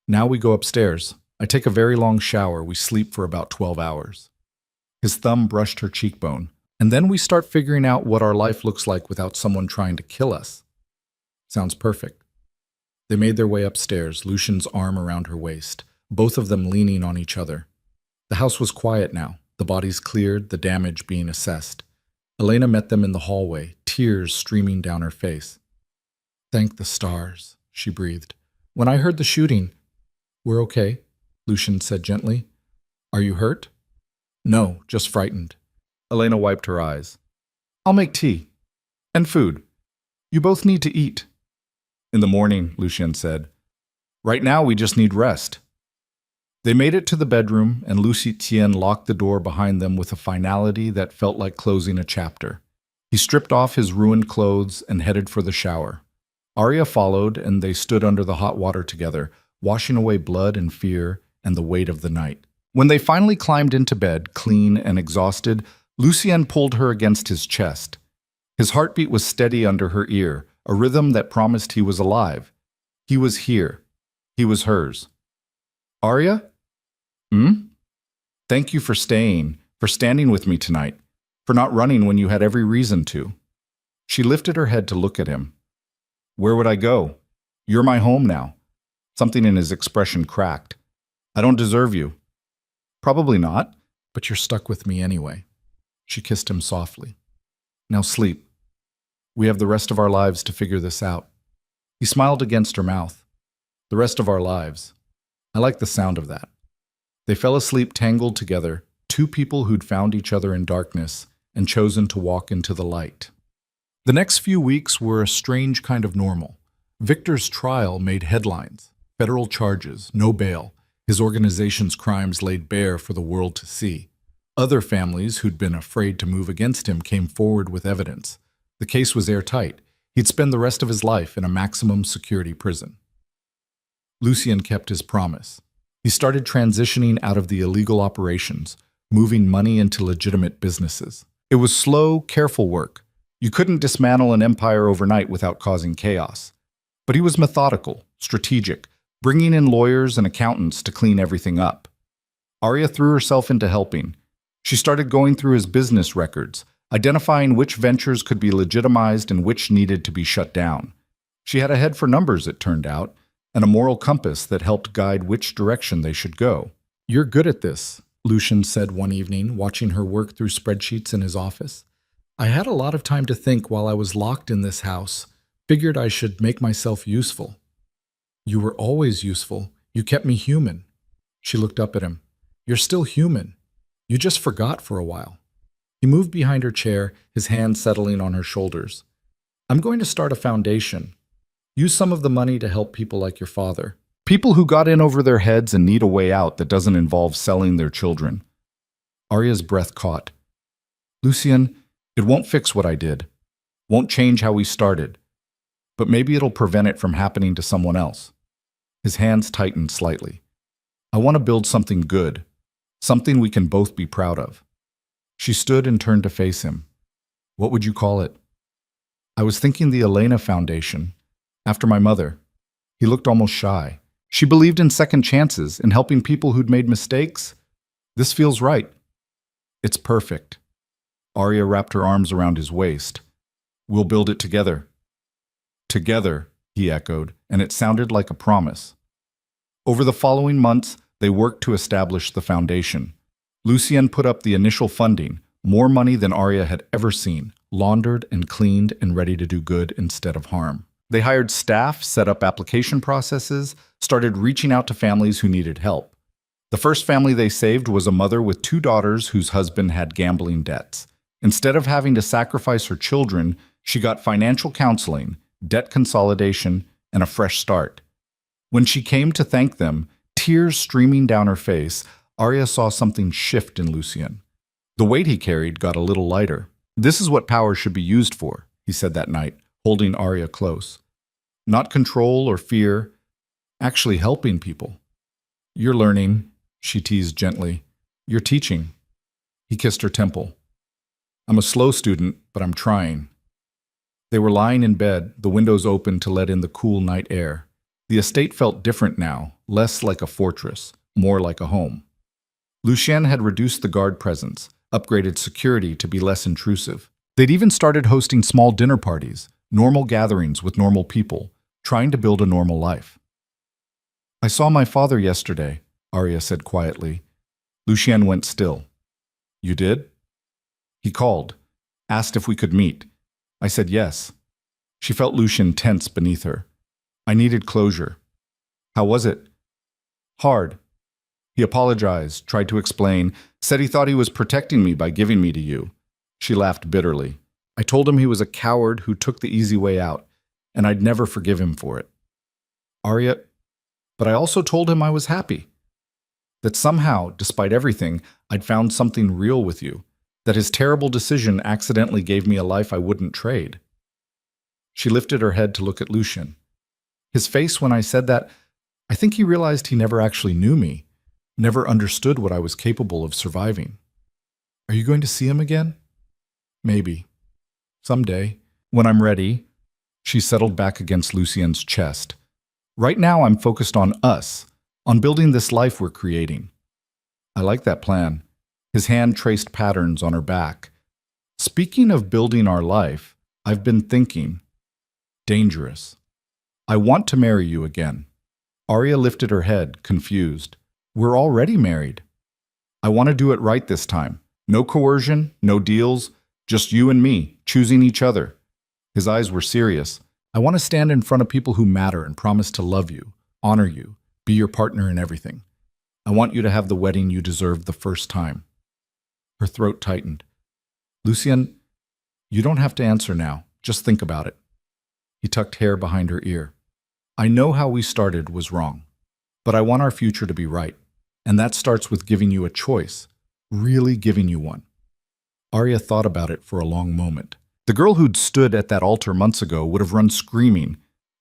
Now we go upstairs. I take a very long shower. We sleep for about 12 hours. His thumb brushed her cheekbone. And then we start figuring out what our life looks like without someone trying to kill us. Sounds perfect. They made their way upstairs, Lucien's arm around her waist, both of them leaning on each other. The house was quiet now, the bodies cleared, the damage being assessed. Elena met them in the hallway, tears streaming down her face. Thank the stars, she breathed. When I heard the shooting, we're okay, Lucien said gently. Are you hurt? No, just frightened. Elena wiped her eyes. I'll make tea. And food. You both need to eat. In the morning, Lucien said. Right now we just need rest. They made it to the bedroom, and Lucien locked the door behind them with a finality that felt like closing a chapter. He stripped off his ruined clothes and headed for the shower. Arya followed, and they stood under the hot water together, washing away blood and fear and the weight of the night. When they finally climbed into bed, clean and exhausted, Lucien pulled her against his chest. His heartbeat was steady under her ear, a rhythm that promised he was alive. He was here. He was hers. Arya? Thank you for staying, for standing with me tonight, for not running when you had every reason to. She lifted her head to look at him. Where would I go? You're my home now. Something in his expression cracked. I don't deserve you. Probably not, but you're stuck with me anyway. She kissed him softly. Now sleep. We have the rest of our lives to figure this out. He smiled against her mouth. The rest of our lives. I like the sound of that. They fell asleep tangled together, two people who'd found each other in darkness and chosen to walk into the light. The next few weeks were a strange kind of normal. Victor's trial made headlines. Federal charges, no bail. His organization's crimes laid bare for the world to see. Other families who'd been afraid to move against him came forward with evidence. The case was airtight. He'd spend the rest of his life in a maximum security prison. Lucien kept his promise. He started transitioning out of the illegal operations, moving money into legitimate businesses. It was slow, careful work. You couldn't dismantle an empire overnight without causing chaos. But he was methodical, strategic, bringing in lawyers and accountants to clean everything up. Arya threw herself into helping. She started going through his business records, identifying which ventures could be legitimized and which needed to be shut down. She had a head for numbers, it turned out, and a moral compass that helped guide which direction they should go. You're good at this, Lucien said one evening, watching her work through spreadsheets in his office. I had a lot of time to think while I was locked in this house. Figured I should make myself useful. You were always useful. You kept me human. She looked up at him. You're still human. You just forgot for a while. He moved behind her chair, his hand settling on her shoulders. I'm going to start a foundation. Use some of the money to help people like your father. People who got in over their heads and need a way out that doesn't involve selling their children. Arya's breath caught. Lucien, it won't fix what I did. Won't change how we started. But maybe it'll prevent it from happening to someone else. His hands tightened slightly. I want to build something good. Something we can both be proud of. She stood and turned to face him. What would you call it? I was thinking the Elena Foundation. After my mother. He looked almost shy. She believed in second chances, in helping people who'd made mistakes. This feels right. It's perfect. Arya wrapped her arms around his waist. We'll build it together. Together, he echoed, and it sounded like a promise. Over the following months, They worked to establish the foundation. Lucien put up the initial funding, more money than Arya had ever seen, laundered and cleaned and ready to do good instead of harm. They hired staff, set up application processes, started reaching out to families who needed help. The first family they saved was a mother with 2 daughters whose husband had gambling debts. Instead of having to sacrifice her children, she got financial counseling, debt consolidation, and a fresh start. When she came to thank them, tears streaming down her face, Arya saw something shift in Lucien. The weight he carried got a little lighter. "This is what power should be used for," he said that night, holding Arya close. "Not control or fear, actually helping people." "You're learning," she teased gently. "You're teaching." He kissed her temple. "I'm a slow student, but I'm trying." They were lying in bed, the windows open to let in the cool night air. The estate felt different now, less like a fortress, more like a home. Lucien had reduced the guard presence, upgraded security to be less intrusive. They'd even started hosting small dinner parties, normal gatherings with normal people, trying to build a normal life. "I saw my father yesterday," Arya said quietly. Lucien went still. "You did?" "He called, asked if we could meet. I said yes." She felt Lucien tense beneath her. "I needed closure." "How was it?" "Hard." He apologized, tried to explain, said he thought he was protecting me by giving me to you. She laughed bitterly. "I told him he was a coward who took the easy way out, and I'd never forgive him for it." "Arya, but I also told him I was happy. That somehow, despite everything, I'd found something real with you. That his terrible decision accidentally gave me a life I wouldn't trade." She lifted her head to look at Lucien. His face when I said that, I think he realized he never actually knew me, never understood what I was capable of surviving. "Are you going to see him again?" "Maybe. Someday. When I'm ready." She settled back against Lucien's chest. "Right now I'm focused on us, on building this life we're creating." "I like that plan." His hand traced patterns on her back. "Speaking of building our life, I've been thinking. Dangerous. I want to marry you again." Arya lifted her head, confused. "We're already married." "I want to do it right this time. No coercion, no deals, just you and me, choosing each other." His eyes were serious. "I want to stand in front of people who matter and promise to love you, honor you, be your partner in everything. I want you to have the wedding you deserved the first time." Her throat tightened. "Lucien, you don't have to answer now. Just think about it." He tucked hair behind her ear. "I know how we started was wrong, but I want our future to be right. And that starts with giving you a choice, really giving you one." Arya thought about it for a long moment. The girl who'd stood at that altar months ago would have run screaming,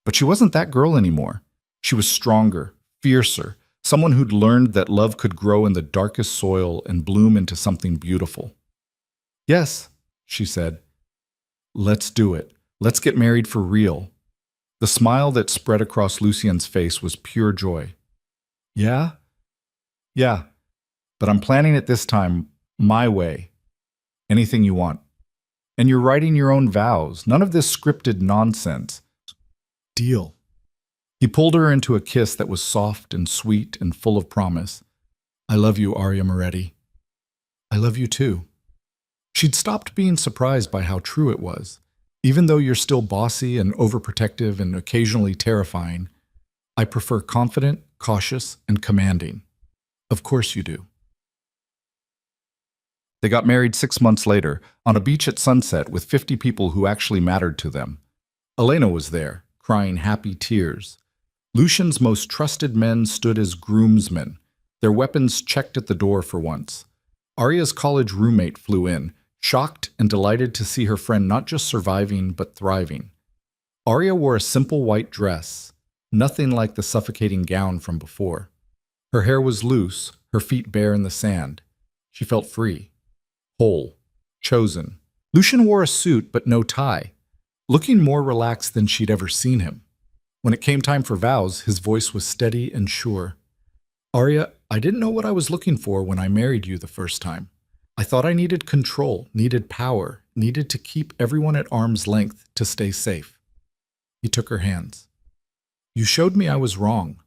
but she wasn't that girl anymore. She was stronger, fiercer, someone who'd learned that love could grow in the darkest soil and bloom into something beautiful. "Yes," she said. "Let's do it. Let's get married for real." The smile that spread across Lucien's face was pure joy. "Yeah? Yeah. But I'm planning it this time, my way. Anything you want. And you're writing your own vows. None of this scripted nonsense." "Deal." He pulled her into a kiss that was soft and sweet and full of promise. "I love you, Arya Moretti." "I love you too." She'd stopped being surprised by how true it was. "Even though you're still bossy and overprotective and occasionally terrifying, I prefer confident, cautious, and commanding." "Of course you do." They got married 6 months later, on a beach at sunset with 50 people who actually mattered to them. Elena was there, crying happy tears. Lucien's most trusted men stood as groomsmen, their weapons checked at the door for once. Arya's college roommate flew in, shocked and delighted to see her friend not just surviving, but thriving. Arya wore a simple white dress, nothing like the suffocating gown from before. Her hair was loose, her feet bare in the sand. She felt free, whole, chosen. Lucien wore a suit but no tie, looking more relaxed than she'd ever seen him. When it came time for vows, his voice was steady and sure. "Arya, I didn't know what I was looking for when I married you the first time. I thought I needed control, needed power, needed to keep everyone at arm's length to stay safe." He took her hands. "You showed me I was wrong.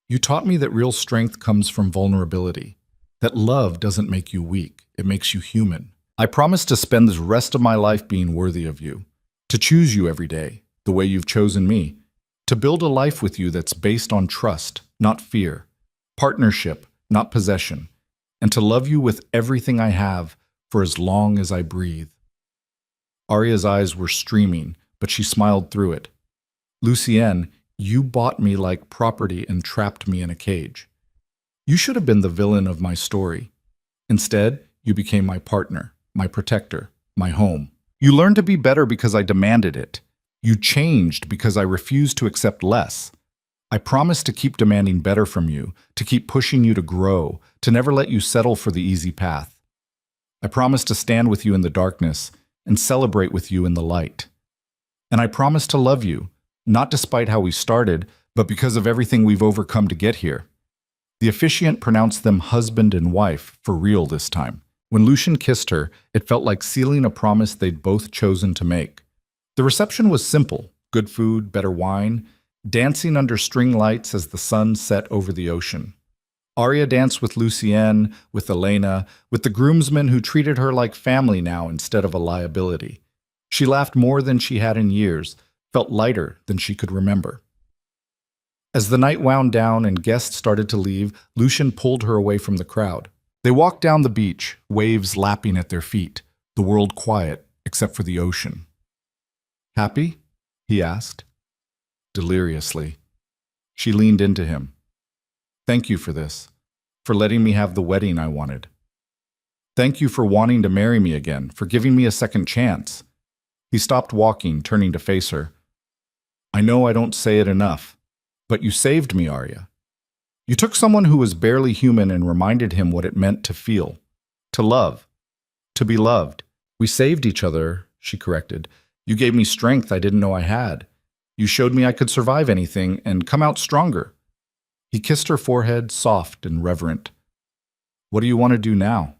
You taught me that real strength comes from vulnerability, that love doesn't make you weak, it makes you human. I promise to spend the rest of my life being worthy of you, to choose you every day, the way you've chosen me, to build a life with you that's based on trust, not fear, partnership, not possession, and to love you with everything I have for as long as I breathe. Arya's eyes were streaming, but she smiled through it. Lucienne, you bought me like property and trapped me in a cage. You should have been the villain of my story. Instead, you became my partner, my protector, my home. You learned to be better because I demanded it. You changed because I refused to accept less. I promise to keep demanding better from you, to keep pushing you to grow, to never let you settle for the easy path. I promise to stand with you in the darkness and celebrate with you in the light. And I promise to love you, not despite how we started, but because of everything we've overcome to get here. The officiant pronounced them husband and wife, for real this time. When Lucian kissed her, it felt like sealing a promise they'd both chosen to make. The reception was simple: good food, better wine, dancing under string lights as the sun set over the ocean. Arya danced with Lucienne, with Elena, with the groomsmen who treated her like family now instead of a liability. She laughed more than she had in years, felt lighter than she could remember. As the night wound down and guests started to leave, Lucian pulled her away from the crowd. They walked down the beach, waves lapping at their feet, the world quiet except for the ocean. "Happy?" he asked. Deliriously. She leaned into him. "Thank you for this, for letting me have the wedding I wanted. Thank you for wanting to marry me again, for giving me a second chance." He stopped walking, turning to face her. "I know I don't say it enough, but you saved me, Arya. You took someone who was barely human and reminded him what it meant to feel, to love, to be loved. We saved each other," she corrected. "You gave me strength I didn't know I had. You showed me I could survive anything and come out stronger." He kissed her forehead, soft and reverent. "What do you want to do now?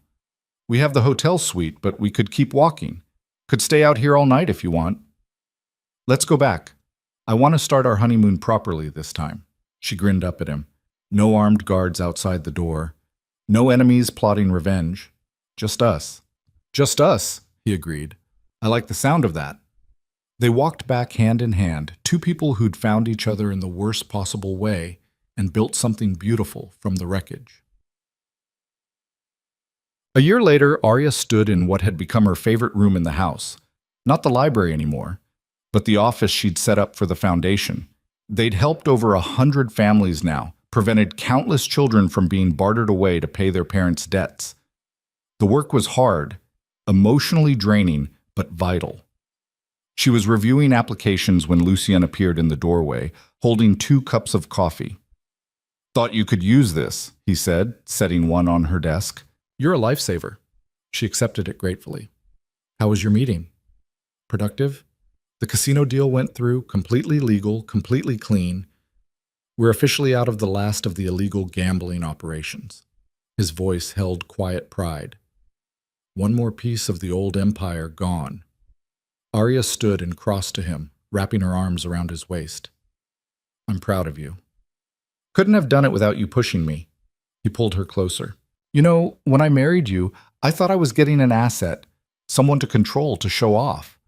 We have the hotel suite, but we could keep walking. Could stay out here all night if you want." "Let's go back. I want to start our honeymoon properly this time." She grinned up at him. No armed guards outside the door. No enemies plotting revenge. Just us. "Just us," he agreed. "I like the sound of that." They walked back hand in hand, two people who'd found each other in the worst possible way and built something beautiful from the wreckage. A year later, Arya stood in what had become her favorite room in the house. Not the library anymore, but the office she'd set up for the foundation. They'd helped over 100 families now, prevented countless children from being bartered away to pay their parents' debts. The work was hard, emotionally draining, but vital. She was reviewing applications when Lucienne appeared in the doorway, holding 2 cups of coffee. "Thought you could use this," he said, setting one on her desk. "You're a lifesaver." She accepted it gratefully. "How was your meeting?" "Productive. The casino deal went through, completely legal, completely clean. We're officially out of the last of the illegal gambling operations." His voice held quiet pride. One more piece of the old empire gone. Arya stood and crossed to him, wrapping her arms around his waist. "I'm proud of you. Couldn't have done it without you pushing me." He pulled her closer. "You know, when I married you, I thought I was getting an asset, someone to control, to show off.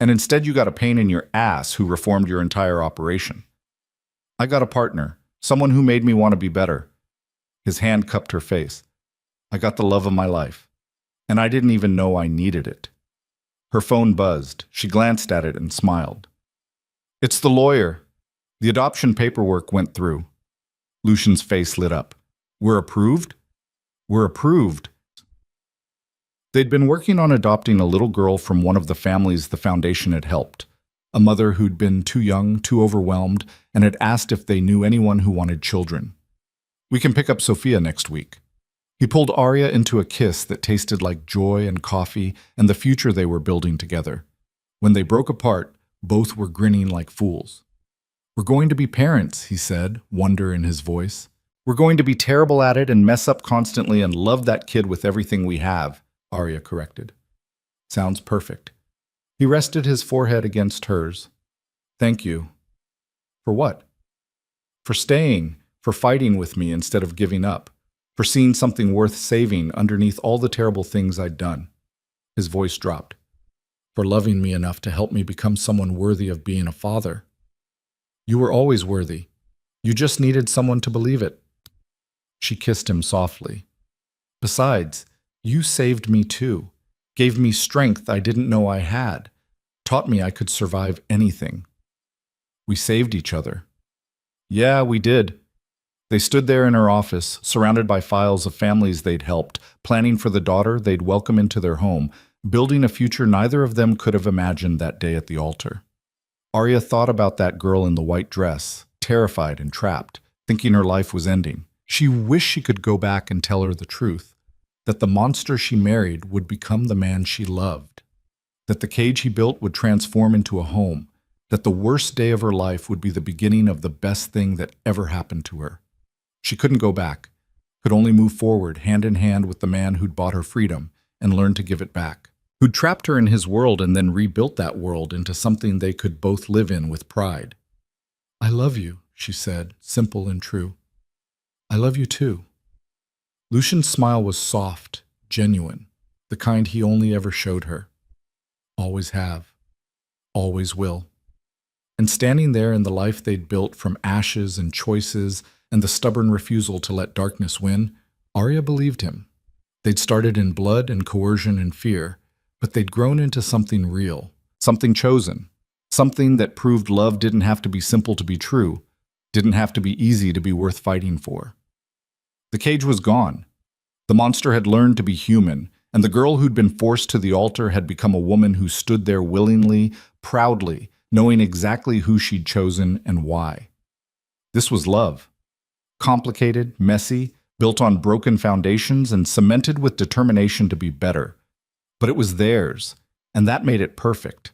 And instead you got a pain in your ass who reformed your entire operation. I got a partner, someone who made me want to be better." His hand cupped her face. "I got the love of my life, and I didn't even know I needed it." Her phone buzzed. She glanced at it and smiled. "It's the lawyer. The adoption paperwork went through." Lucian's face lit up. "We're approved?" "We're approved." They'd been working on adopting a little girl from one of the families the foundation had helped, a mother who'd been too young, too overwhelmed, and had asked if they knew anyone who wanted children. "We can pick up Sophia next week." He pulled Arya into a kiss that tasted like joy and coffee and the future they were building together. When they broke apart, both were grinning like fools. "We're going to be parents," he said, wonder in his voice. "We're going to be terrible at it and mess up constantly and love that kid with everything we have," Arya corrected. "Sounds perfect." He rested his forehead against hers. "Thank you." "For what?" "For staying, for fighting with me instead of giving up, for seeing something worth saving underneath all the terrible things I'd done. His voice dropped. For loving me enough to help me become someone worthy of being a father. You were always worthy. You just needed someone to believe it. She kissed him softly. Besides, you saved me too, gave me strength I didn't know I had, taught me I could survive anything. We saved each other. Yeah, we did. They stood there in her office, surrounded by files of families they'd helped, planning for the daughter they'd welcome into their home, building a future neither of them could have imagined that day at the altar. Arya thought about that girl in the white dress, terrified and trapped, thinking her life was ending. She wished she could go back and tell her the truth, that the monster she married would become the man she loved, that the cage he built would transform into a home, that the worst day of her life would be the beginning of the best thing that ever happened to her. She couldn't go back, could only move forward hand in hand with the man who'd bought her freedom and learned to give it back, who'd trapped her in his world and then rebuilt that world into something they could both live in with pride. I love you, she said, simple and true. I love you too. Lucian's smile was soft, genuine, the kind he only ever showed her. Always have. Always will. And standing there in the life they'd built from ashes and choices and the stubborn refusal to let darkness win, Arya believed him. They'd started in blood and coercion and fear, but they'd grown into something real, something chosen, something that proved love didn't have to be simple to be true, didn't have to be easy to be worth fighting for. The cage was gone. The monster had learned to be human, and the girl who'd been forced to the altar had become a woman who stood there willingly, proudly, knowing exactly who she'd chosen and why. This was love. Complicated, messy, built on broken foundations and cemented with determination to be better. But it was theirs, and that made it perfect.